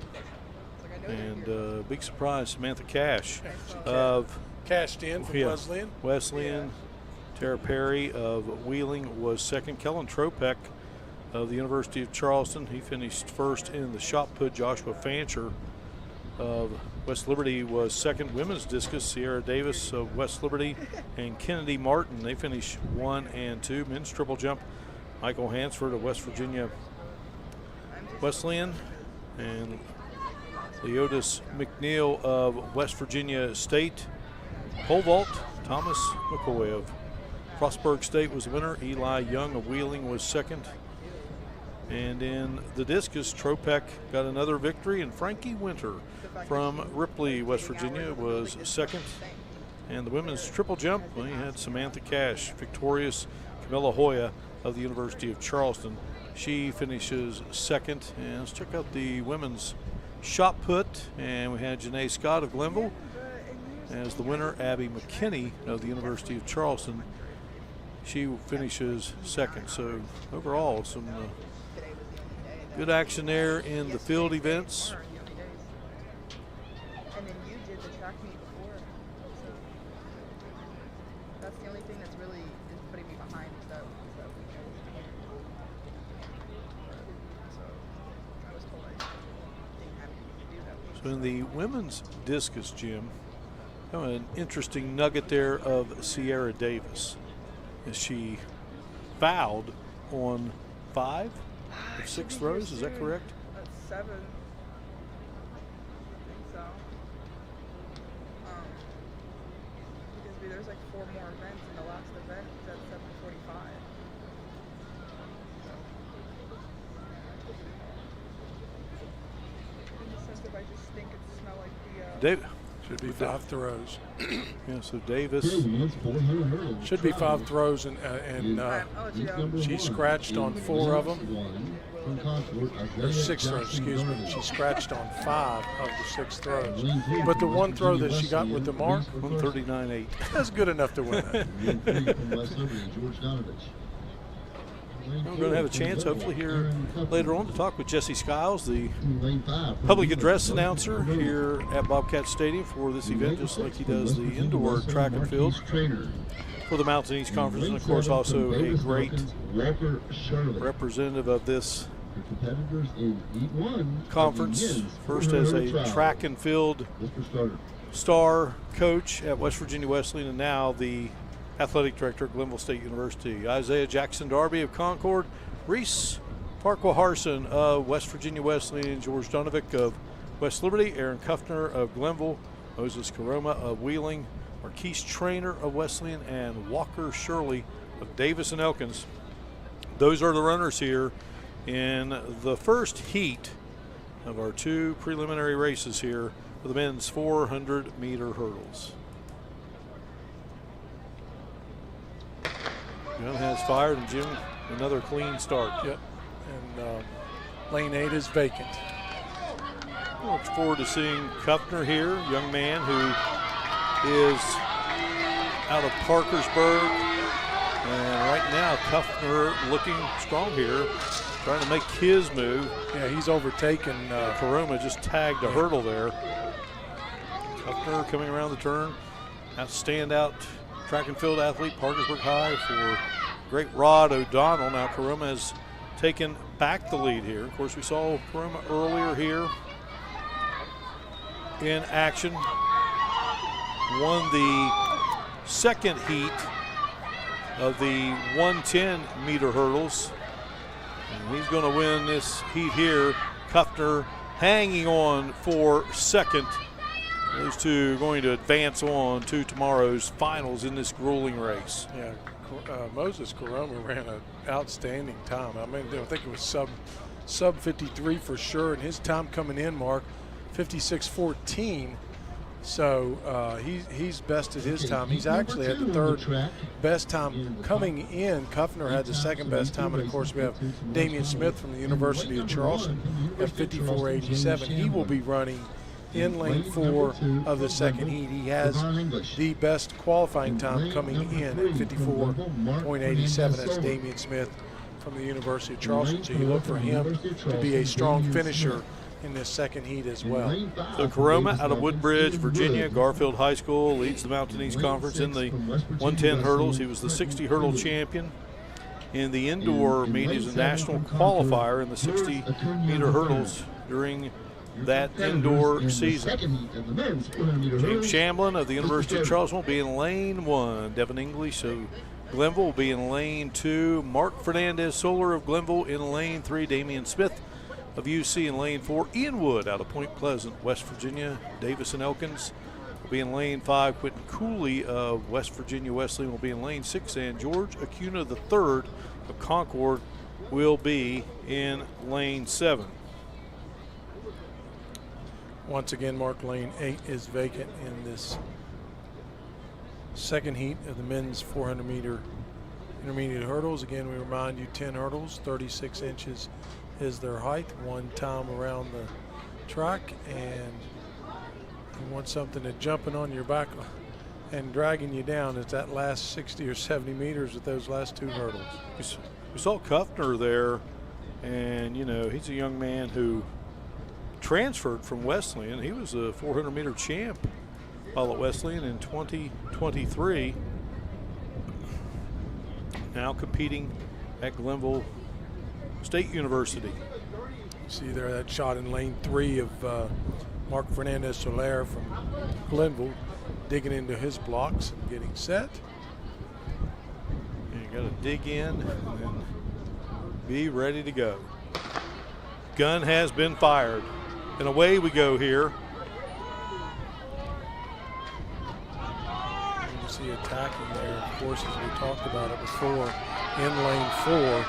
and big surprise, Samantha Cash of cashed in from Wesleyan. Tara Perry of Wheeling was second. Kellen Tropek of the University of Charleston, he finished first in the shot put. Joshua Fancher of West Liberty was second. Women's discus, Sierra Davis of West Liberty and Kennedy Martin, they finished 1 and 2. Men's triple jump, Michael Hansford of West Virginia Wesleyan And Leotis McNeil of West Virginia State. Pole vault, Thomas McCoy of Frostburg State was the winner. Eli Young of Wheeling was second. And in the discus, Tropek got another victory, and Frankie Winter from Ripley, West Virginia was second. And the women's triple jump, we had Samantha Cash, victorious. Camilla Hoya of the University of Charleston, she finishes second. And let's check out the women's shot put, and we had Janae Scott of Glenville as the winner. Abby McKinney of the University of Charleston, she finishes second. So overall, some good action there in the field events. And then you did the track meet before, so that's the only thing that's really is putting me behind that weekend. So I was told I didn't have anything to do that week. So in the women's discus, Jim, an interesting nugget there of Sierra Davis, as she fouled on 5 of 6 throws. Is that correct? That's 7. I think so. Because there's like 4 more events, and the last event is at 7:45. In the sense of I just think it smell like the. David. Should be 5 throws. Yeah, so Davis. Should be 5 throws, and she scratched on 4 of them. Or 6 throws, excuse me. She scratched on 5 of the 6 throws. But the one throw that she got with the mark, 139.8. That's good enough to win it. We're going to have a chance, hopefully, here later on to talk with Jesse Skiles, the public address announcer here at Bobcat Stadium for this event, just like he does the indoor track and field for the Mountain East Conference, and of course also a great representative of this conference, first as a track and field star coach at West Virginia Wesleyan, and now the athletic director at Glenville State University. Isaiah Jackson Darby of Concord, Reese Farquharson of West Virginia Wesleyan, George Donovic of West Liberty, Aaron Kuffner of Glenville, Moses Karoma of Wheeling, Marquise Trainer of Wesleyan, and Walker Shirley of Davis and Elkins. Those are the runners here in the first heat of our 2 preliminary races here for the men's 400-meter hurdles. Gun has fired, and Jim, another clean start. Yep. And lane 8 is vacant. Look forward to seeing Kuffner here, young man who is out of Parkersburg. And right now, Kuffner looking strong here, trying to make his move. Yeah, he's overtaken. Karoma just tagged a hurdle there. Kuffner coming around the turn. That standout track and field athlete, Parkersburg High, for great Rod O'Donnell. Now Karoma has taken back the lead here. Of course, we saw Karoma earlier here in action. Won the second heat of the 110-meter hurdles. And he's going to win this heat here. Kuffner hanging on for second. Those two are going to advance on to tomorrow's finals in this grueling race. Yeah, Moses Karoma ran an outstanding time. I mean, I think it was sub 53 for sure, and his time coming in, Mark, 56:14. So he's bested his time. He's actually at the 3rd best time coming in. Kuffner had the 2nd best time, and of course we have Damian Smith from the University of Charleston at 54:87. He will be running in lane 4 of the second heat. He has the best qualifying time coming in at 54.87. That's Damian Smith from the University of Charleston. So you look for him to be a strong finisher in this second heat as well. So Karoma out of Woodbridge, Virginia, Garfield High School, leads the Mountain East Conference in the 110 hurdles. He was the 60 hurdle champion in the indoor meet. He was a national qualifier in the 60-meter hurdles during that indoor season. James Shamblin of the University of Charleston will be in lane 1. Devin English of Glenville will be in lane 2. Mark Fernandez Solar of Glenville in lane 3. Damian Smith of UC in lane 4. Ian Wood out of Point Pleasant, West Virginia. Davis and Elkins will be in lane 5. Quentin Cooley of West Virginia Wesleyan will be in lane 6. And George Acuna III of Concord will be in lane 7. Once again, Mark, lane 8 is vacant in this second heat of the men's 400-meter intermediate hurdles. Again, we remind you 10 hurdles, 36 inches is their height, one time around the track, and you want something that's jumping on your back and dragging you down. It's that last 60 or 70 meters with those last 2 hurdles. We saw Kuffner there, and you know, he's a young man who transferred from Wesleyan. He was a 400-meter champ while at Wesleyan in 2023. Now competing at Glenville State University. See there that shot in lane 3 of Mark Fernandez Soler from Glenville, digging into his blocks and getting set. And you got to dig in and then be ready to go. Gun has been fired. And away we go here. You see attacking there, of course, as we talked about it before. In lane 4,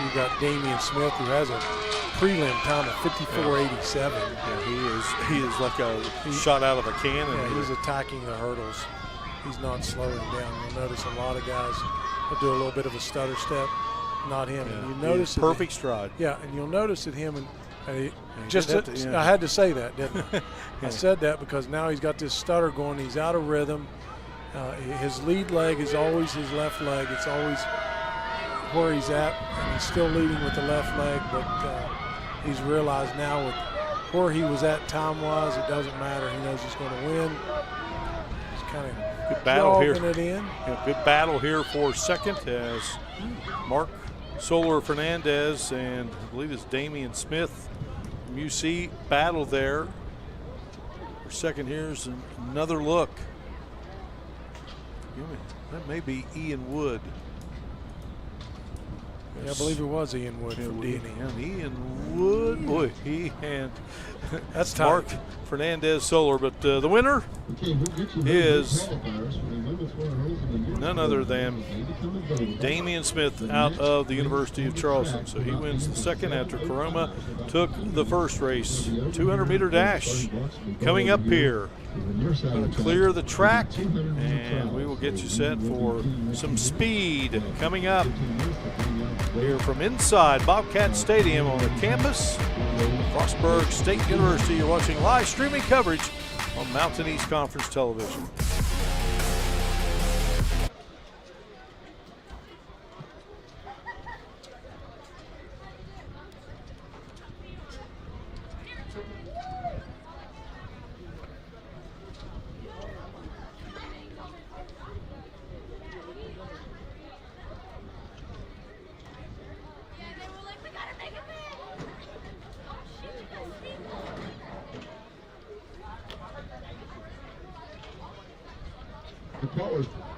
you've got Damian Smith, who has a prelim time of 54.87. Yeah, he is like a shot out of a cannon. Yeah, he's attacking the hurdles. He's not slowing down. You'll notice a lot of guys will do a little bit of a stutter step. Not him. Yeah, and you notice perfect stride. Yeah, and you'll notice that him and I had to say that, didn't I? I said that because now he's got this stutter going. He's out of rhythm. His lead leg is always his left leg. It's always where he's at, and he's still leading with the left leg, but he's realized now with where he was at time-wise, it doesn't matter. He knows he's going to win. He's kind of good battle here. It in. Yeah, good battle here for second as Mark Soler Fernandez and I believe it's Damian Smith from UC battle there. For second, here's another look. That may be Ian Wood. Yeah, I believe it was Ian Wood from D&E. Ian Wood, boy, he and that's Mark Fernandez Soler. But the winner is none other than Damian Smith out of the University of Charleston. So he wins the second after Caroma took the first race. 200-meter dash coming up here. Going to clear the track, and we will get you set for some speed coming up here from inside Bobcat Stadium on the campus of Frostburg State University. You're watching live streaming coverage on Mountain East Conference Television.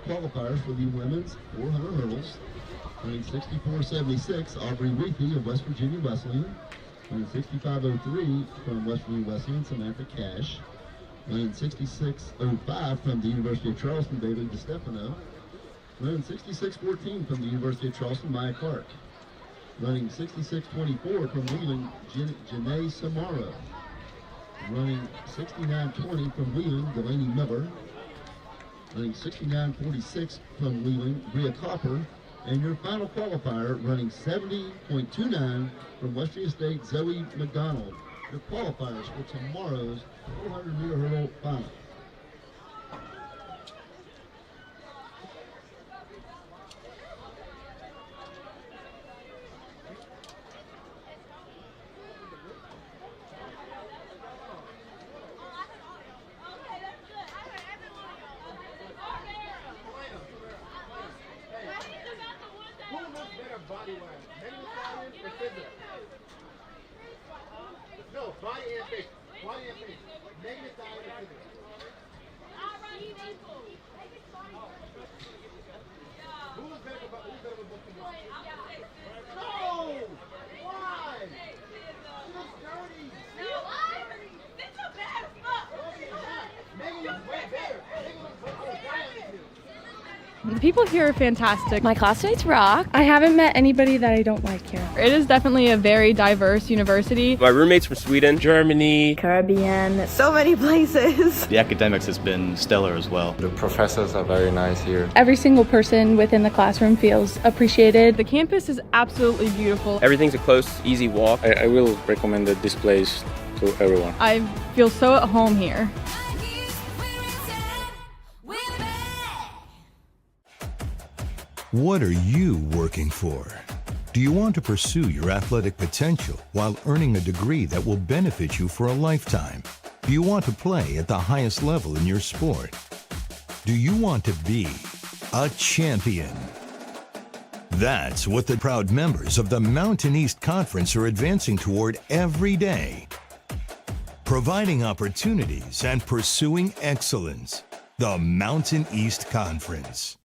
Qualifiers for the women's 400 hurdles. Running 64.76, Aubrey Reethy of West Virginia Wesleyan. Running 65.03 from West Virginia Wesleyan, Samantha Cash. Running 66.05 from the University of Charleston, Bailey DeStefano. Running 66.14 from the University of Charleston, Maya Clark. Running 66.24 from Wheeling, Janae Samaro. Running 69.20 from Wheeling, Delaney Miller. Running 69.46 from Wheeling, Bria Copper. And your final qualifier, running 70.29 from West Virginia State, Zoe McDonald. Your qualifiers for tomorrow's 400-meter hurdle final. people here are fantastic. My classmates rock. I haven't met anybody that I don't like here. It is definitely a very diverse university. My roommates from Sweden, Germany, Caribbean. So many places. The academics has been stellar as well. The professors are very nice here. Every single person within the classroom feels appreciated. The campus is absolutely beautiful. Everything's a close, easy walk. I will recommend this place to everyone. I feel so at home here. What are you working for? Do you want to pursue your athletic potential while earning a degree that will benefit you for a lifetime? Do you want to play at the highest level in your sport? Do you want to be a champion? That's what the proud members of the Mountain East Conference are advancing toward every day. Providing opportunities and pursuing excellence. The Mountain East Conference.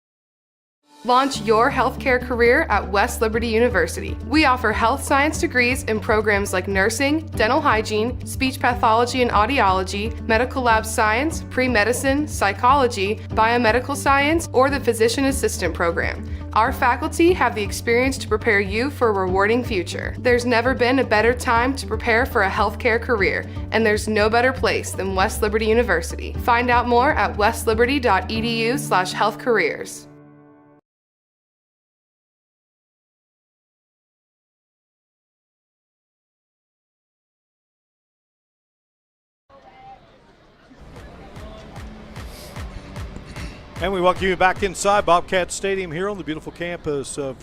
Launch your healthcare career at West Liberty University. We offer health science degrees in programs like nursing, dental hygiene, speech pathology and audiology, medical lab science, pre-medicine, psychology, biomedical science, or the physician assistant program. Our faculty have the experience to prepare you for a rewarding future. There's never been a better time to prepare for a healthcare career, and there's no better place than West Liberty University. Find out more at westliberty.edu/healthcareers. And we welcome you back inside Bobcat Stadium here on the beautiful campus of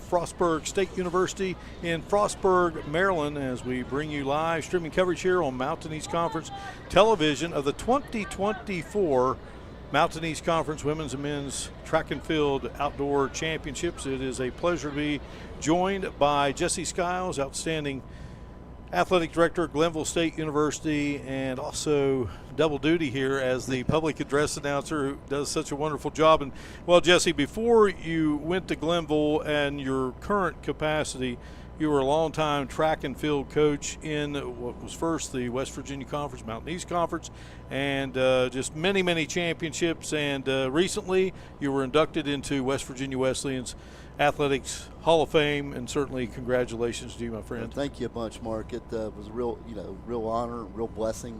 Frostburg State University in Frostburg, Maryland, as we bring you live streaming coverage here on Mountain East Conference Television of the 2024 Mountain East Conference Women's and Men's Track and Field Outdoor Championships. It is a pleasure to be joined by Jesse Skiles, outstanding Athletic Director at Glenville State University, and also double duty here as the public address announcer, who does such a wonderful job. And well, Jesse, before you went to Glenville and your current capacity, you were a longtime track and field coach in what was first the West Virginia Conference, Mountain East Conference, and just many, many championships. And recently you were inducted into West Virginia Wesleyan's Athletics Hall of Fame, and certainly congratulations to you, my friend. Thank you a bunch, Mark. It was a real honor, real blessing.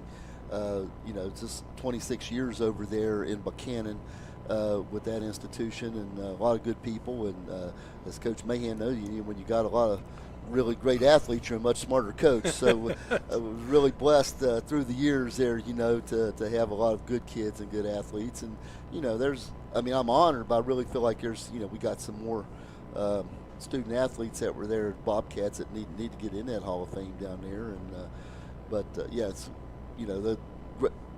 Just 26 years over there in Buchanan with that institution, and a lot of good people. And as Coach Mahan knows, when you got a lot of really great athletes, you're a much smarter coach. So I was really blessed through the years there, to have a lot of good kids and good athletes. And I'm honored, but I really feel like there's, we got some more student athletes that were there at Bobcats that need to get in that Hall of Fame down there. And it's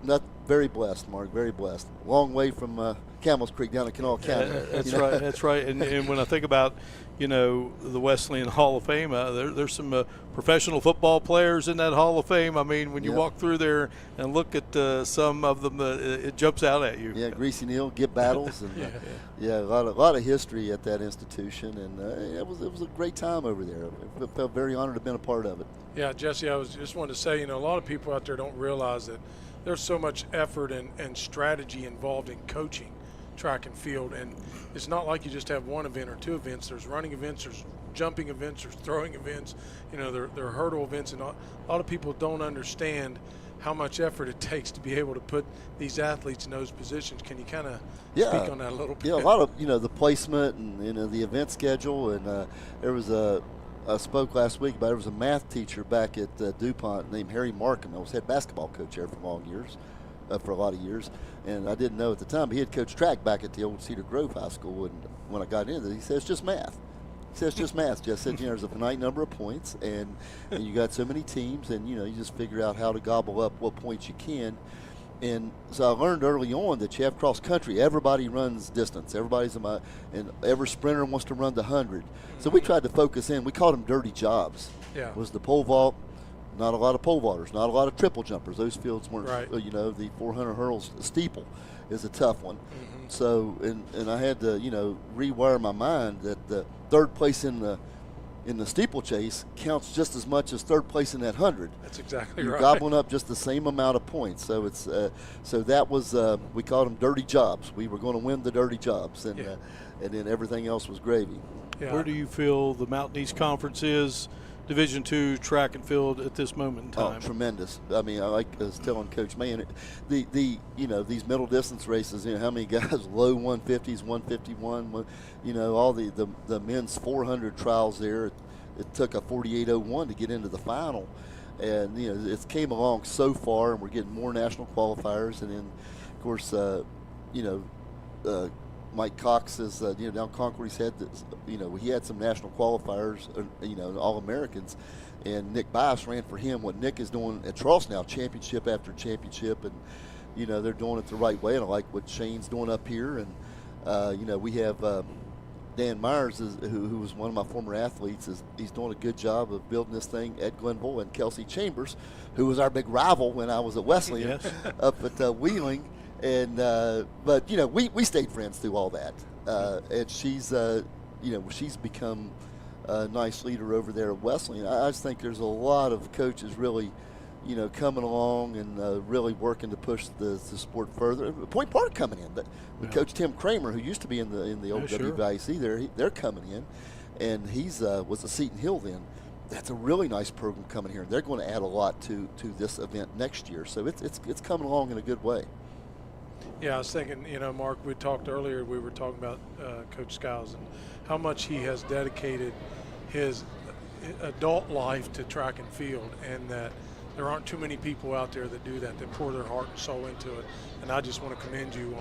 not very blessed, Mark, very blessed. Long way from Camels Creek down to Kanawha County. That's right. That's right. And when I think about the Wesleyan Hall of Fame, there's some professional football players in that Hall of Fame. I mean, when you walk through there and look at some of them, it jumps out at you. Yeah, Greasy Neal, Gib Battles, and a lot of history at that institution, and it was a great time over there. I felt very honored to have been a part of it. Yeah, Jesse, I just wanted to say, a lot of people out there don't realize that there's so much effort and strategy involved in coaching track and field, and it's not like you just have one event or two events. There's running events, there's jumping events, there's throwing events, there are hurdle events, and a lot of people don't understand how much effort it takes to be able to put these athletes in those positions. Can you kind of speak on that a little bit? Yeah, a lot of the placement and the event schedule, and there was I spoke last week about there was a math teacher back at DuPont named Harry Markham. I was head basketball coach there for a lot of years, and I didn't know at the time, but he had coached track back at the old Cedar Grove High School. And when I got into it, he said, it's just math. He said, it's just math. Just said, there's a finite number of points, and you got so many teams, and you just figure out how to gobble up what points you can. And so I learned early on that you have cross country. Everybody runs distance. And every sprinter wants to run the 100. So we tried to focus in. We called them dirty jobs. Yeah. It was the pole vault. Not a lot of pole vaulters, not a lot of triple jumpers. Those fields weren't, the 400 hurdles, the steeple is a tough one. Mm-hmm. So, and I had to, rewire my mind that the third place in the in the steeplechase counts just as much as third place in that 100. That's exactly You're right. gobbling up just the same amount of points. So it's so that was we called them dirty jobs. We were going to win the dirty jobs, and then everything else was gravy. Yeah. Where do you feel the Mountain East Conference is, Division II track and field at this moment in time? Oh, tremendous. I mean, I was telling Coach Mann, the you know, these middle distance races, you know, how many guys, low 150s, 151, you know, all the men's 400 trials there, it took a 48.01 to get into the final. And, you know, it came along so far, and we're getting more national qualifiers. And then, of course, you know, Mike Cox is, you know, down Concord, he's had this, you know, he had some national qualifiers, you know, All-Americans, and Nick Bias ran for him. What Nick is doing at Charleston now, championship after championship, and, you know, they're doing it the right way, and I like what Shane's doing up here. And, you know, we have Dan Myers, who was one of my former athletes, he's doing a good job of building this thing at Glenville, and Kelsey Chambers, who was our big rival when I was at Wesleyan, up at Wheeling. And but you know, we stayed friends through all that, and she's you know, she's become a nice leader over there at Wesleyan. I just think there's a lot of coaches really, you know, coming along and really working to push the sport further. Point Park coming in, but with Coach Tim Kramer, who used to be in the old WVIC, they're coming in, and he's was at Seton Hill then. That's a really nice program coming here. They're going to add a lot to this event next year, so it's coming along in a good way. Yeah, I was thinking, you know, Mark, we talked earlier, we were talking about Coach Skiles and how much he has dedicated his adult life to track and field, and that there aren't too many people out there that do that pour their heart and soul into it. And I just want to commend you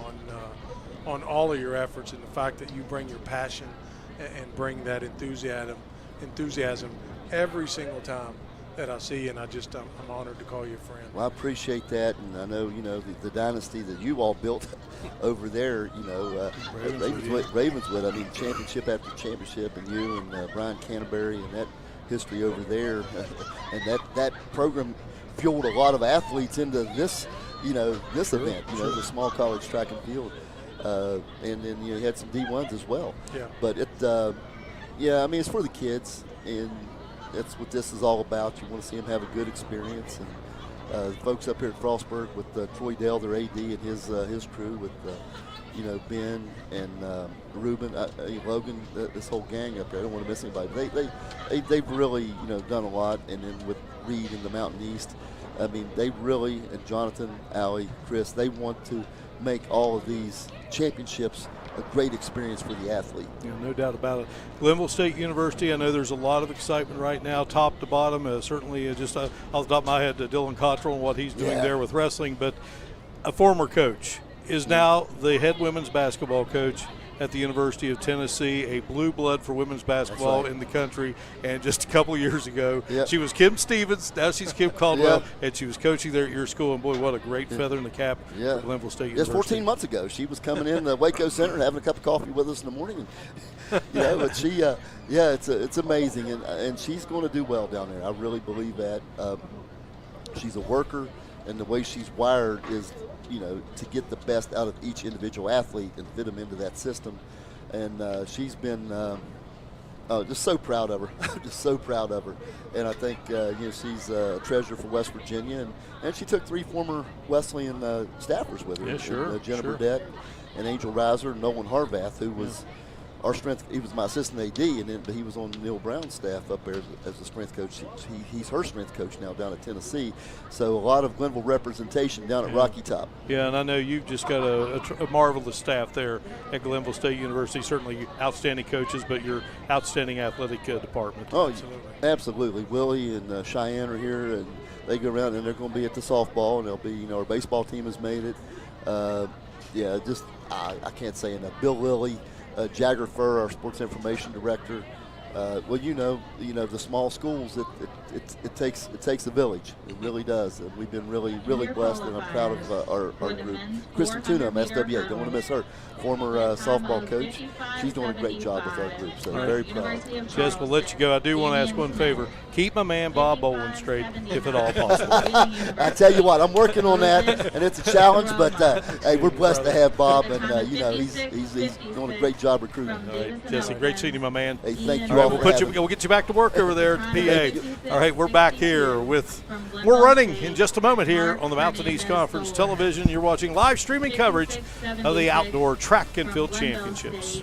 on all of your efforts, and the fact that you bring your passion and bring that enthusiasm every single time that I see, and I'm honored to call you a friend. Well, I appreciate that, and I know, you know, the dynasty that you all built over there, you know, Ravenswood, I mean, championship after championship, and you and Brian Canterbury and that history over there, and that program fueled a lot of athletes into this, you know, this event, you know, the small college track and field, and then you had some D1s as well. Yeah. But yeah, I mean, it's for the kids, and that's what this is all about. You want to see them have a good experience, and folks up here at Frostburg with Troy Dell, their AD, and his crew with you know, Ben and Ruben, Logan, this whole gang up there. I don't want to miss anybody. They've really, you know, done a lot, and then with Reed in the Mountain East, I mean, they really, and Jonathan, Allie, Chris, they want to make all of these championships a great experience for the athlete. Yeah, no doubt about it. Glenville State University, I know there's a lot of excitement right now, top to bottom. Certainly, just off the top of my head, Dylan Cottrell and what he's doing there with wrestling. But a former coach is now the head women's basketball coach at the University of Tennessee, a blue blood for women's basketball in the country. And just a couple of years ago, she was Kim Stevens. Now she's Kim Caldwell, and she was coaching there at your school. And boy, what a great feather in the cap for Glenville State University. Just 14 months ago, she was coming in the Waco Center having a cup of coffee with us in the morning. And, you know, but she, it's amazing, and she's going to do well down there. I really believe that. She's a worker, and the way she's wired is, you know, to get the best out of each individual athlete and fit them into that system. And she's been just so proud of her, just so proud of her. And I think, you know, she's a treasure for West Virginia. And she took 3 former Wesleyan staffers with her. Jenna Burdett and Angel Reiser, and Nolan Harvath, who was our strength. He was my assistant AD, but he was on Neil Brown's staff up there as a strength coach. He's her strength coach now down at Tennessee. So a lot of Glenville representation down at Rocky Top. Yeah, and I know you've just got a marvelous staff there at Glenville State University. Certainly outstanding coaches, but your outstanding athletic department. Oh, absolutely. Willie and Cheyenne are here, and they go around, and they're going to be at the softball, and they'll be, you know, our baseball team has made it. Just I can't say enough. Bill Lilly. Jagger Furr, our sports information director. Well, you know, the small schools. It takes a village. It really does. And we've been really blessed, and I'm proud of our group. Kristen Tunham, SWA. Don't want to miss her. Former softball coach. She's doing a great job with our group. So very proud. Jess, we'll let you go. I do want to ask one favor. Keep my man Bob Bolin straight, if at all possible. I tell you what, I'm working on that, and it's a challenge. But hey, we're blessed to have Bob, and he's doing a great job recruiting. All right, Jesse, great seeing you, my man. Hey, thank you all all right, for we'll get you back to work over there at the PA. All right, we're back here with more running in just a moment here on the Mountain East Conference Television. You're watching live streaming coverage of the Outdoor Track and Field Championships.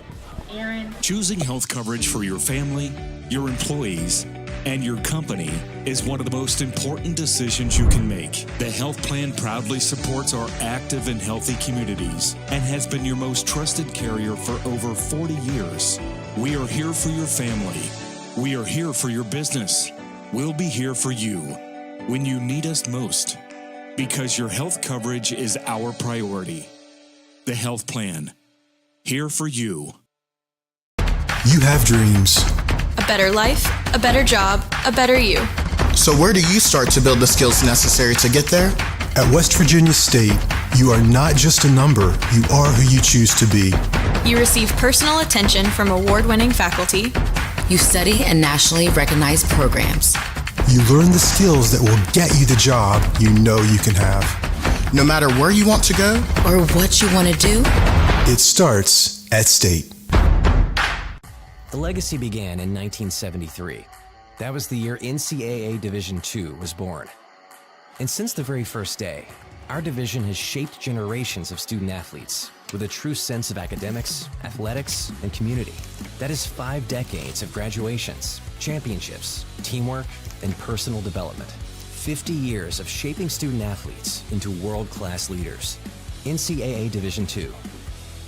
Choosing health coverage for your family, your employees, and your company is one of the most important decisions you can make. The health plan proudly supports our active and healthy communities and has been your most trusted carrier for over 40 years. We are here for your family. We are here for your business. We'll be here for you when you need us most, because your health coverage is our priority. The health plan, here for you. You have dreams. A better life, a better job, a better you. So where do you start to build the skills necessary to get there? At West Virginia State, you are not just a number, you are who you choose to be. You receive personal attention from award-winning faculty. You study in nationally recognized programs. You learn the skills that will get you the job you know you can have. No matter where you want to go or what you want to do, it starts at State. The legacy began in 1973. That was the year NCAA Division II was born. And since the very first day, our division has shaped generations of student athletes with a true sense of academics, athletics, and community. That is 5 decades of graduations, championships, teamwork, and personal development. 50 years of shaping student athletes into world-class leaders. NCAA Division II.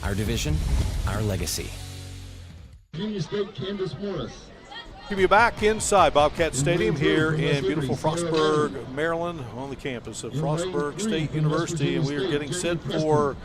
Our division, our legacy. Virginia State, Candace Morris. We'll be back inside Bobcat Stadium here in beautiful Frostburg, Maryland, on the campus of Frostburg State University, and we are getting set for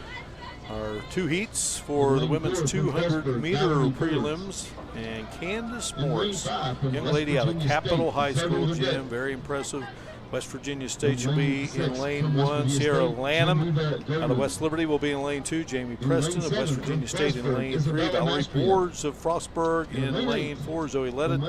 our 2 heats for the women's 200-meter prelims. And Candace Morris, young lady out of Capitol High School, Jim, very impressive. West Virginia State will be in lane 1. Sierra Lanham out of West Liberty will be in lane 2. Jamie Preston of West Virginia State in lane 3. Valerie Boards of Frostburg in lane 4. Zoe Letted,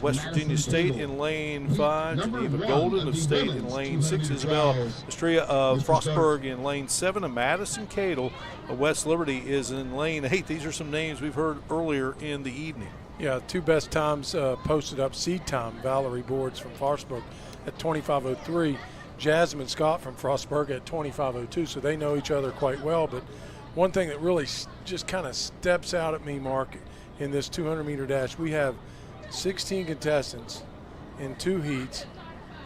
West Virginia State in lane 5. Geneva Golden of State in lane 6. Isabel Estrella of Frostburg in lane 7. And Madison Cadle of West Liberty is in lane 8. These are some names we've heard earlier in the evening. Yeah, 2 best times posted up seed time. Valerie Boards from Frostburg at 25:03, Jasmine Scott from Frostburg at 25:02, so they know each other quite well. But one thing that really just kind of steps out at me, Mark, in this 200-meter dash, we have 16 contestants in 2 heats,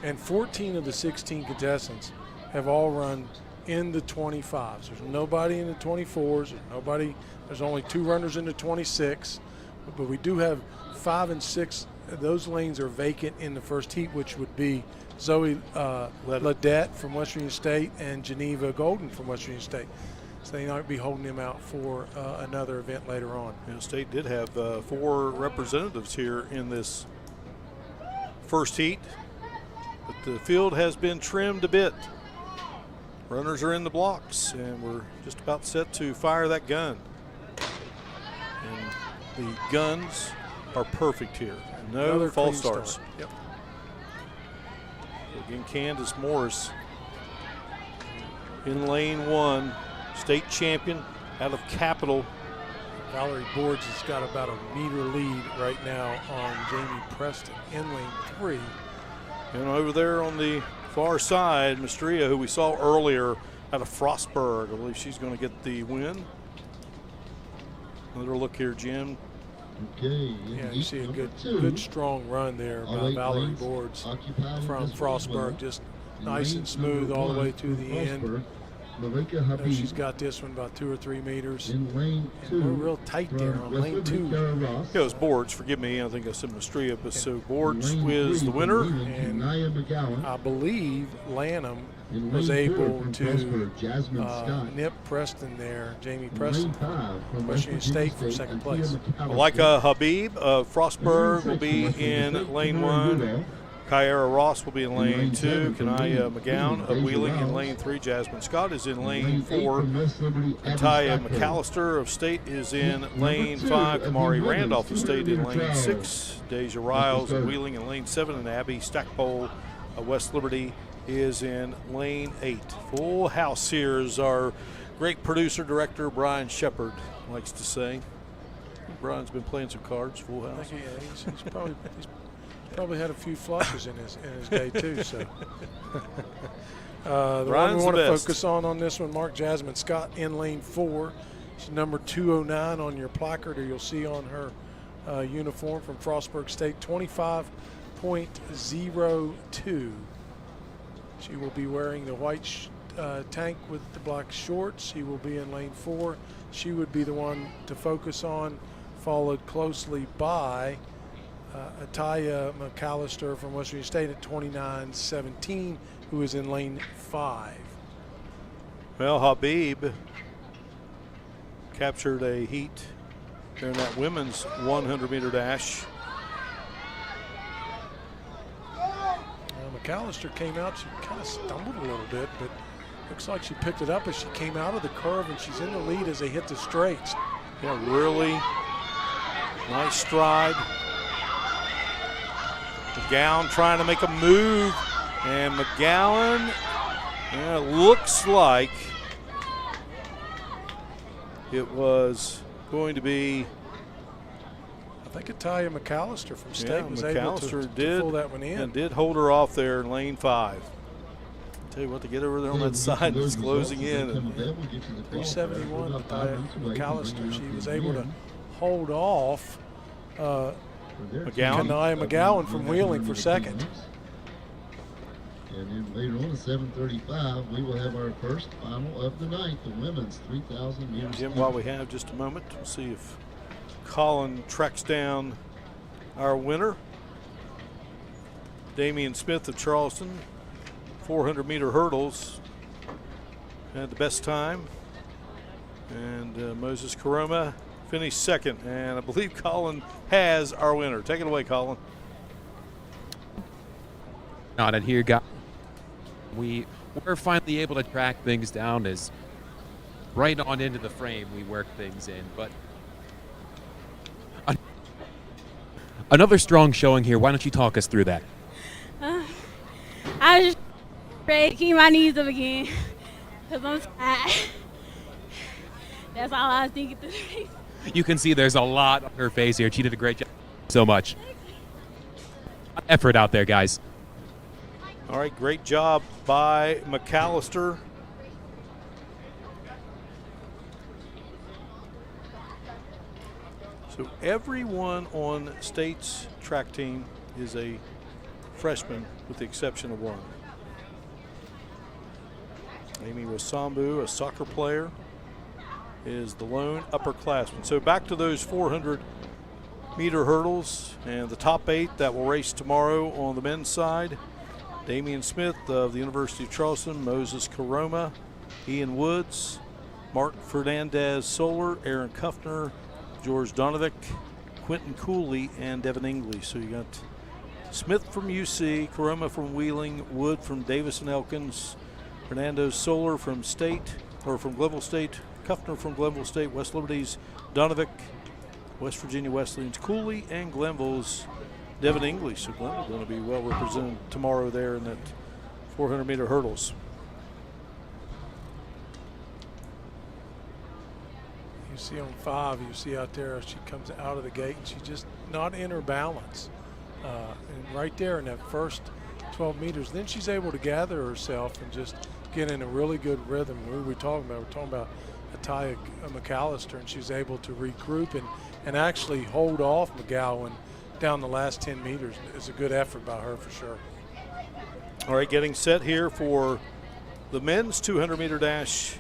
and 14 of the 16 contestants have all run in the 25s. There's nobody in the 24s. There's only 2 runners in the 26, but we do have 5 and 6. Those lanes are vacant in the first heat, which would be Zoe Ledette from West Virginia State and Geneva Golden from West Virginia State. So they might be holding them out for another event later on. State did have 4 representatives here in this first heat, but the field has been trimmed a bit. Runners are in the blocks, and we're just about set to fire that gun. And the guns are perfect here. No Another false clean starts. Start. Yep. So again, Candace Morris in lane 1, state champion out of Capitol. Valerie Boards has got about a meter lead right now on Jamie Preston in lane 3. And over there on the far side, Mistria, who we saw earlier out of Frostburg. I believe she's going to get the win. Another look here, Jim. Okay. Yeah, you see a good strong run there by Valerie Boards from Frostburg, just nice and smooth all the way to the end. She's got this one about 2 or 3 meters. And we're real tight there on lane 2. Yeah, it was Boards. Forgive me. I think I said Mistria, but so Boards was the winner. And I believe Lanham was able to nip Preston there, Jamie Preston, West Virginia State for second place. Malika Habib of Frostburg will be in lane 1. Kyara Ross will be in lane 2. Kanaya McGowan of Wheeling in lane 3. Jasmine Scott is in lane 4. Taya McAllister of State is in lane 5. Kamari Randolph of State in lane 6. Deja Riles of Wheeling in lane 7. And Abby Stackpole of West Liberty is in lane 8. Full house here, as our great producer director Brian Shepard likes to say. Brian's been playing some cards. Full house. He's probably had a few flushes in his day too. So the one we want to focus on this one, Mark Jasmine Scott in lane 4. She's number 209 on your placard, or you'll see on her uniform from Frostburg State, 25.02. She will be wearing the white tank with the black shorts. She will be in lane 4. She would be the one to focus on, followed closely by Ataya McAllister from West Virginia State at 29.17, who is in lane 5. Well, Habib captured a heat during that women's 100-meter dash. McAllister came out. She kind of stumbled a little bit, but looks like she picked it up as she came out of the curve, and she's in the lead as they hit the straights. Yeah, really nice stride. McGowan trying to make a move, and McGowan, looks like it was going to be, I think Ataya McAllister from State was able to pull that one in. And did hold her off there in lane 5. I'll tell you what, to get over there on that side, it's closing in. 371 Ataya McAllister. She was able to hold off Kanaya McGowan from Wheeling for second. And then later on at 7:35, we will have our first final of the night, the women's 3,000 meters. Jim, while we have just a moment, we'll see if Colin tracks down our winner. Damian Smith of Charleston, 400-meter hurdles, had the best time. And Moses Karoma finished second. And I believe Colin has our winner. Take it away, Colin. Not in here, guys. We were finally able to track things down as right on into the frame we work things in. But another strong showing here. Why don't you talk us through that? I was just ready to keep my knees up again because I'm tired. That's all I was thinking through the race. You can see there's a lot on her face here. She did a great job. So much effort out there, guys. All right, great job by McAllister. So everyone on State's track team is a freshman with the exception of one. Amy Wasambu, a soccer player, is the lone upperclassman. So back to those 400-meter hurdles and the top 8 that will race tomorrow on the men's side. Damian Smith of the University of Charleston, Moses Karoma, Ian Woods, Mark Fernandez-Soler, Aaron Kuffner, George Donovic, Quentin Cooley, and Devin English. So you got Smith from UC, Karoma from Wheeling, Wood from Davis and Elkins, Fernandez-Soler from State, or from Glenville State, Kuffner from Glenville State, West Liberty's Donovic, West Virginia Wesleyan's Cooley, and Glenville's Devin English. So Glenville going to be well represented tomorrow there in that 400-meter hurdles. You see on 5, you see out there, she comes out of the gate and she's just not in her balance. And right there in that first 12 meters, then she's able to gather herself and just get in a really good rhythm. What are we talking about? We're talking about Ataya McAllister, and she's able to regroup and actually hold off McGowan down the last 10 meters. It's a good effort by her for sure. All right, getting set here for the men's 200-meter dash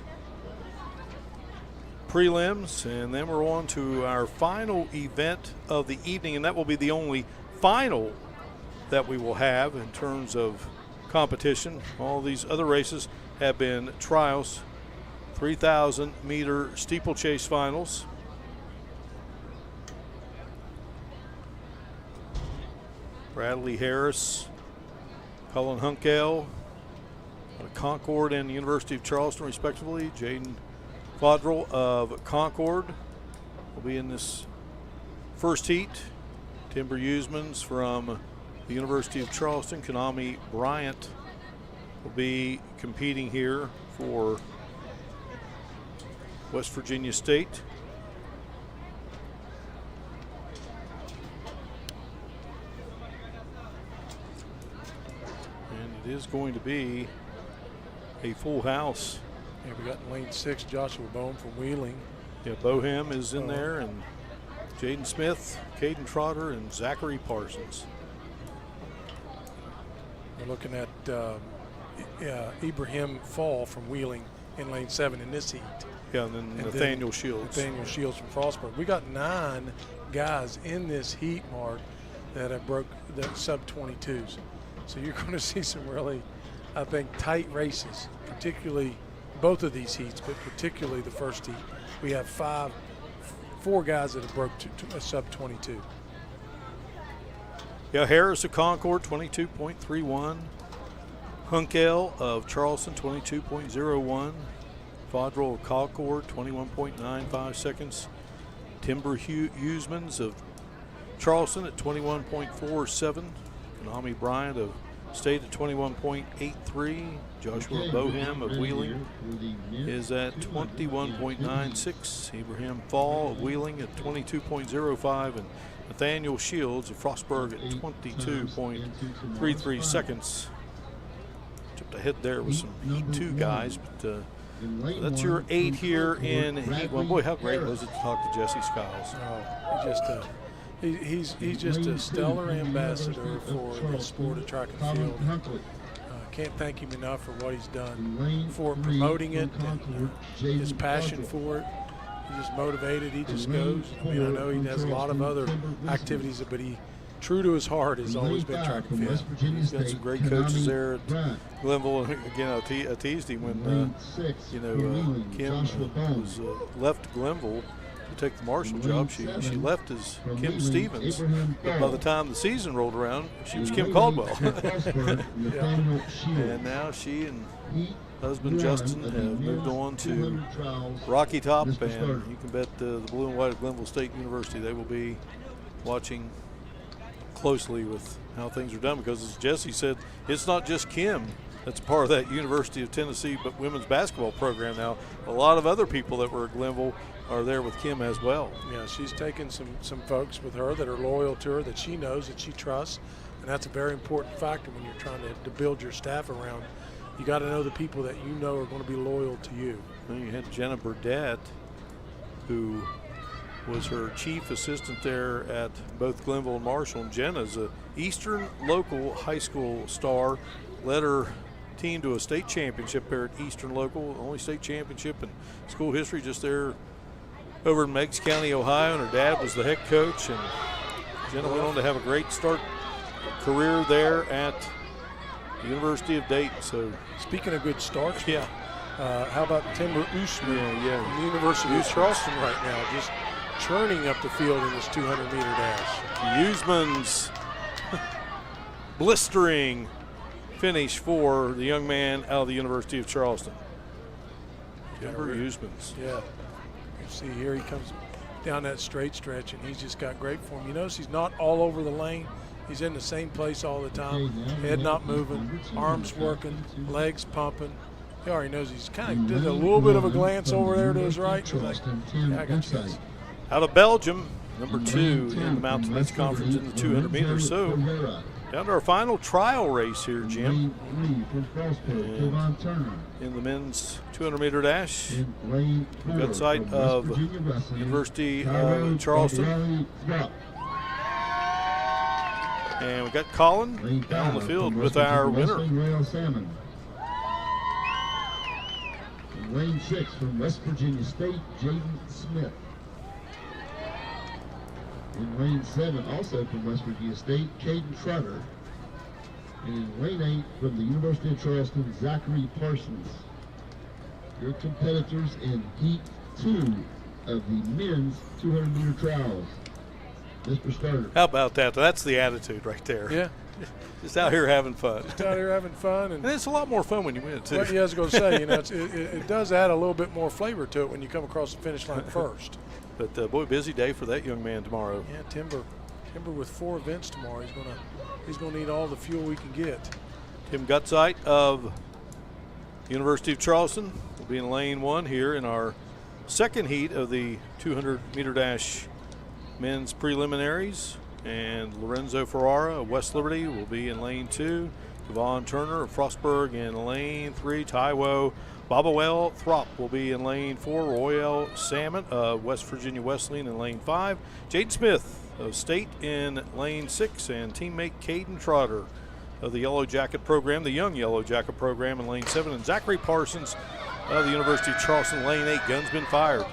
prelims, and then we're on to our final event of the evening, and that will be the only final that we will have in terms of competition. All these other races have been trials, 3,000-meter steeplechase finals. Bradley Harris Cullen Hunkel out of Concord and the University of Charleston, respectively. Jaden Fodrell of Concord will be in this first heat. Timber Usmans from the University of Charleston. Kanami Bryant will be competing here for West Virginia State. And it is going to be a full house. Yeah, we got in lane 6 Joshua Bohm from Wheeling. Yeah, Bohem is in there, and Jaden Smith, Caden Trotter, and Zachary Parsons. We're looking at Ibrahim Fall from Wheeling in lane 7 in this heat. Yeah, and then Nathaniel Shields. Nathaniel Shields from Frostburg. We got 9 guys in this heat, Mark, that have broke the sub-22s. So you're going to see some really, I think, tight races, particularly both of these heats, but particularly the first heat. We have 4 guys that have broke to a sub-22. Yeah, Harris of Concord, 22.31. Hunkel of Charleston, 22.01. Fodrell of Concord, 21.95 seconds. Timber Usmans of Charleston at 21.47. Kanami Bryant of State at 21.83. Joshua Bohem of Wheeling is at 21.96. Ibrahim Fall of Wheeling at 22.05. And Nathaniel Shields of Frostburg at 22.33 seconds. Jumped ahead there with some Heat 2 guys, but that's your 8 here in Heat 1. Boy, how great was it to talk to Jesse Skiles. Oh, he's just a stellar ambassador for the sport of track and field. Can't thank him enough for what he's done for promoting it and his passion for it. He's just motivated. He just goes. I mean, I know he has a lot of other activities, but he, true to his heart, has always been track and field. He's got some great coaches there at Glenville. Again, I teased him when Kim was left Glenville to take the Marshall job. She left as Kim Stevens, but by the time the season rolled around, she was Kim Caldwell. And now she and husband Justin have moved on to Rocky Top, and you can bet the blue and white of Glenville State University, they will be watching closely with how things are done, because as Jesse said, it's not just Kim that's part of that University of Tennessee but women's basketball program now. A lot of other people that were at Glenville are there with Kim as well. Yeah, she's taken some folks with her that are loyal to her, that she knows, that she trusts, and that's a very important factor when you're trying to build your staff around. You got to know the people that you know are going to be loyal to you. Well, you had Jenna Burdett, who was her chief assistant there at both Glenville and Marshall. And Jenna's a Eastern local high school star, led her team to a state championship there at Eastern local, only state championship in school history, just there over in Meigs County, Ohio, and her dad was the head coach. And Jenna went on to have a great career there at the University of Dayton. So, speaking of good starts, yeah. How about Timber Usman from the University of Charleston right now, just churning up the field in this 200-meter dash. Usman's blistering finish for the young man out of the University of Charleston. Timber Usman's. Yeah. You see here he comes down that straight stretch, and he's just got great form. You notice he's not all over the lane. He's in the same place all the time. Head not moving, arms working, legs pumping. He already knows he's kind of did a little bit of a glance over there to his right. He's like, yeah, I got you guys. Out of Belgium, number 2 in the Mountain East Conference in the 200 meters. So down to our final trial race here, Jim. In the men's 200-meter dash, we've got sight of University of Charleston. And we've got Colin down the field with our winner. Lane 6 from West Virginia State, Jaden Smith. In lane 7, also from West Virginia State, Caden Trotter. And in lane 8, from the University of Charleston, Zachary Parsons. Your competitors in Heat 2 of the men's 200-meter trials. Mr. Starter. How about that? That's the attitude right there. Yeah. Just out here having fun. Just out here having fun. And it's a lot more fun when you win, too. Well, yeah, I was going to say, it does add a little bit more flavor to it when you come across the finish line first. But, boy, busy day for that young man tomorrow. Yeah, Timber with 4 events tomorrow. He's gonna need all the fuel we can get. Tim Gutzeit of University of Charleston will be in lane 1 here in our second heat of the 200-meter dash men's preliminaries. And Lorenzo Ferrara of West Liberty will be in lane 2. Devon Turner of Frostburg in lane 3. Taiwo Bobawell Throp will be in lane 4. Royale Salmon of West Virginia Wesleyan in lane 5. Jaden Smith of State in lane 6. And teammate Caden Trotter of the Yellow Jacket program, the Young Yellow Jacket program in lane 7. And Zachary Parsons of the University of Charleston, lane 8. Gun's been fired.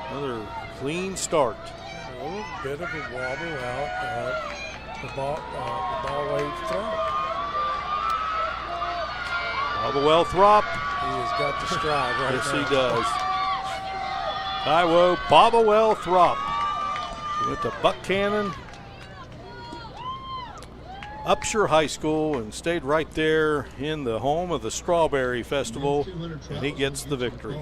Another clean start. A little bit of a wobble out of the ball wave throw. Bobawell Throp. He has got the stride right yes, now. He does. Taiwo Bobawell Throp. He went to Buckhannon Upshur High School and stayed right there in the home of the Strawberry Festival, and he gets the victory.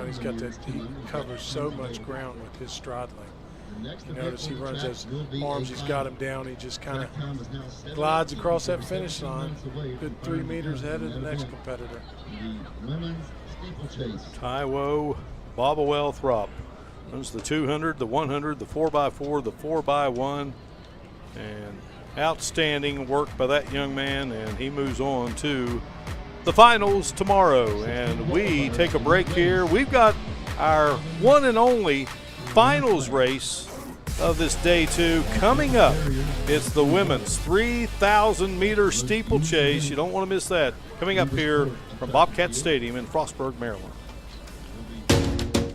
He's got that. He covers so much ground with his stride length. You notice he runs those arms. He's got him down. He just kind of glides across that finish line. Good 3 meters ahead of the next competitor. Taiwo Bobawell Throp runs the 200, the 100, the 4x4, the 4x1, and outstanding work by that young man, and he moves on to the finals tomorrow. And we take a break here. We've got our one and only finals race of this day 2 coming up. It's the women's 3,000-meter steeplechase. You don't want to miss that. Coming up here from Bobcat Stadium in Frostburg, Maryland.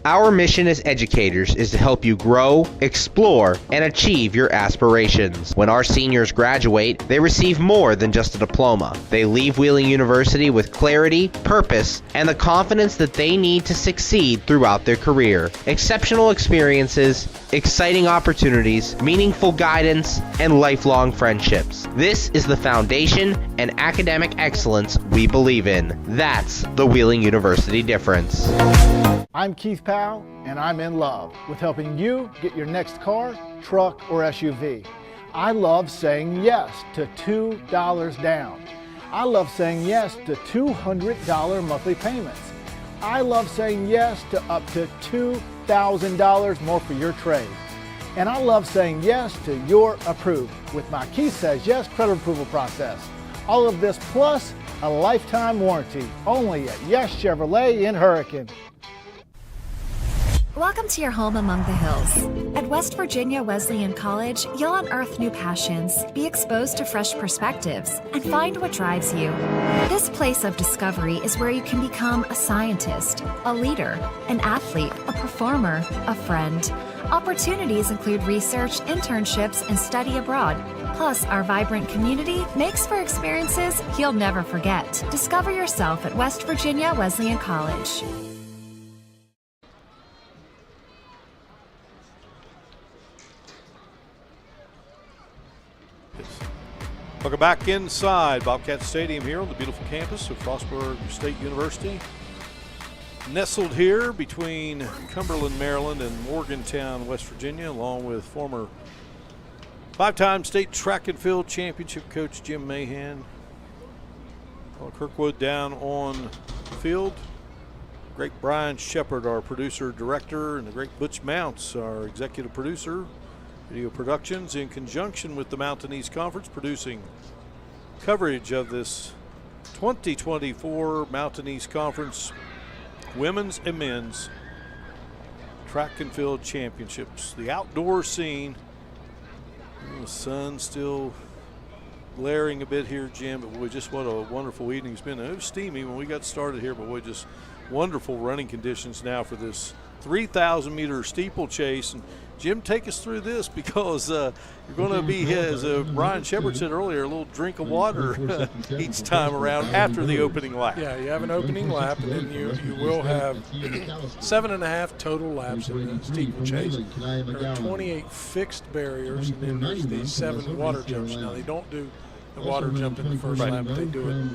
Our mission as educators is to help you grow, explore, and achieve your aspirations. When our seniors graduate, they receive more than just a diploma. They leave Wheeling University with clarity, purpose, and the confidence that they need to succeed throughout their career. Exceptional experiences, exciting opportunities, meaningful guidance, and lifelong friendships. This is the foundation and academic excellence we believe in. That's the Wheeling University difference. I'm Keith Powell, and I'm in love with helping you get your next car, truck, or SUV. I love saying yes to $2 down. I love saying yes to $200 monthly payments. I love saying yes to up to $2,000 more for your trade. And I love saying yes to your approved with my Keith Says Yes credit approval process. All of this plus a lifetime warranty only at Yes Chevrolet in Hurricane. Welcome to your home among the hills. At West Virginia Wesleyan College, you'll unearth new passions, be exposed to fresh perspectives, and find what drives you. This place of discovery is where you can become a scientist, a leader, an athlete, a performer, a friend. Opportunities include research, internships, and study abroad. Plus, our vibrant community makes for experiences you'll never forget. Discover yourself at West Virginia Wesleyan College. Welcome back inside Bobcat Stadium here on the beautiful campus of Frostburg State University. Nestled here between Cumberland, Maryland and Morgantown, West Virginia, along with former 5-time state track and field championship coach Jim Mahan. Paul Kirkwood down on the field. Great Brian Shepard, our producer director, and the great Butch Mounts, our executive producer. Video Productions, in conjunction with the Mountain East Conference, producing coverage of this 2024 Mountain East Conference women's and men's track and field championships. The outdoor scene, the sun still glaring a bit here, Jim, but boy, just what a wonderful evening it's been. It was steamy when we got started here, but boy, just wonderful running conditions now for this 3,000 meter steeplechase. And Jim, take us through this because you're going to be, as Brian Shepard said earlier, a little drink of water each time around after the opening lap. Yeah, you have an opening lap, and then you will have 7.5 total laps in the steeplechase. There are 28 fixed barriers, and then there's these 7 water jumps. Now, they don't do the water jump in the first lap, but they do it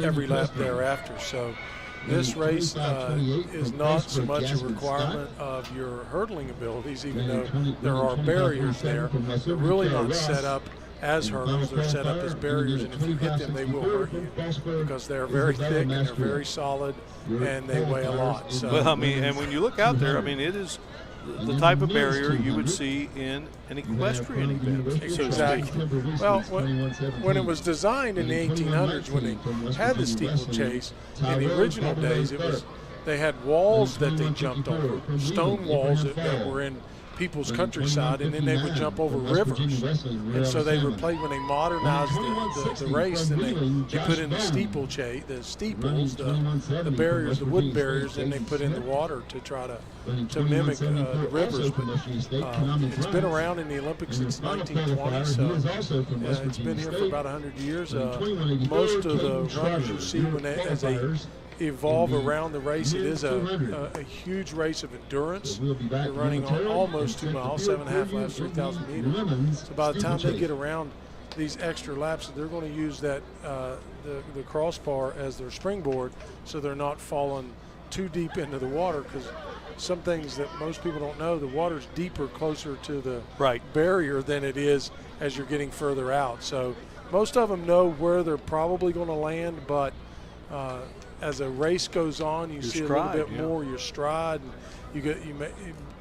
every lap thereafter. So this race is not so much a requirement of your hurdling abilities, even though there are barriers there. They're really not set up as hurdles. They're set up as barriers, and if you hit them, they will hurt you because they're very thick and they're very solid, and they weigh a lot. So, well, I mean, and when you look out there, I mean, it is the type of barrier you would see in an equestrian event, so to speak. Well, when it was designed in the 1800s, when they had the steeplechase, in the original days, they had walls that they jumped over, stone walls that were in people's countryside, and then they would jump over rivers. And so they replaced, when they modernized the race, then they put in the steeplechase, the steeples, the barriers, the wood barriers, and they put in the water to try to mimic the rivers. But it's been around in the Olympics since 1920, so it's been here for about 100 years. Most of the runners you see as they evolve around the race, it is a huge race of endurance. You're running on almost 2 miles, 7.5 laps, 3,000 meters. So by the time they get around these extra laps, they're going to use that the crossbar as their springboard, so they're not falling too deep into the water, because some things that most people don't know, the water's deeper closer to the barrier than it is as you're getting further out. So most of them know where they're probably going to land, but as a race goes on, you see a little bit more your stride, and you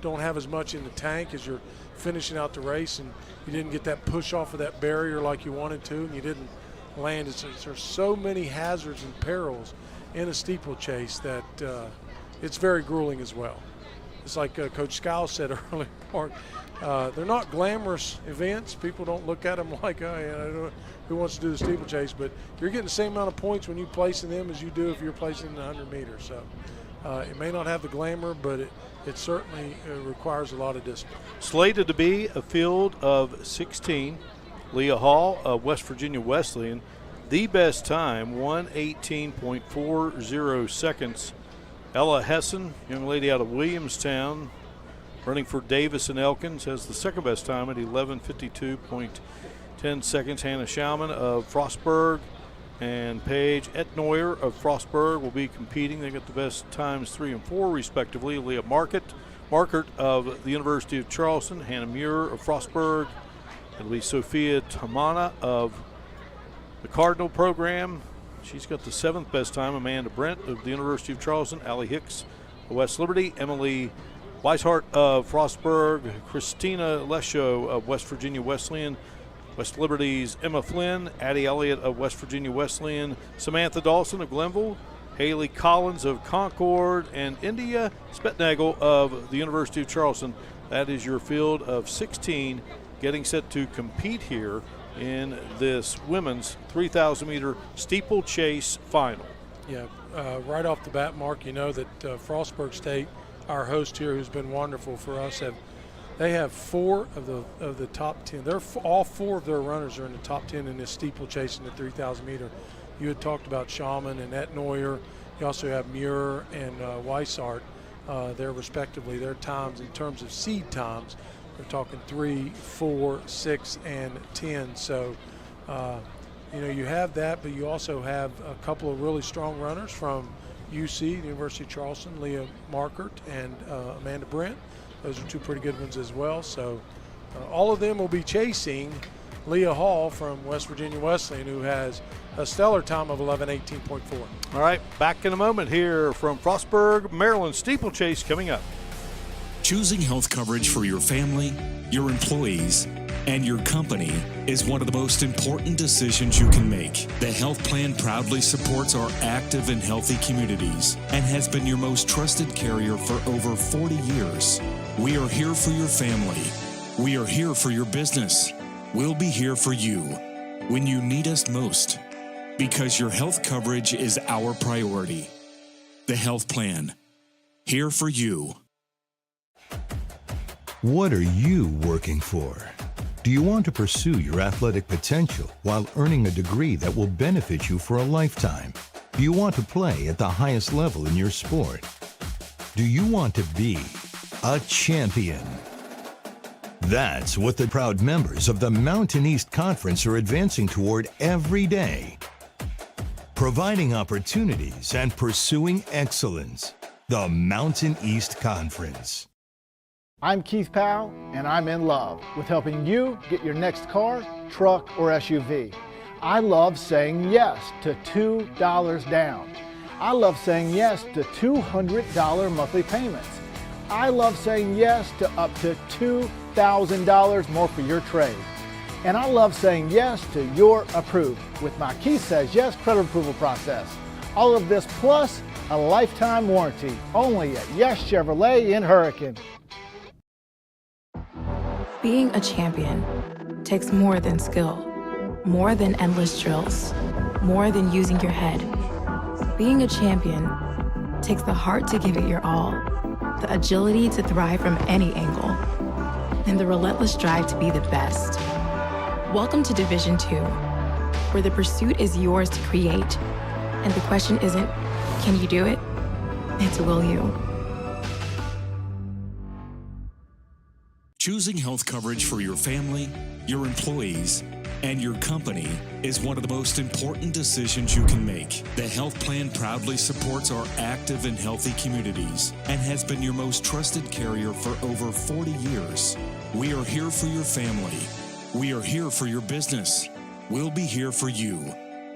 don't have as much in the tank as you're finishing out the race, and you didn't get that push off of that barrier like you wanted to, and you didn't land. There's so many hazards and perils in a steeplechase that it's very grueling as well. It's like Coach Skiles said earlier, Mark, they're not glamorous events. People don't look at them like, who wants to do the steeplechase, but you're getting the same amount of points when you place in them as you do if you're placing in the 100 meters. So it may not have the glamour, but it certainly requires a lot of discipline. Slated to be a field of 16. Leah Hall of West Virginia Wesleyan, the best time, 1:18.40 seconds. Ella Hessen, young lady out of Williamstown, running for Davis and Elkins, has the second best time at 11:52.10 seconds. Hannah Schaumann of Frostburg and Paige Etnoyer of Frostburg will be competing. They got the best times 3 and 4 respectively. Leah Markert of the University of Charleston, Hannah Muir of Frostburg. It'll be Sophia Tamana of the Cardinal program. She's got the 7th best time. Amanda Brent of the University of Charleston, Allie Hicks of West Liberty, Emily Weishart of Frostburg, Christina Lesho of West Virginia Wesleyan, West Liberty's Emma Flynn, Addie Elliott of West Virginia Wesleyan, Samantha Dawson of Glenville, Haley Collins of Concord, and India Spetnagel of the University of Charleston. That is your field of 16 getting set to compete here in this women's 3,000 meter steeplechase final. Yeah, right off the bat, Mark, you know that Frostburg State, our host here, who's been wonderful for us, they have 4 of the top 10. All 4 of their runners are in the top 10 in this steeplechase in the 3,000 meter. You had talked about Schaumann and Etnoyer. You also have Muir and Weishart. They're respectively their times in terms of seed times. They're talking 3, 4, 6, and 10. So, you have that, but you also have a couple of really strong runners from UC, the University of Charleston, Leah Markert and Amanda Brent. Those are 2 pretty good ones as well. So, all of them will be chasing Leah Hall from West Virginia Wesleyan, who has a stellar time of 11:18.4. All right, back in a moment here from Frostburg, Maryland. Steeplechase coming up. Choosing health coverage for your family, your employees, and your company is one of the most important decisions you can make. The health plan proudly supports our active and healthy communities and has been your most trusted carrier for over 40 years. We are here for your family. We are here for your business. We'll be here for you when you need us most, because your health coverage is our priority. The health plan. here for you. What are you working for? Do you want to pursue your athletic potential while earning a degree that will benefit you for a lifetime? Do you want to play at the highest level in your sport? Do you want to be a champion? That's what the proud members of the Mountain East Conference are advancing toward every day. Providing opportunities and pursuing excellence. The Mountain East Conference. I'm Keith Powell, and I'm in love with helping you get your next car, truck, or SUV. I love saying yes to $2 down. I love saying yes to $200 monthly payments. I love saying yes to up to $2,000 more for your trade. And I love saying yes to You're Approved with my Keith Says Yes credit approval process. All of this plus a lifetime warranty only at Yes Chevrolet in Hurricane. Being a champion takes more than skill, more than endless drills, more than using your head. Being a champion takes the heart to give it your all, the agility to thrive from any angle, and the relentless drive to be the best. Welcome to Division II, where the pursuit is yours to create, and the question isn't, can you do it? It's will you? Choosing health coverage for your family, your employees, and your company is one of the most important decisions you can make. The health plan proudly supports our active and healthy communities and has been your most trusted carrier for over 40 years. We are here for your family. We are here for your business. We'll be here for you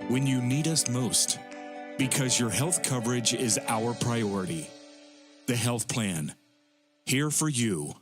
when you need us most, because your health coverage is our priority. The health plan, here for you.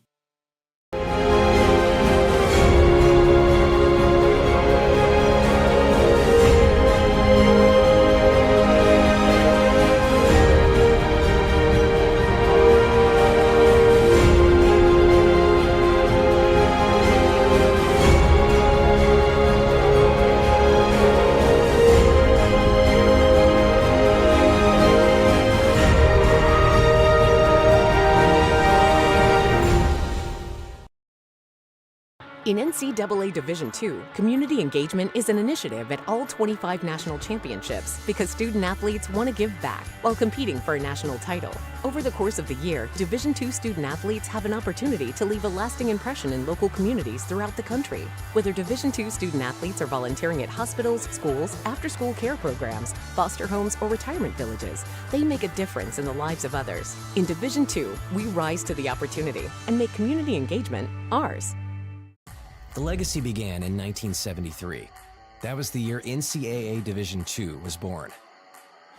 In NCAA Division II, community engagement is an initiative at all 25 national championships because student athletes want to give back while competing for a national title. Over the course of the year, Division II student athletes have an opportunity to leave a lasting impression in local communities throughout the country. Whether Division II student athletes are volunteering at hospitals, schools, after-school care programs, foster homes, or retirement villages, they make a difference in the lives of others. In Division II, we rise to the opportunity and make community engagement ours. The legacy began in 1973. That was the year NCAA Division II was born.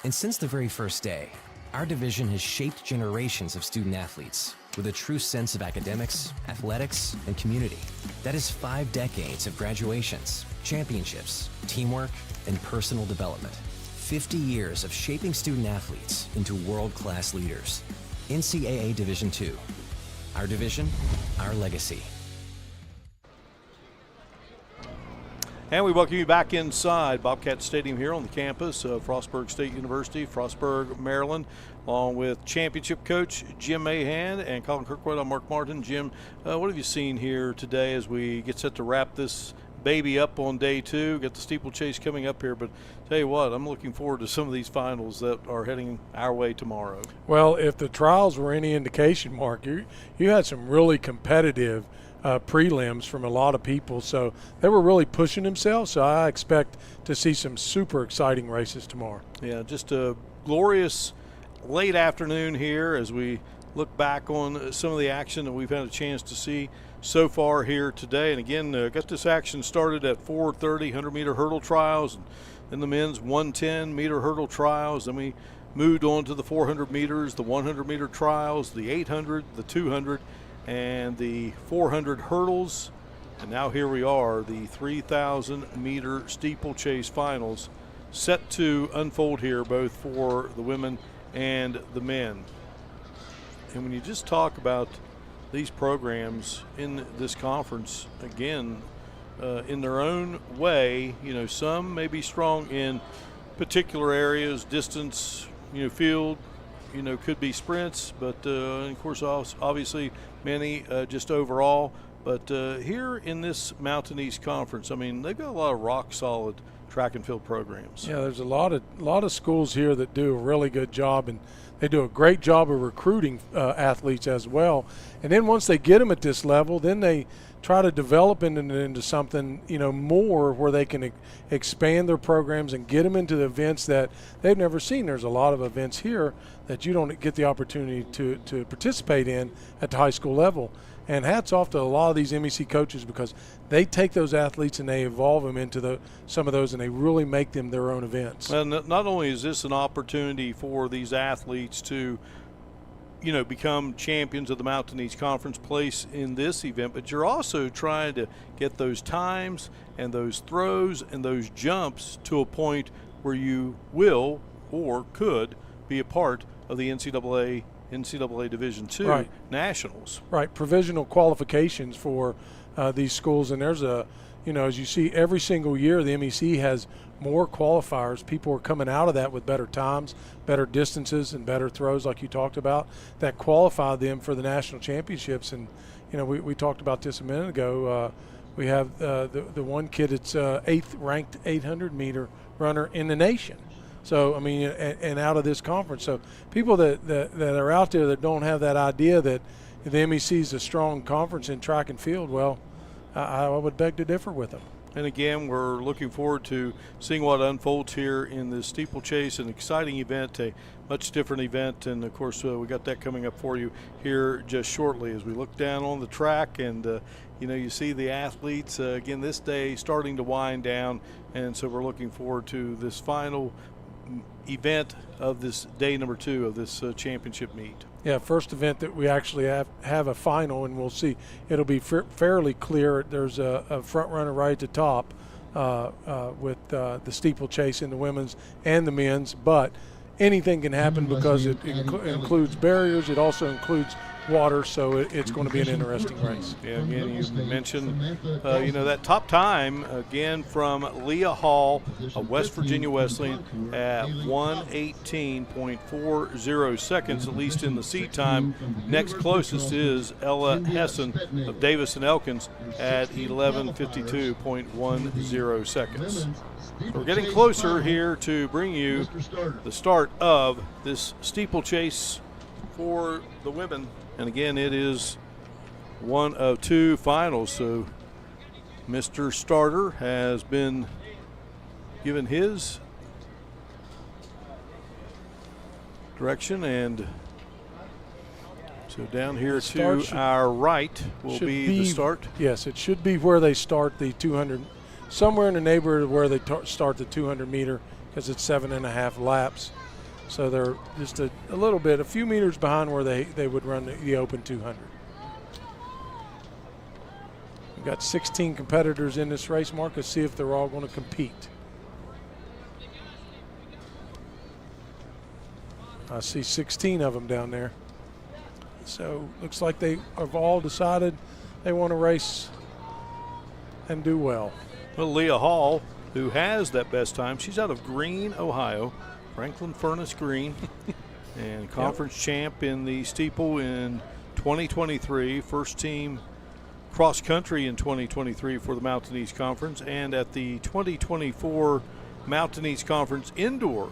And since the very first day, our division has shaped generations of student athletes with a true sense of academics, athletics, and community. That is 5 decades of graduations, championships, teamwork, and personal development. 50 years of shaping student athletes into world-class leaders. NCAA Division II. Our division, our legacy. And we welcome you back inside Bobcat Stadium here on the campus of Frostburg State University, Frostburg, Maryland, along with championship coach Jim Mahan and Colin Kirkwood. I'm Mark Martin. Jim, what have you seen here today as we get set to wrap this baby up on day 2? Got the steeplechase coming up here, but tell you what, I'm looking forward to some of these finals that are heading our way tomorrow. Well, if the trials were any indication, Mark, you had some really competitive prelims from a lot of people, so they were really pushing themselves, so I expect to see some super exciting races tomorrow. Yeah, just a glorious late afternoon here as we look back on some of the action that we've had a chance to see so far here today. And again, got this action started at 4:30 100-meter hurdle trials, and then the men's 110-meter hurdle trials. Then we moved on to the 400 meters, the 100-meter trials, the 800, the 200, and the 400 hurdles. And now here we are, the 3,000-meter steeplechase finals set to unfold here, both for the women and the men. And when you just talk about these programs in this conference, again, in their own way, you know, some may be strong in particular areas, distance, you know, field, could be sprints, but of course, obviously many just overall. But here in this Mountain East Conference, I mean, they've got a lot of rock solid track and field programs. Yeah, there's a lot of schools here that do a really good job, and they do a great job of recruiting athletes as well. And then once they get them at this level, then they try to develop it into something, more where they can expand their programs and get them into the events that they've never seen. There's a lot of events here that you don't get the opportunity to participate in at the high school level. And hats off to a lot of these MEC coaches, because they take those athletes and they evolve them into some of those, and they really make them their own events. And not only is this an opportunity for these athletes to, become champions of the Mountain East Conference, place in this event, but you're also trying to get those times and those throws and those jumps to a point where you will or could be a part of the NCAA Division II Nationals. Right, provisional qualifications for these schools. And there's as you see every single year, the MEC has more qualifiers. People are coming out of that with better times, better distances, and better throws, like you talked about, that qualify them for the national championships. And, we talked about this a minute ago. We have the one kid that's 8th ranked 800-meter runner in the nation. So, I mean, and out of this conference. So people that are out there that don't have that idea that the MEC is a strong conference in track and field, well, I would beg to differ with them. And again, we're looking forward to seeing what unfolds here in the steeplechase, an exciting event, a much different event. And, of course, we got that coming up for you here just shortly as we look down on the track. And, you see the athletes, again, this day starting to wind down. And so we're looking forward to this final event of this day number 2 of this championship meet. Yeah, first event that we actually have a final, and we'll see. It'll be fairly clear. There's a front runner right at the top with the steeplechase in the women's and the men's, but anything can happen because it includes barriers. It also includes water, so it's going to be an interesting race. Yeah, again, you mentioned, that top time, again, from Leah Hall of West Virginia Wesleyan at 1:18.40 seconds, at least in the seat time. Next closest is Ella Hessen of Davis and Elkins at 11:52.10 seconds. So we're getting closer here to bring you the start of this steeplechase for the women. And again, it is one of 2 finals. So Mr. Starter has been given his direction. And so down here to our right will be the start. Yes, it should be where they start the 200, somewhere in the neighborhood where they start the 200 meter, because it's 7.5 laps. So they're just a little bit, a few meters behind where they would run the Open 200. We've got 16 competitors in this race, Mark. Let's see if they're all going to compete. I see 16 of them down there. So looks like they have all decided they want to race and do well. Well, Leah Hall, who has that best time, she's out of Greene, Ohio. Franklin Furnace Green, and conference champ in the steeple in 2023, first team cross country in 2023 for the Mountain East Conference, and at the 2024 Mountain East Conference Indoor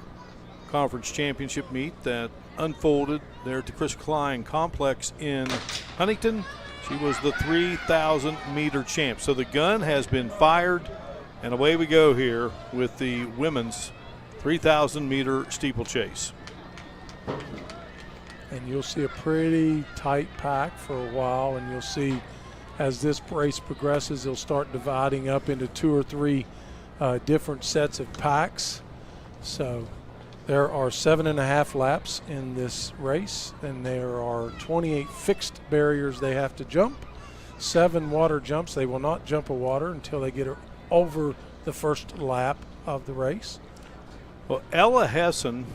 Conference Championship meet that unfolded there at the Chris Klein Complex in Huntington. She was the 3,000 meter champ. So the gun has been fired, and away we go here with the women's 3,000 meter steeplechase. And you'll see a pretty tight pack for a while, and you'll see as this race progresses, they'll start dividing up into 2 or 3 different sets of packs. So there are 7.5 laps in this race, and there are 28 fixed barriers they have to jump, 7 water jumps. They will not jump a water until they get over the first lap of the race. Well, Ella Hessen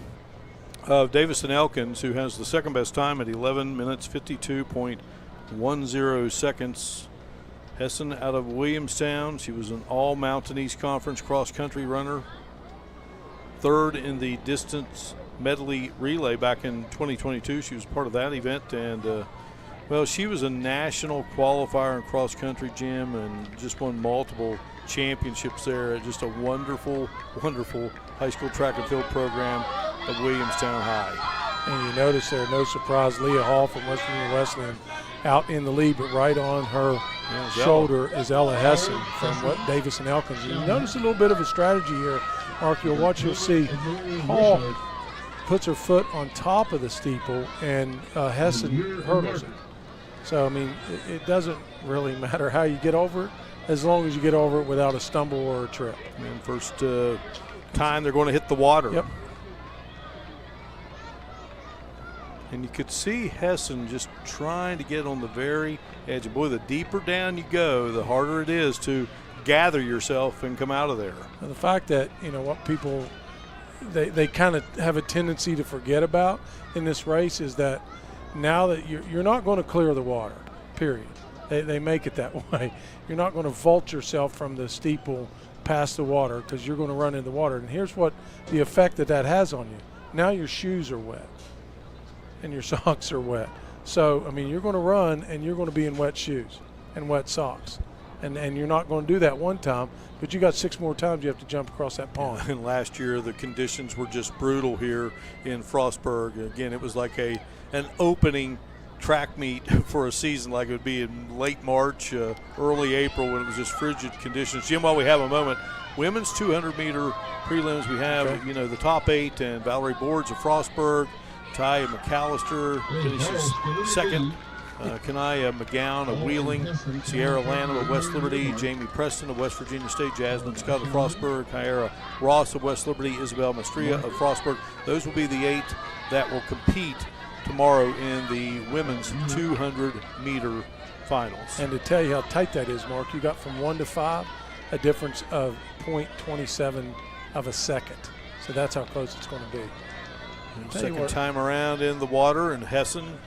of Davis and Elkins, who has the second best time at 11 minutes 52.10 seconds. Hessen out of Williamstown. She was an all Mountain East Conference cross country runner third in the distance medley relay back in 2022. She was part of that event, and well, she was a national qualifier in cross country, Jim, and just won multiple championships there. Just a wonderful, wonderful high school track and field program at Williamstown High. And you notice there, no surprise, Leah Hall from West Virginia Wesleyan out in the lead, but right on her shoulder is Ella Hessen from Davis and Elkins. And you notice a little bit of a strategy here, Mark. You'll see Hall puts her foot on top of the steeple, and Hessen hurdles it. So, I mean, it doesn't really matter how you get over it, as long as you get over it without a stumble or a trip. And first time they're going to hit the water. Yep. And you could see Hessen just trying to get on the very edge. And boy, the deeper down you go, the harder it is to gather yourself and come out of there. And the fact that, what people, they kind of have a tendency to forget about in this race is that now that you're not going to clear the water, period. They make it that way. You're not going to vault yourself from the steeple past the water because you're going to run into the water. And here's what the effect that has on you. Now your shoes are wet and your socks are wet. So, I mean, you're going to run and you're going to be in wet shoes and wet socks. And you're not going to do that one time, but you got 6 more times you have to jump across that pond. And last year the conditions were just brutal here in Frostburg. Again, it was like an opening track meet for a season, like it would be in late March, early April, when it was just frigid conditions. Jim, while we have a moment, women's 200-meter prelims, we have the top 8, and Valerie Boards of Frostburg, Ty McAllister finishes second. Kanaya McGowan of Wheeling, Sierra Lanham of West Liberty, Jamie Preston of West Virginia State, Jasmine Scott of Frostburg, Kyara Ross of West Liberty, Isabel Maestria of Frostburg. Those will be the 8 that will compete tomorrow in the women's 200-meter finals. And to tell you how tight that is, Mark, you got from 1 to 5 a difference of 0.27 of a second. So that's how close it's going to be. Second time around in the water, and Hessen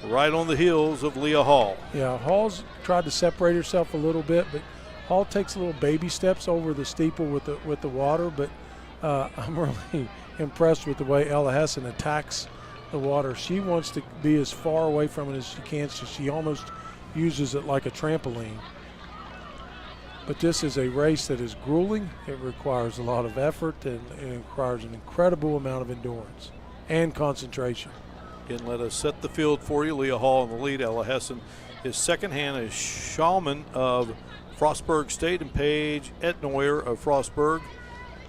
right on the heels of Leah Hall. Yeah, Hall's tried to separate herself a little bit, but Hall takes little baby steps over the steeple with the water. But I'm really impressed with the way Ella Hessen attacks the water. She wants to be as far away from it as she can, so she almost uses it like a trampoline. But this is a race that is grueling. It requires a lot of effort, and it requires an incredible amount of endurance and concentration. Again, let us set the field for you. Leah Hall in the lead. Ella Hessen is second. Hannah Schallman of Frostburg State and Paige Etnoyer of Frostburg.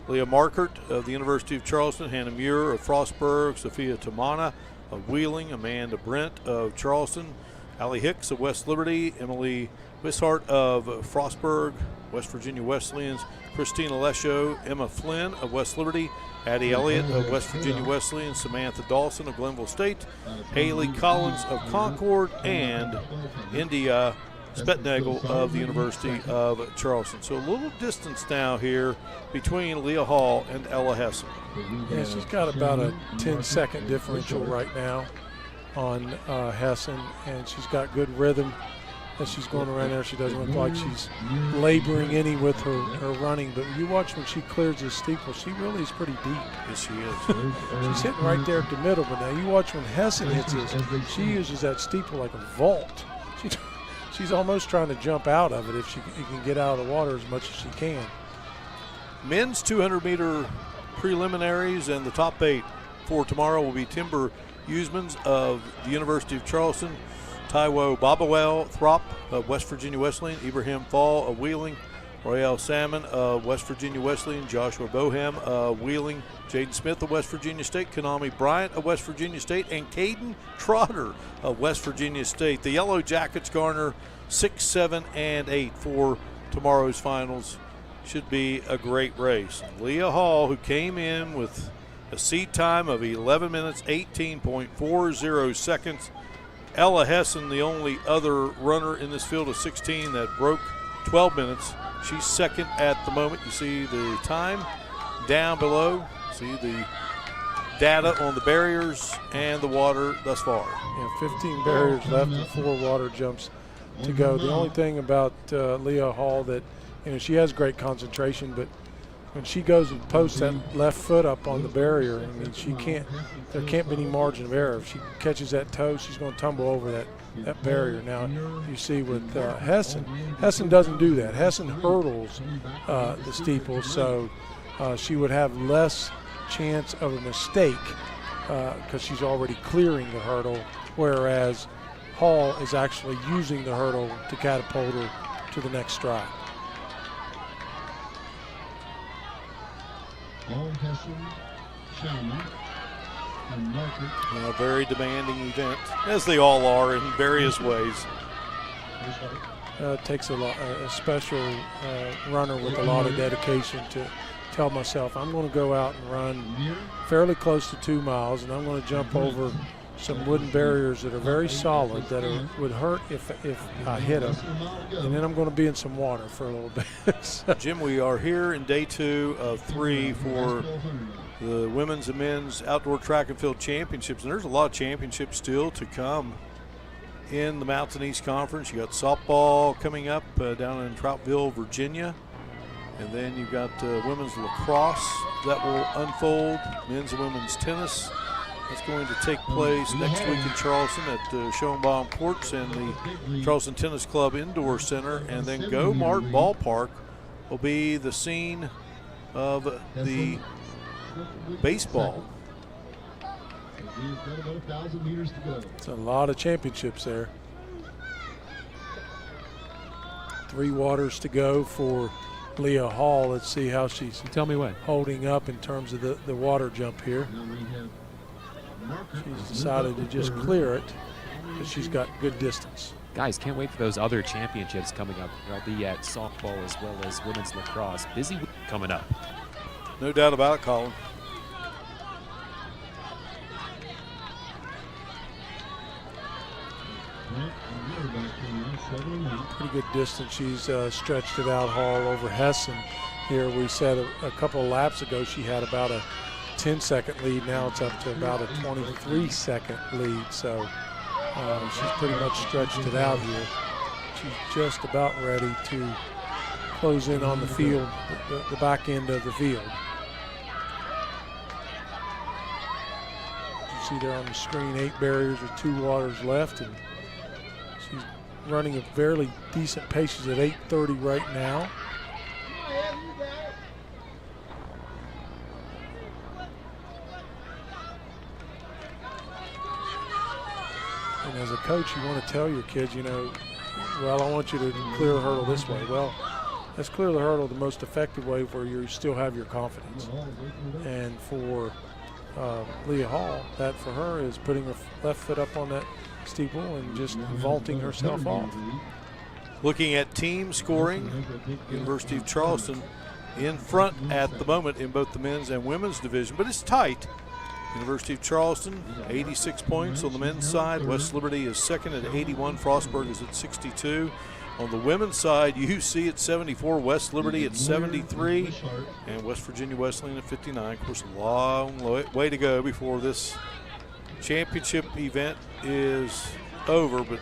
Leah Markert of the University of Charleston. Hannah Muir of Frostburg. Sophia Tamana of Wheeling. Amanda Brent of Charleston. Allie Hicks of West Liberty. Emily Wishart of Frostburg, West Virginia Wesleyans. Christina Lesho, Emma Flynn of West Liberty. Addie Elliott of West Virginia Wesleyan, Samantha Dawson of Glenville State, Haley Collins of Concord, and India Spetnagel of the University of Charleston. So a little distance now here between Leah Hall and Ella Hessen. Yeah, she's got about a 10-second differential right now on Hessen, and she's got good rhythm as she's going around there. She doesn't look like she's laboring any with her running, but you watch when she clears the steeple, she really is pretty deep. Yes, she is. She's hitting right there at the middle, but now you watch when Hessen hits this, she uses that steeple like a vault. She's almost trying to jump out of it if she can get out of the water as much as she can. Men's 200-meter preliminaries, and the top 8 for tomorrow will be Timber Usmans of the University of Charleston, Taiwo Babawel Throp of West Virginia Wesleyan, Ibrahim Fall of Wheeling, Royale Salmon of West Virginia Wesleyan, Joshua Boham of Wheeling, Jaden Smith of West Virginia State, Konami Bryant of West Virginia State, and Caden Trotter of West Virginia State. The Yellow Jackets garner 6, 7, and 8 for tomorrow's finals. Should be a great race. Leah Hall, who came in with a seed time of 11 minutes, 18.40 seconds. Ella Hessen, the only other runner in this field of 16 that broke 12 minutes. She's second at the moment. You see the time down below. See the data on the barriers and the water thus far. Yeah, 15 barriers left and 4 water jumps to go. The only thing about Leah Hall that, she has great concentration, but when she goes and posts that left foot up on the barrier, I mean, there can't be any margin of error. If she catches that toe, she's going to tumble over that barrier. Now, you see with Hessen doesn't do that. Hessen hurdles the steeple, so she would have less chance of a mistake because she's already clearing the hurdle, whereas Hall is actually using the hurdle to catapult her to the next stride. All Hessen, Schaumann, and Market. A very demanding event, as they all are in various ways. It takes a special runner with a lot of dedication to tell myself, I'm going to go out and run fairly close to 2 miles, and I'm going to jump over some wooden barriers that are very solid that would hurt if I hit them, and then I'm going to be in some water for a little bit. So. Jim, we are here in day 2 of 3 for the women's and men's outdoor track and field championships, and there's a lot of championships still to come in the Mountain East Conference. You got softball coming up down in Troutville, Virginia, and then you've got women's lacrosse that will unfold, men's and women's tennis. It's going to take place next week in Charleston at Schoenbaum Courts and the Charleston Tennis Club Indoor Center. And then Go Mart Ballpark will be the scene of the baseball. It's a lot of championships there. 3 waters to go for Leah Hall. Let's see how she's holding up in terms of the water jump here. She's decided to just clear it because she's got good distance. Guys, can't wait for those other championships coming up. They'll be at softball as well as women's lacrosse. Busy week coming up. No doubt about it, Colin. Pretty good distance. She's stretched it out, Hall, over Hessen. Here we said a couple of laps ago she had about a 10-second lead. Now it's up to about a 23-second lead. So she's pretty much stretched it out here. She's just about ready to close in on the field, the back end of the field. You see there on the screen 8 barriers with 2 waters left, and she's running a fairly decent pace. She's at 8:30 right now. And as a coach, you want to tell your kids, well, I want you to clear the hurdle this way. Well, let's clear the hurdle the most effective way where you still have your confidence. And for Leah Hall, that for her is putting her left foot up on that steeple and just vaulting herself off. Looking at team scoring, University of Charleston in front at the moment in both the men's and women's division, but it's tight. University of Charleston, 86 points on the men's side. West Liberty is second at 81. Frostburg is at 62. On the women's side, UC at 74, West Liberty at 73, and West Virginia Wesleyan at 59. Of course, a long way to go before this championship event is over, but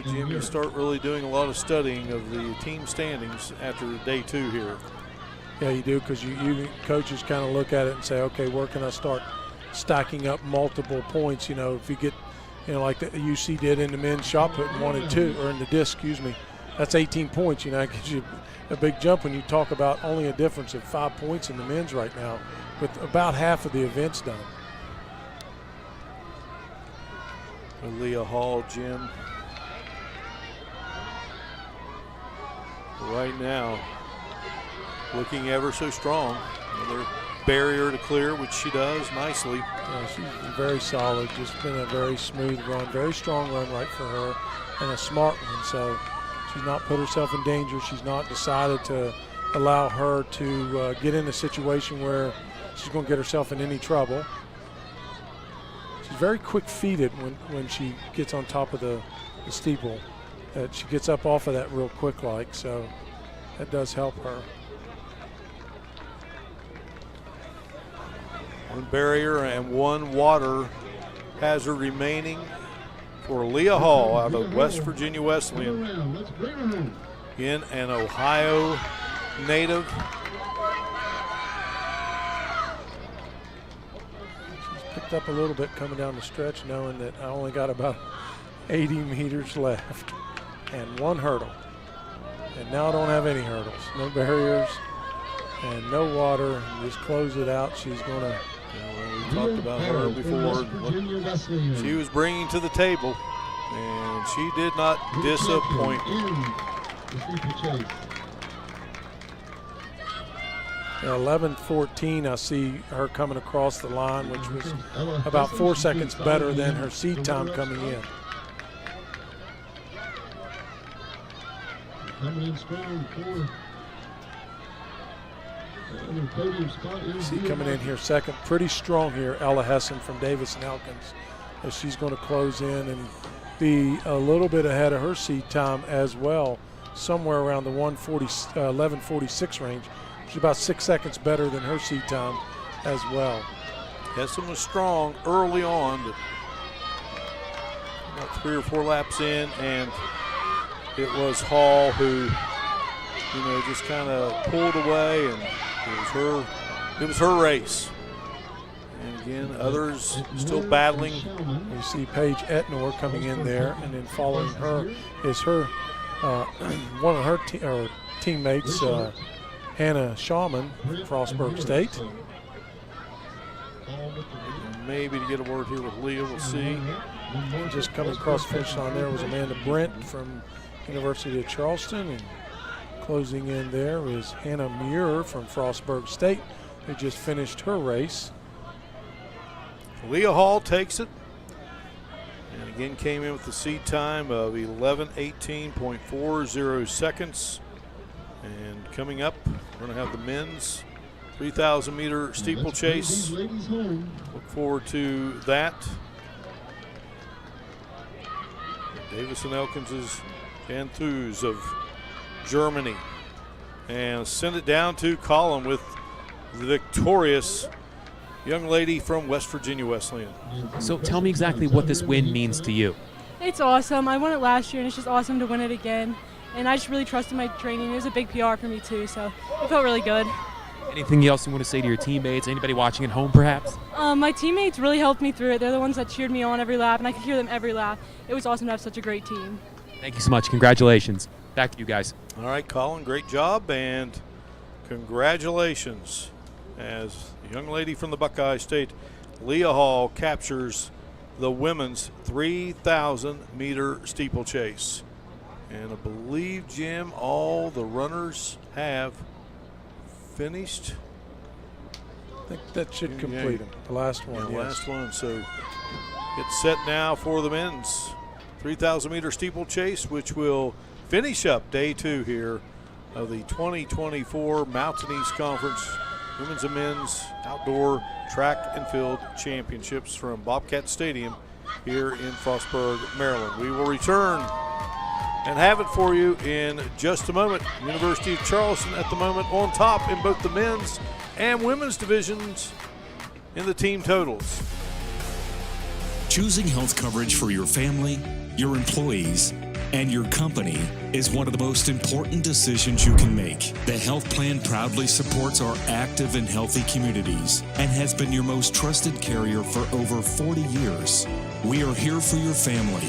Jim, you start really doing a lot of studying of the team standings after day 2 here. Yeah, you do, because you coaches kind of look at it and say, okay, where can I start stacking up multiple points? If you get, like the UC did in the men's shot put and wanted 2, or in the disc, that's 18 points. It gives you a big jump when you talk about only a difference of 5 points in the men's right now with about half of the events done. Leah Hall, Jim, right now looking ever so strong. Another barrier to clear, which she does nicely. Yeah, she's very solid. Just been a very smooth run, very strong run right for her, and a smart one. So she's not put herself in danger. She's not decided to allow her to get in a situation where she's going to get herself in any trouble. She's very quick-feeted when she gets on top of the steeple. She gets up off of that real quick-like, so that does help her. One barrier and 1 water hazard remaining for Leah Hall out of West Virginia Wesleyan, in an Ohio native. backed up a little bit coming down the stretch, knowing that I only got about 80 meters left and one hurdle. And now I don't have any hurdles, no barriers and no water. Just close it out. She's going to. We talked about her before. What she was bringing to the table, and she did not disappoint. 11:14, I see her coming across the line, which was about 4 seconds better than her seed time coming in. Coming in strong for the podium spot. See coming in here second, pretty strong here, Ella Hessen from Davis and Elkins, as she's going to close in and be a little bit ahead of her seed time as well, somewhere around the 11:46 range. She's about 6 seconds better than her seed time as well. Hessen was strong early on, about 3 or 4 laps in, and it was Hall who, just kind of pulled away, and it was her race. And again, others still battling. You see Paige Etnor coming in there, and then following her is her one of her teammates, Hannah Shawman from Frostburg State. Maybe to get a word here with Leah, we'll see. Just coming across the finish line there was Amanda Brent from University of Charleston, and closing in there is Hannah Muir from Frostburg State, who just finished her race. Leah Hall takes it, and again came in with the seed time of 11:18.40 seconds. And coming up, we're going to have the men's 3,000 meter steeplechase. Look forward to that. Davis and Elkins' Anthus of Germany. And send it down to Colin with the victorious young lady from West Virginia Wesleyan. So tell me exactly what this win means to you. It's awesome. I won it last year, and it's just awesome to win it again. And I just really trusted my training. It was a big PR for me too, so it felt really good. Anything else you want to say to your teammates? Anybody watching at home, perhaps? My teammates really helped me through it. They're the ones that cheered me on every lap, and I could hear them every lap. It was awesome to have such a great team. Thank you so much. Congratulations. Back to you guys. All right, Colin, great job, and congratulations as a young lady from the Buckeye State, Leah Hall, captures the women's 3,000 meter steeplechase. And I believe, Jim, all the runners have finished. I think that should complete them. The last one. The last one. So it's set now for the men's 3,000 meter steeplechase, which will finish up day 2 here of the 2024 Mountain East Conference Women's and Men's Outdoor Track and Field Championships from Bobcat Stadium here in Frostburg, Maryland. We will return and have it for you in just a moment. University of Charleston at the moment on top in both the men's and women's divisions in the team totals. Choosing health coverage for your family, your employees, and your company is one of the most important decisions you can make. The health plan proudly supports our active and healthy communities and has been your most trusted carrier for over 40 years. We are here for your family.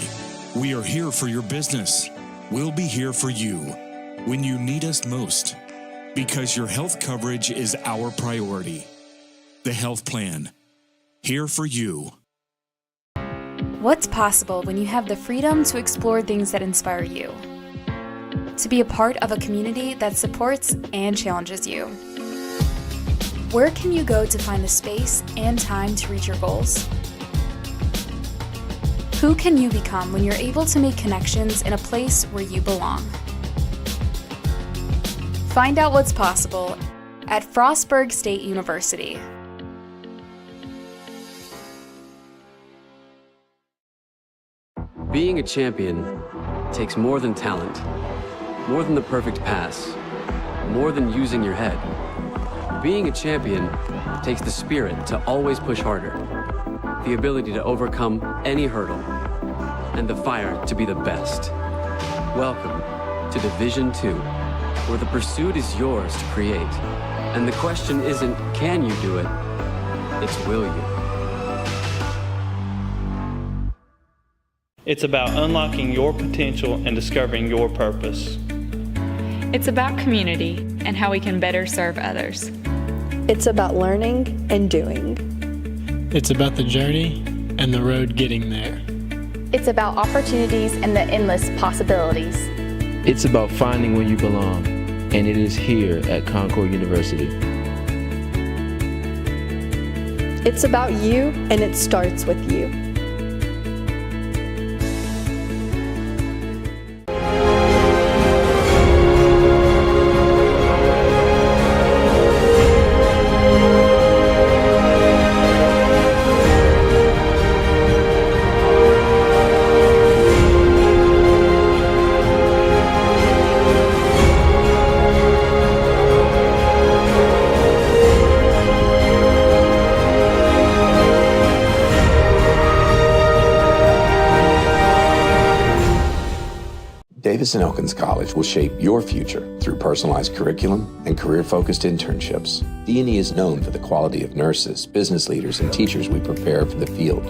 We are here for your business. We'll be here for you when you need us most, because your health coverage is our priority. The Health Plan, here for you. What's possible when you have the freedom to explore things that inspire you? To be a part of a community that supports and challenges you? Where can you go to find the space and time to reach your goals? Who can you become when you're able to make connections in a place where you belong? Find out what's possible at Frostburg State University. Being a champion takes more than talent, more than the perfect pass, more than using your head. Being a champion takes the spirit to always push harder, the ability to overcome any hurdle, and the fire to be the best. Welcome to Division II, where the pursuit is yours to create. And the question isn't, can you do it? It's, will you? It's about unlocking your potential and discovering your purpose. It's about community and how we can better serve others. It's about learning and doing. It's about the journey and the road getting there. It's about opportunities and the endless possibilities. It's about finding where you belong, and it is here at Concord University. It's about you, and it starts with you. Davidson Elkins College will shape your future through personalized curriculum and career-focused internships. D&E is known for the quality of nurses, business leaders, and teachers we prepare for the field.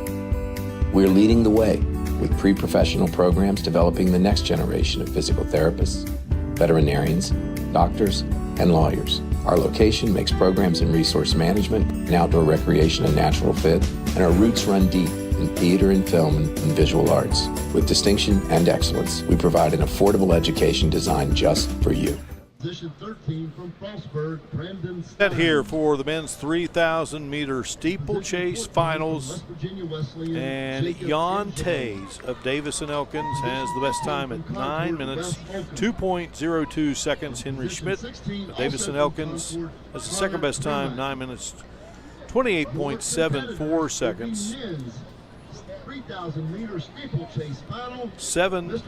We're leading the way with pre-professional programs developing the next generation of physical therapists, veterinarians, doctors, and lawyers. Our location makes programs in resource management and outdoor recreation a natural fit, and our roots run deep in theater and film and visual arts. With distinction and excellence, we provide an affordable education designed just for you. Position 13 from Frostburg, Brandon Set here for the men's 3,000-meter steeplechase finals, and Jan Tays of Davison Elkins has the best time at 9 minutes, 2.02 seconds. Henry Schmidt of Davison Elkins has the second best time, 9 minutes, 28.74 seconds. 3,000-meter steeplechase final. 7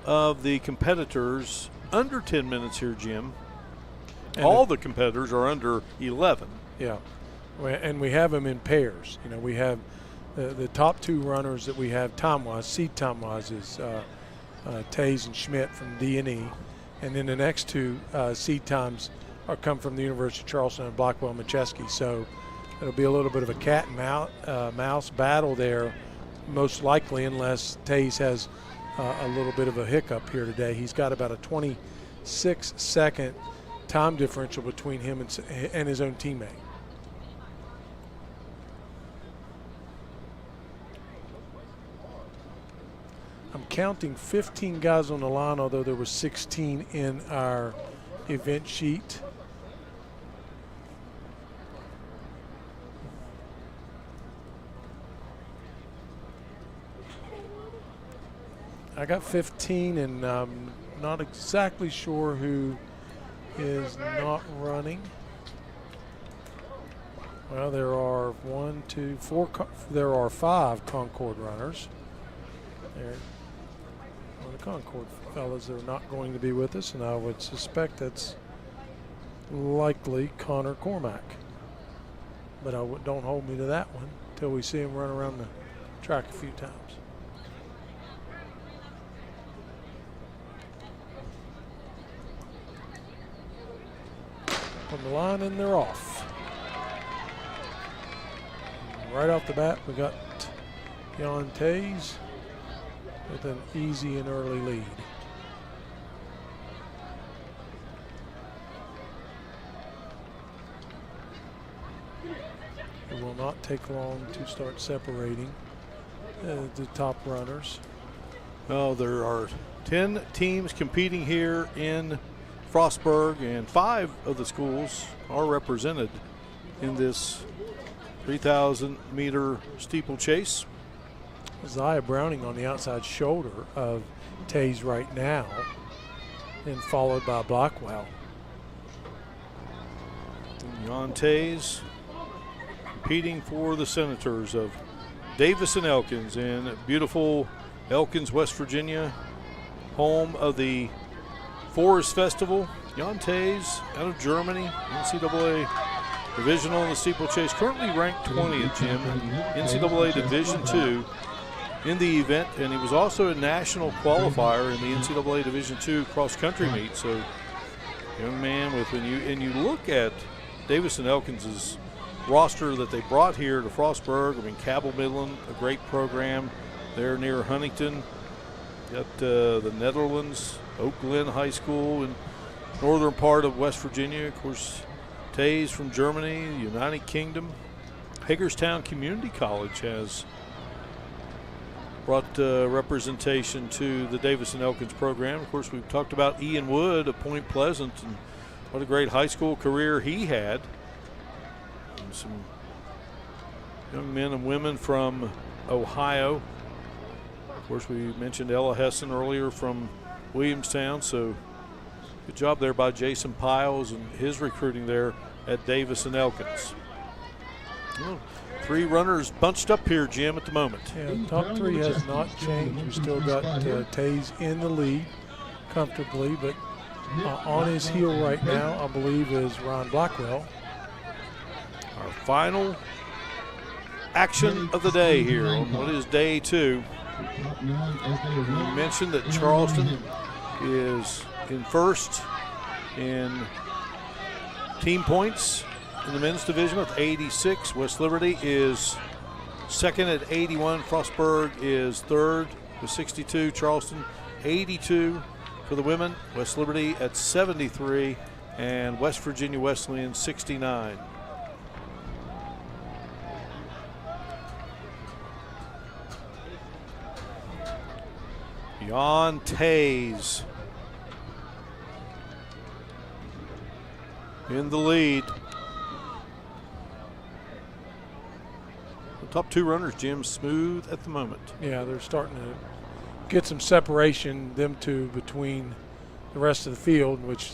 of the competitors under 10 minutes here, Jim. And all the competitors are under 11. Yeah, and we have them in pairs. You know, we have the top two runners that we have time-wise, seed time-wise, is Tays and Schmidt from D&E, and then the next two seed times come from the University of Charleston and Blackwell McChesky. So it'll be a little bit of a cat and mouse battle there, most likely, unless Tays has a little bit of a hiccup here today. He's got about a 26-second time differential between him and his own teammate. I'm counting 15 guys on the line, although there were 16 in our event sheet. I got 15, and I'm not exactly sure who is not running. Well, there are 1, 2, 4. There are 5 Concord runners. There, well, the Concord fellas are not going to be with us, and I would suspect that's likely Connor Cormack. But don't hold me to that one until we see him run around the track a few times. On the line, and they're off. Right off the bat, we got Jan Tays with an easy and early lead. It will not take long to start separating the top runners. Well, there are 10 teams competing here in Frostburg, and 5 of the schools are represented in this 3,000-meter steeplechase. Isaiah Browning on the outside shoulder of Tays right now, and followed by Blackwell. Jan Tays competing for the Senators of Davison Elkins in beautiful Elkins, West Virginia, home of the Forest Festival. Jan Tays out of Germany, NCAA Divisional in the steeplechase, currently ranked 20th, Jim, NCAA Division II in the event, and he was also a national qualifier in the NCAA Division II cross-country meet. So, young man, when you look at Davison Elkins' roster that they brought here to Frostburg. I mean, Cabell Midland, a great program. there near Huntington. Got the Netherlands, Oak Glen High School in northern part of West Virginia. Of course, Tays from Germany, United Kingdom. Hagerstown Community College has brought representation to the Davis and Elkins program. Of course, we've talked about Ian Wood of Point Pleasant and what a great high school career he had. And some young men and women from Ohio. Of course, we mentioned Ella Hessen earlier from Williamstown, so good job there by Jason Piles and his recruiting there at Davis and Elkins. Well, 3 runners bunched up here, Jim, at the moment. Yeah, top 3 has not changed. We still got Tays in the lead comfortably, but on his heel right now, I believe, is Ron Blackwell. Our final action of the day here on what is day 2. We mentioned that Charleston is in first in team points in the men's division with 86. West Liberty is second at 81. Frostburg is third with 62. Charleston 82 for the women. West Liberty at 73 and West Virginia Wesleyan 69. Jan Tays in the lead. The top 2 runners, Jim, smooth at the moment. Yeah, they're starting to get some separation, them two, between the rest of the field, which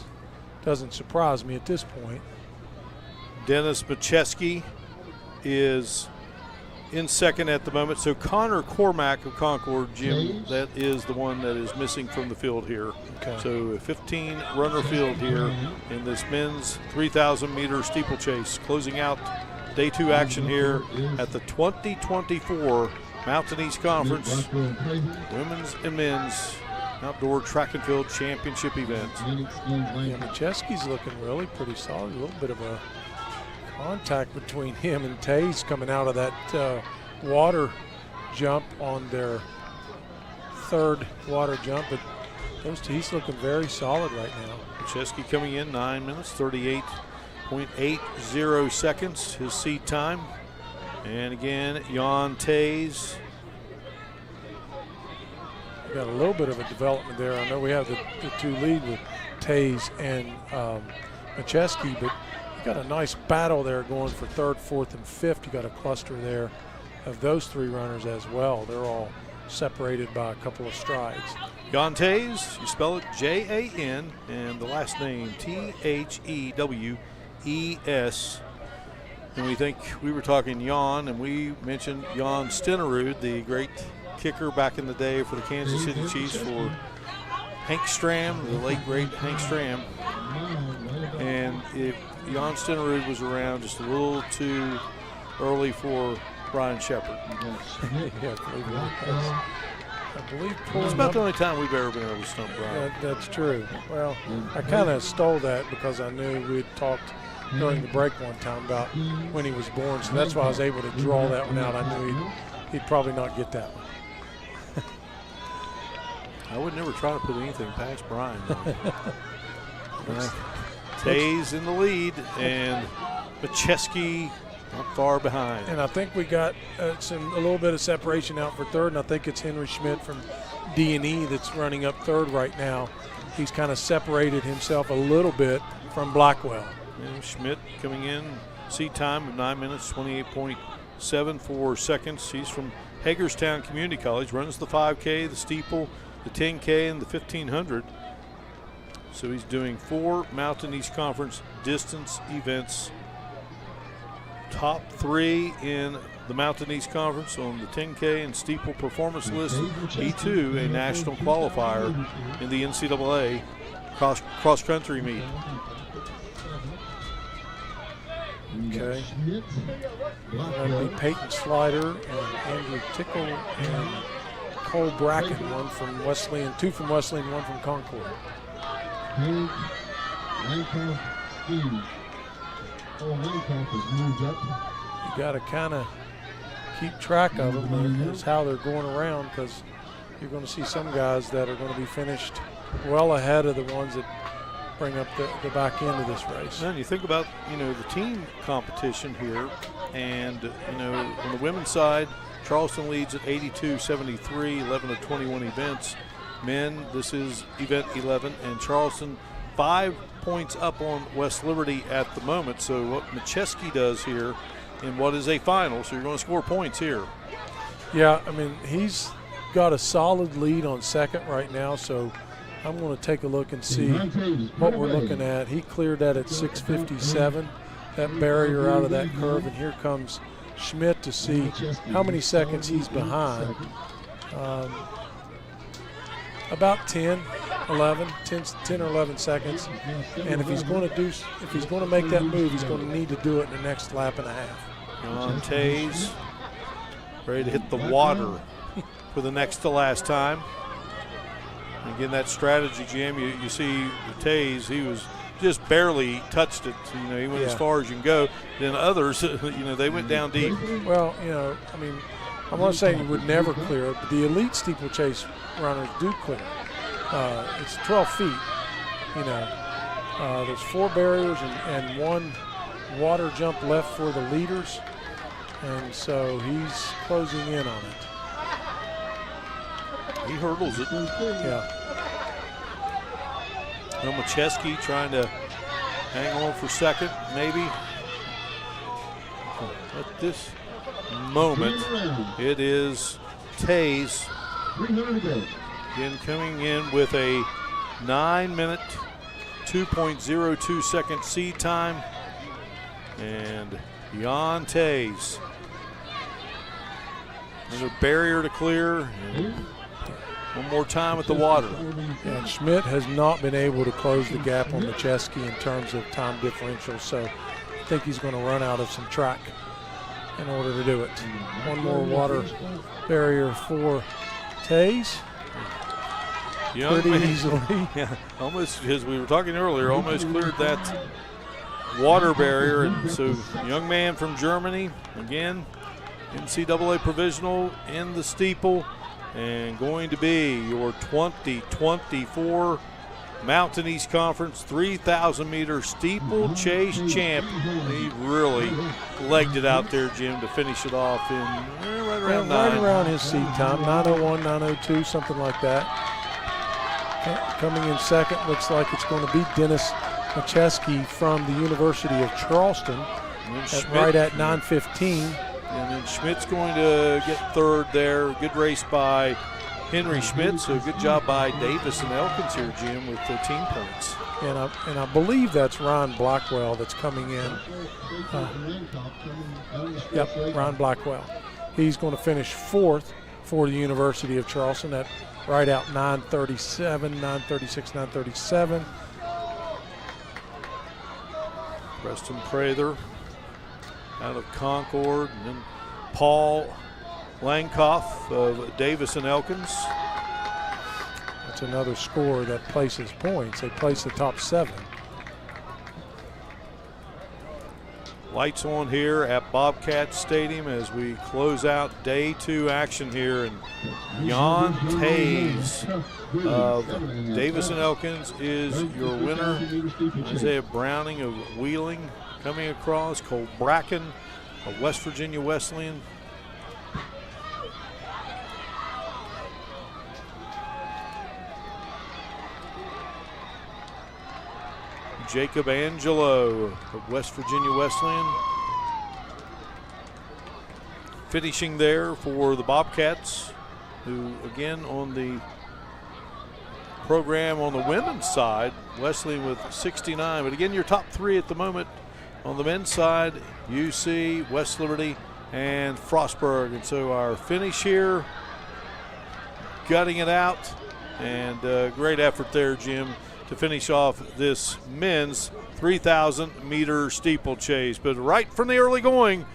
doesn't surprise me at this point. Dennis Macheski is in second at the moment. So Connor Cormack of Concord, Jim, that is the one that is missing from the field here. Okay. So a 15-runner field here in this men's 3,000-meter steeplechase, closing out day 2 action here at the 2024 Mountain East Conference Women's and Men's Outdoor Track and Field Championship event. Yeah, Macheski's looking really pretty solid. A little bit of a contact between him and Tays coming out of that water jump on their 3rd water jump, but he's looking very solid right now. Macheski coming in 9 minutes 38.80 seconds, his seed time. And again, Jan Tays. Got a little bit of a development there. I know we have the 2 lead with Tays and Macheski, but you got a nice battle there going for 3rd, 4th, and 5th. You got a cluster there of those 3 runners as well. They're all separated by a couple of strides. Jan Tays, you spell it Jan, and the last name Thews. And we were talking Jan, and we mentioned Jan Stenerud, the great kicker back in the day for the Kansas City Chiefs for Hank Stram, the late great Hank Stram. And if Jan Stenerud was around just a little too early for Brian Shepard. I believe it's about the only time we've ever been able to stump Brian. That's true. Well, I kind of stole that because I knew we had talked during the break one time about when he was born, so that's why I was able to draw that one out. I knew he'd probably not get that one. I would never try to put anything past Brian. Tays in the lead, and Macheski not far behind. And I think we got a little bit of separation out for 3rd, and I think it's Henry Schmidt from D&E that's running up 3rd right now. He's kind of separated himself a little bit from Blackwell. And Schmidt coming in, seat time of 9 minutes, 28.74 seconds. He's from Hagerstown Community College, runs the 5K, the steeple, the 10K, and the 1500. So he's doing 4 Mountain East Conference distance events. Top 3 in the Mountain East Conference on the 10K and steeple performance list. He too, a national qualifier in the NCAA cross country meet. Okay. That'll be Peyton Slider and Andrew Tickle and Cole Bracken, 1 from Wesleyan, 2 from Wesleyan, 1 from Concord. You got to kind of keep track of them is how they're going around, because you're going to see some guys that are going to be finished well ahead of the ones that bring up the back end of this race. And you think about, the team competition here, and, on the women's side, Charleston leads at 82-73, 11 of 21 events. Men, this is event 11, and Charleston 5 points up on West Liberty at the moment. So what Macheski does here in what is a final, so you're going to score points here. Yeah, I mean, he's got a solid lead on second right now, so I'm going to take a look and see what we're looking at. He cleared that at 6:57, that barrier out of that curve, and here comes Schmidt to see how many seconds he's behind. About 10 or 11 seconds, and if he's going to make that move, he's going to need to do it in the next lap and a half. Jan Tays ready to hit the water for the next to last time. Again, that strategy, Jim, you see Tays, he was just barely touched it. He went as far as you can go. Then others, they went down deep. Well, I mean, I'm not saying you would never clear it, but the elite steeplechase runners do clear. It's 12 feet. There's 4 barriers and 1 water jump left for the leaders, and so he's closing in on it. He hurdles it. Yeah. Macheski trying to hang on for second, maybe. At this moment, it is Tays again coming in with a 9-minute, 2.02 second seed time. And Jan Tays. Another barrier to clear. And one more time at the water. And Schmidt has not been able to close the gap on Macheski in terms of time differential, so I think he's going to run out of some track in order to do it. One more water barrier for Tays. Pretty easily. Yeah, almost, as we were talking earlier, almost cleared that water barrier. And so, young man from Germany, again, NCAA provisional in the steeple, and going to be your 2024 Mountain East Conference 3,000-meter steeplechase champ. He really legged it out there, Jim, to finish it off in right around 9. Right around his seat time, 9:01, 9:02, something like that. Coming in second, looks like it's going to be Dennis Macheski from the University of Charleston, right at 9:15. And then Schmidt's going to get third there. Good race by Henry Schmidt, so good job by Davis and Elkins here, Jim, with the team points. And I believe that's Ron Blackwell that's coming in. Yep, Ron Blackwell. He's going to finish fourth for the University of Charleston at right out 9:37, 9:36, 9:37. Preston Prather out of Concord, and then Paul Langkoff of Davis and Elkins. That's another score that places points. They place the top 7. Lights on here at Bobcat Stadium as we close out day 2 action here. And Jan Tays of Davis and Elkins is your winner. Isaiah Browning of Wheeling coming across. Cole Bracken of West Virginia Wesleyan. Jacob Angelo of West Virginia Wesleyan. Finishing there for the Bobcats, who again on the program on the women's side, Wesleyan with 69. But again, your top 3 at the moment on the men's side, UC, West Liberty, and Frostburg. And so our finish here, gutting it out, and great effort there, Jim, to finish off this men's 3,000-meter steeplechase. But right from the early going,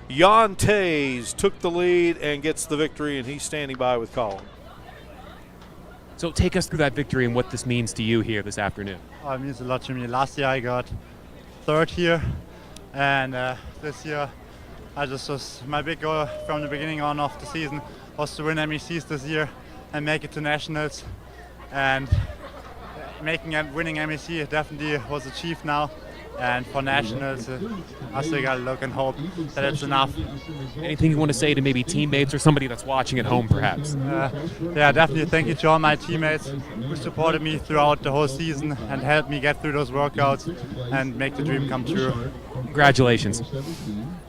Jan Tays took the lead and gets the victory, and he's standing by with Colin. So take us through that victory and what this means to you here this afternoon. Oh, it means a lot to me. Last year I got third here, and this year my big goal from the beginning on of the season was to win MECs this year and make it to nationals. And winning MEC definitely was achieved now. And for nationals, I still got to look and hope that it's enough. Anything you want to say to maybe teammates or somebody that's watching at home, perhaps? Yeah, definitely thank you to all my teammates who supported me throughout the whole season and helped me get through those workouts and make the dream come true. Congratulations.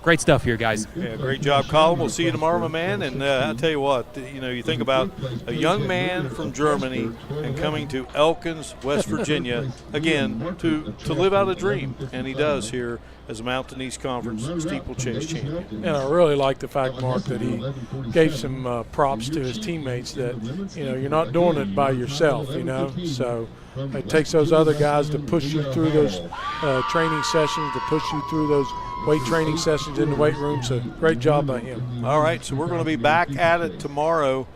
Great stuff here, guys. Yeah, great job, Colin. We'll see you tomorrow, my man. And I'll tell you what, you think about a young man from Germany and coming to Elkins, West Virginia, again, to live out a dream. And he does here as a Mountain East Conference steeplechase champion. And I really like the fact, Mark, that he gave some props to his teammates that, you're not doing it by yourself, So it takes those other guys to push you through those training sessions, to push you through those weight training sessions in the weight room. So great job by him. All right, so we're going to be back at it tomorrow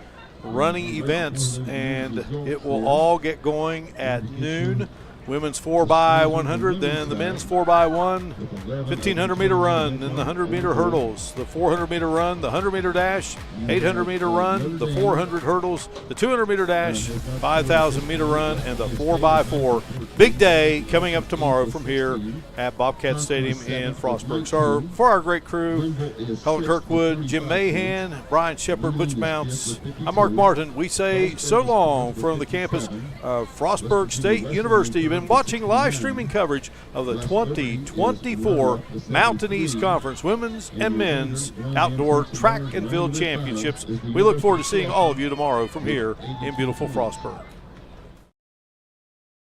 running events, and it will all get going at noon. Women's 4x100, then the men's 4x1, 1,500-meter run, then the 100-meter hurdles, the 400-meter run, the 100-meter dash, 800-meter run, the 400 hurdles, the 200-meter dash, 5,000-meter run, and the 4x4. Big day coming up tomorrow from here at Bobcat Stadium in Frostburg. So for our great crew, Colin Kirkwood, Jim Mahan, Brian Shepard, Butch Mounts, I'm Mark Martin. We say so long from the campus of Frostburg State University. You've been watching live streaming coverage of the 2024 Mountain East Conference Women's and Men's Outdoor Track and Field Championships. We look forward to seeing all of you tomorrow from here in beautiful Frostburg.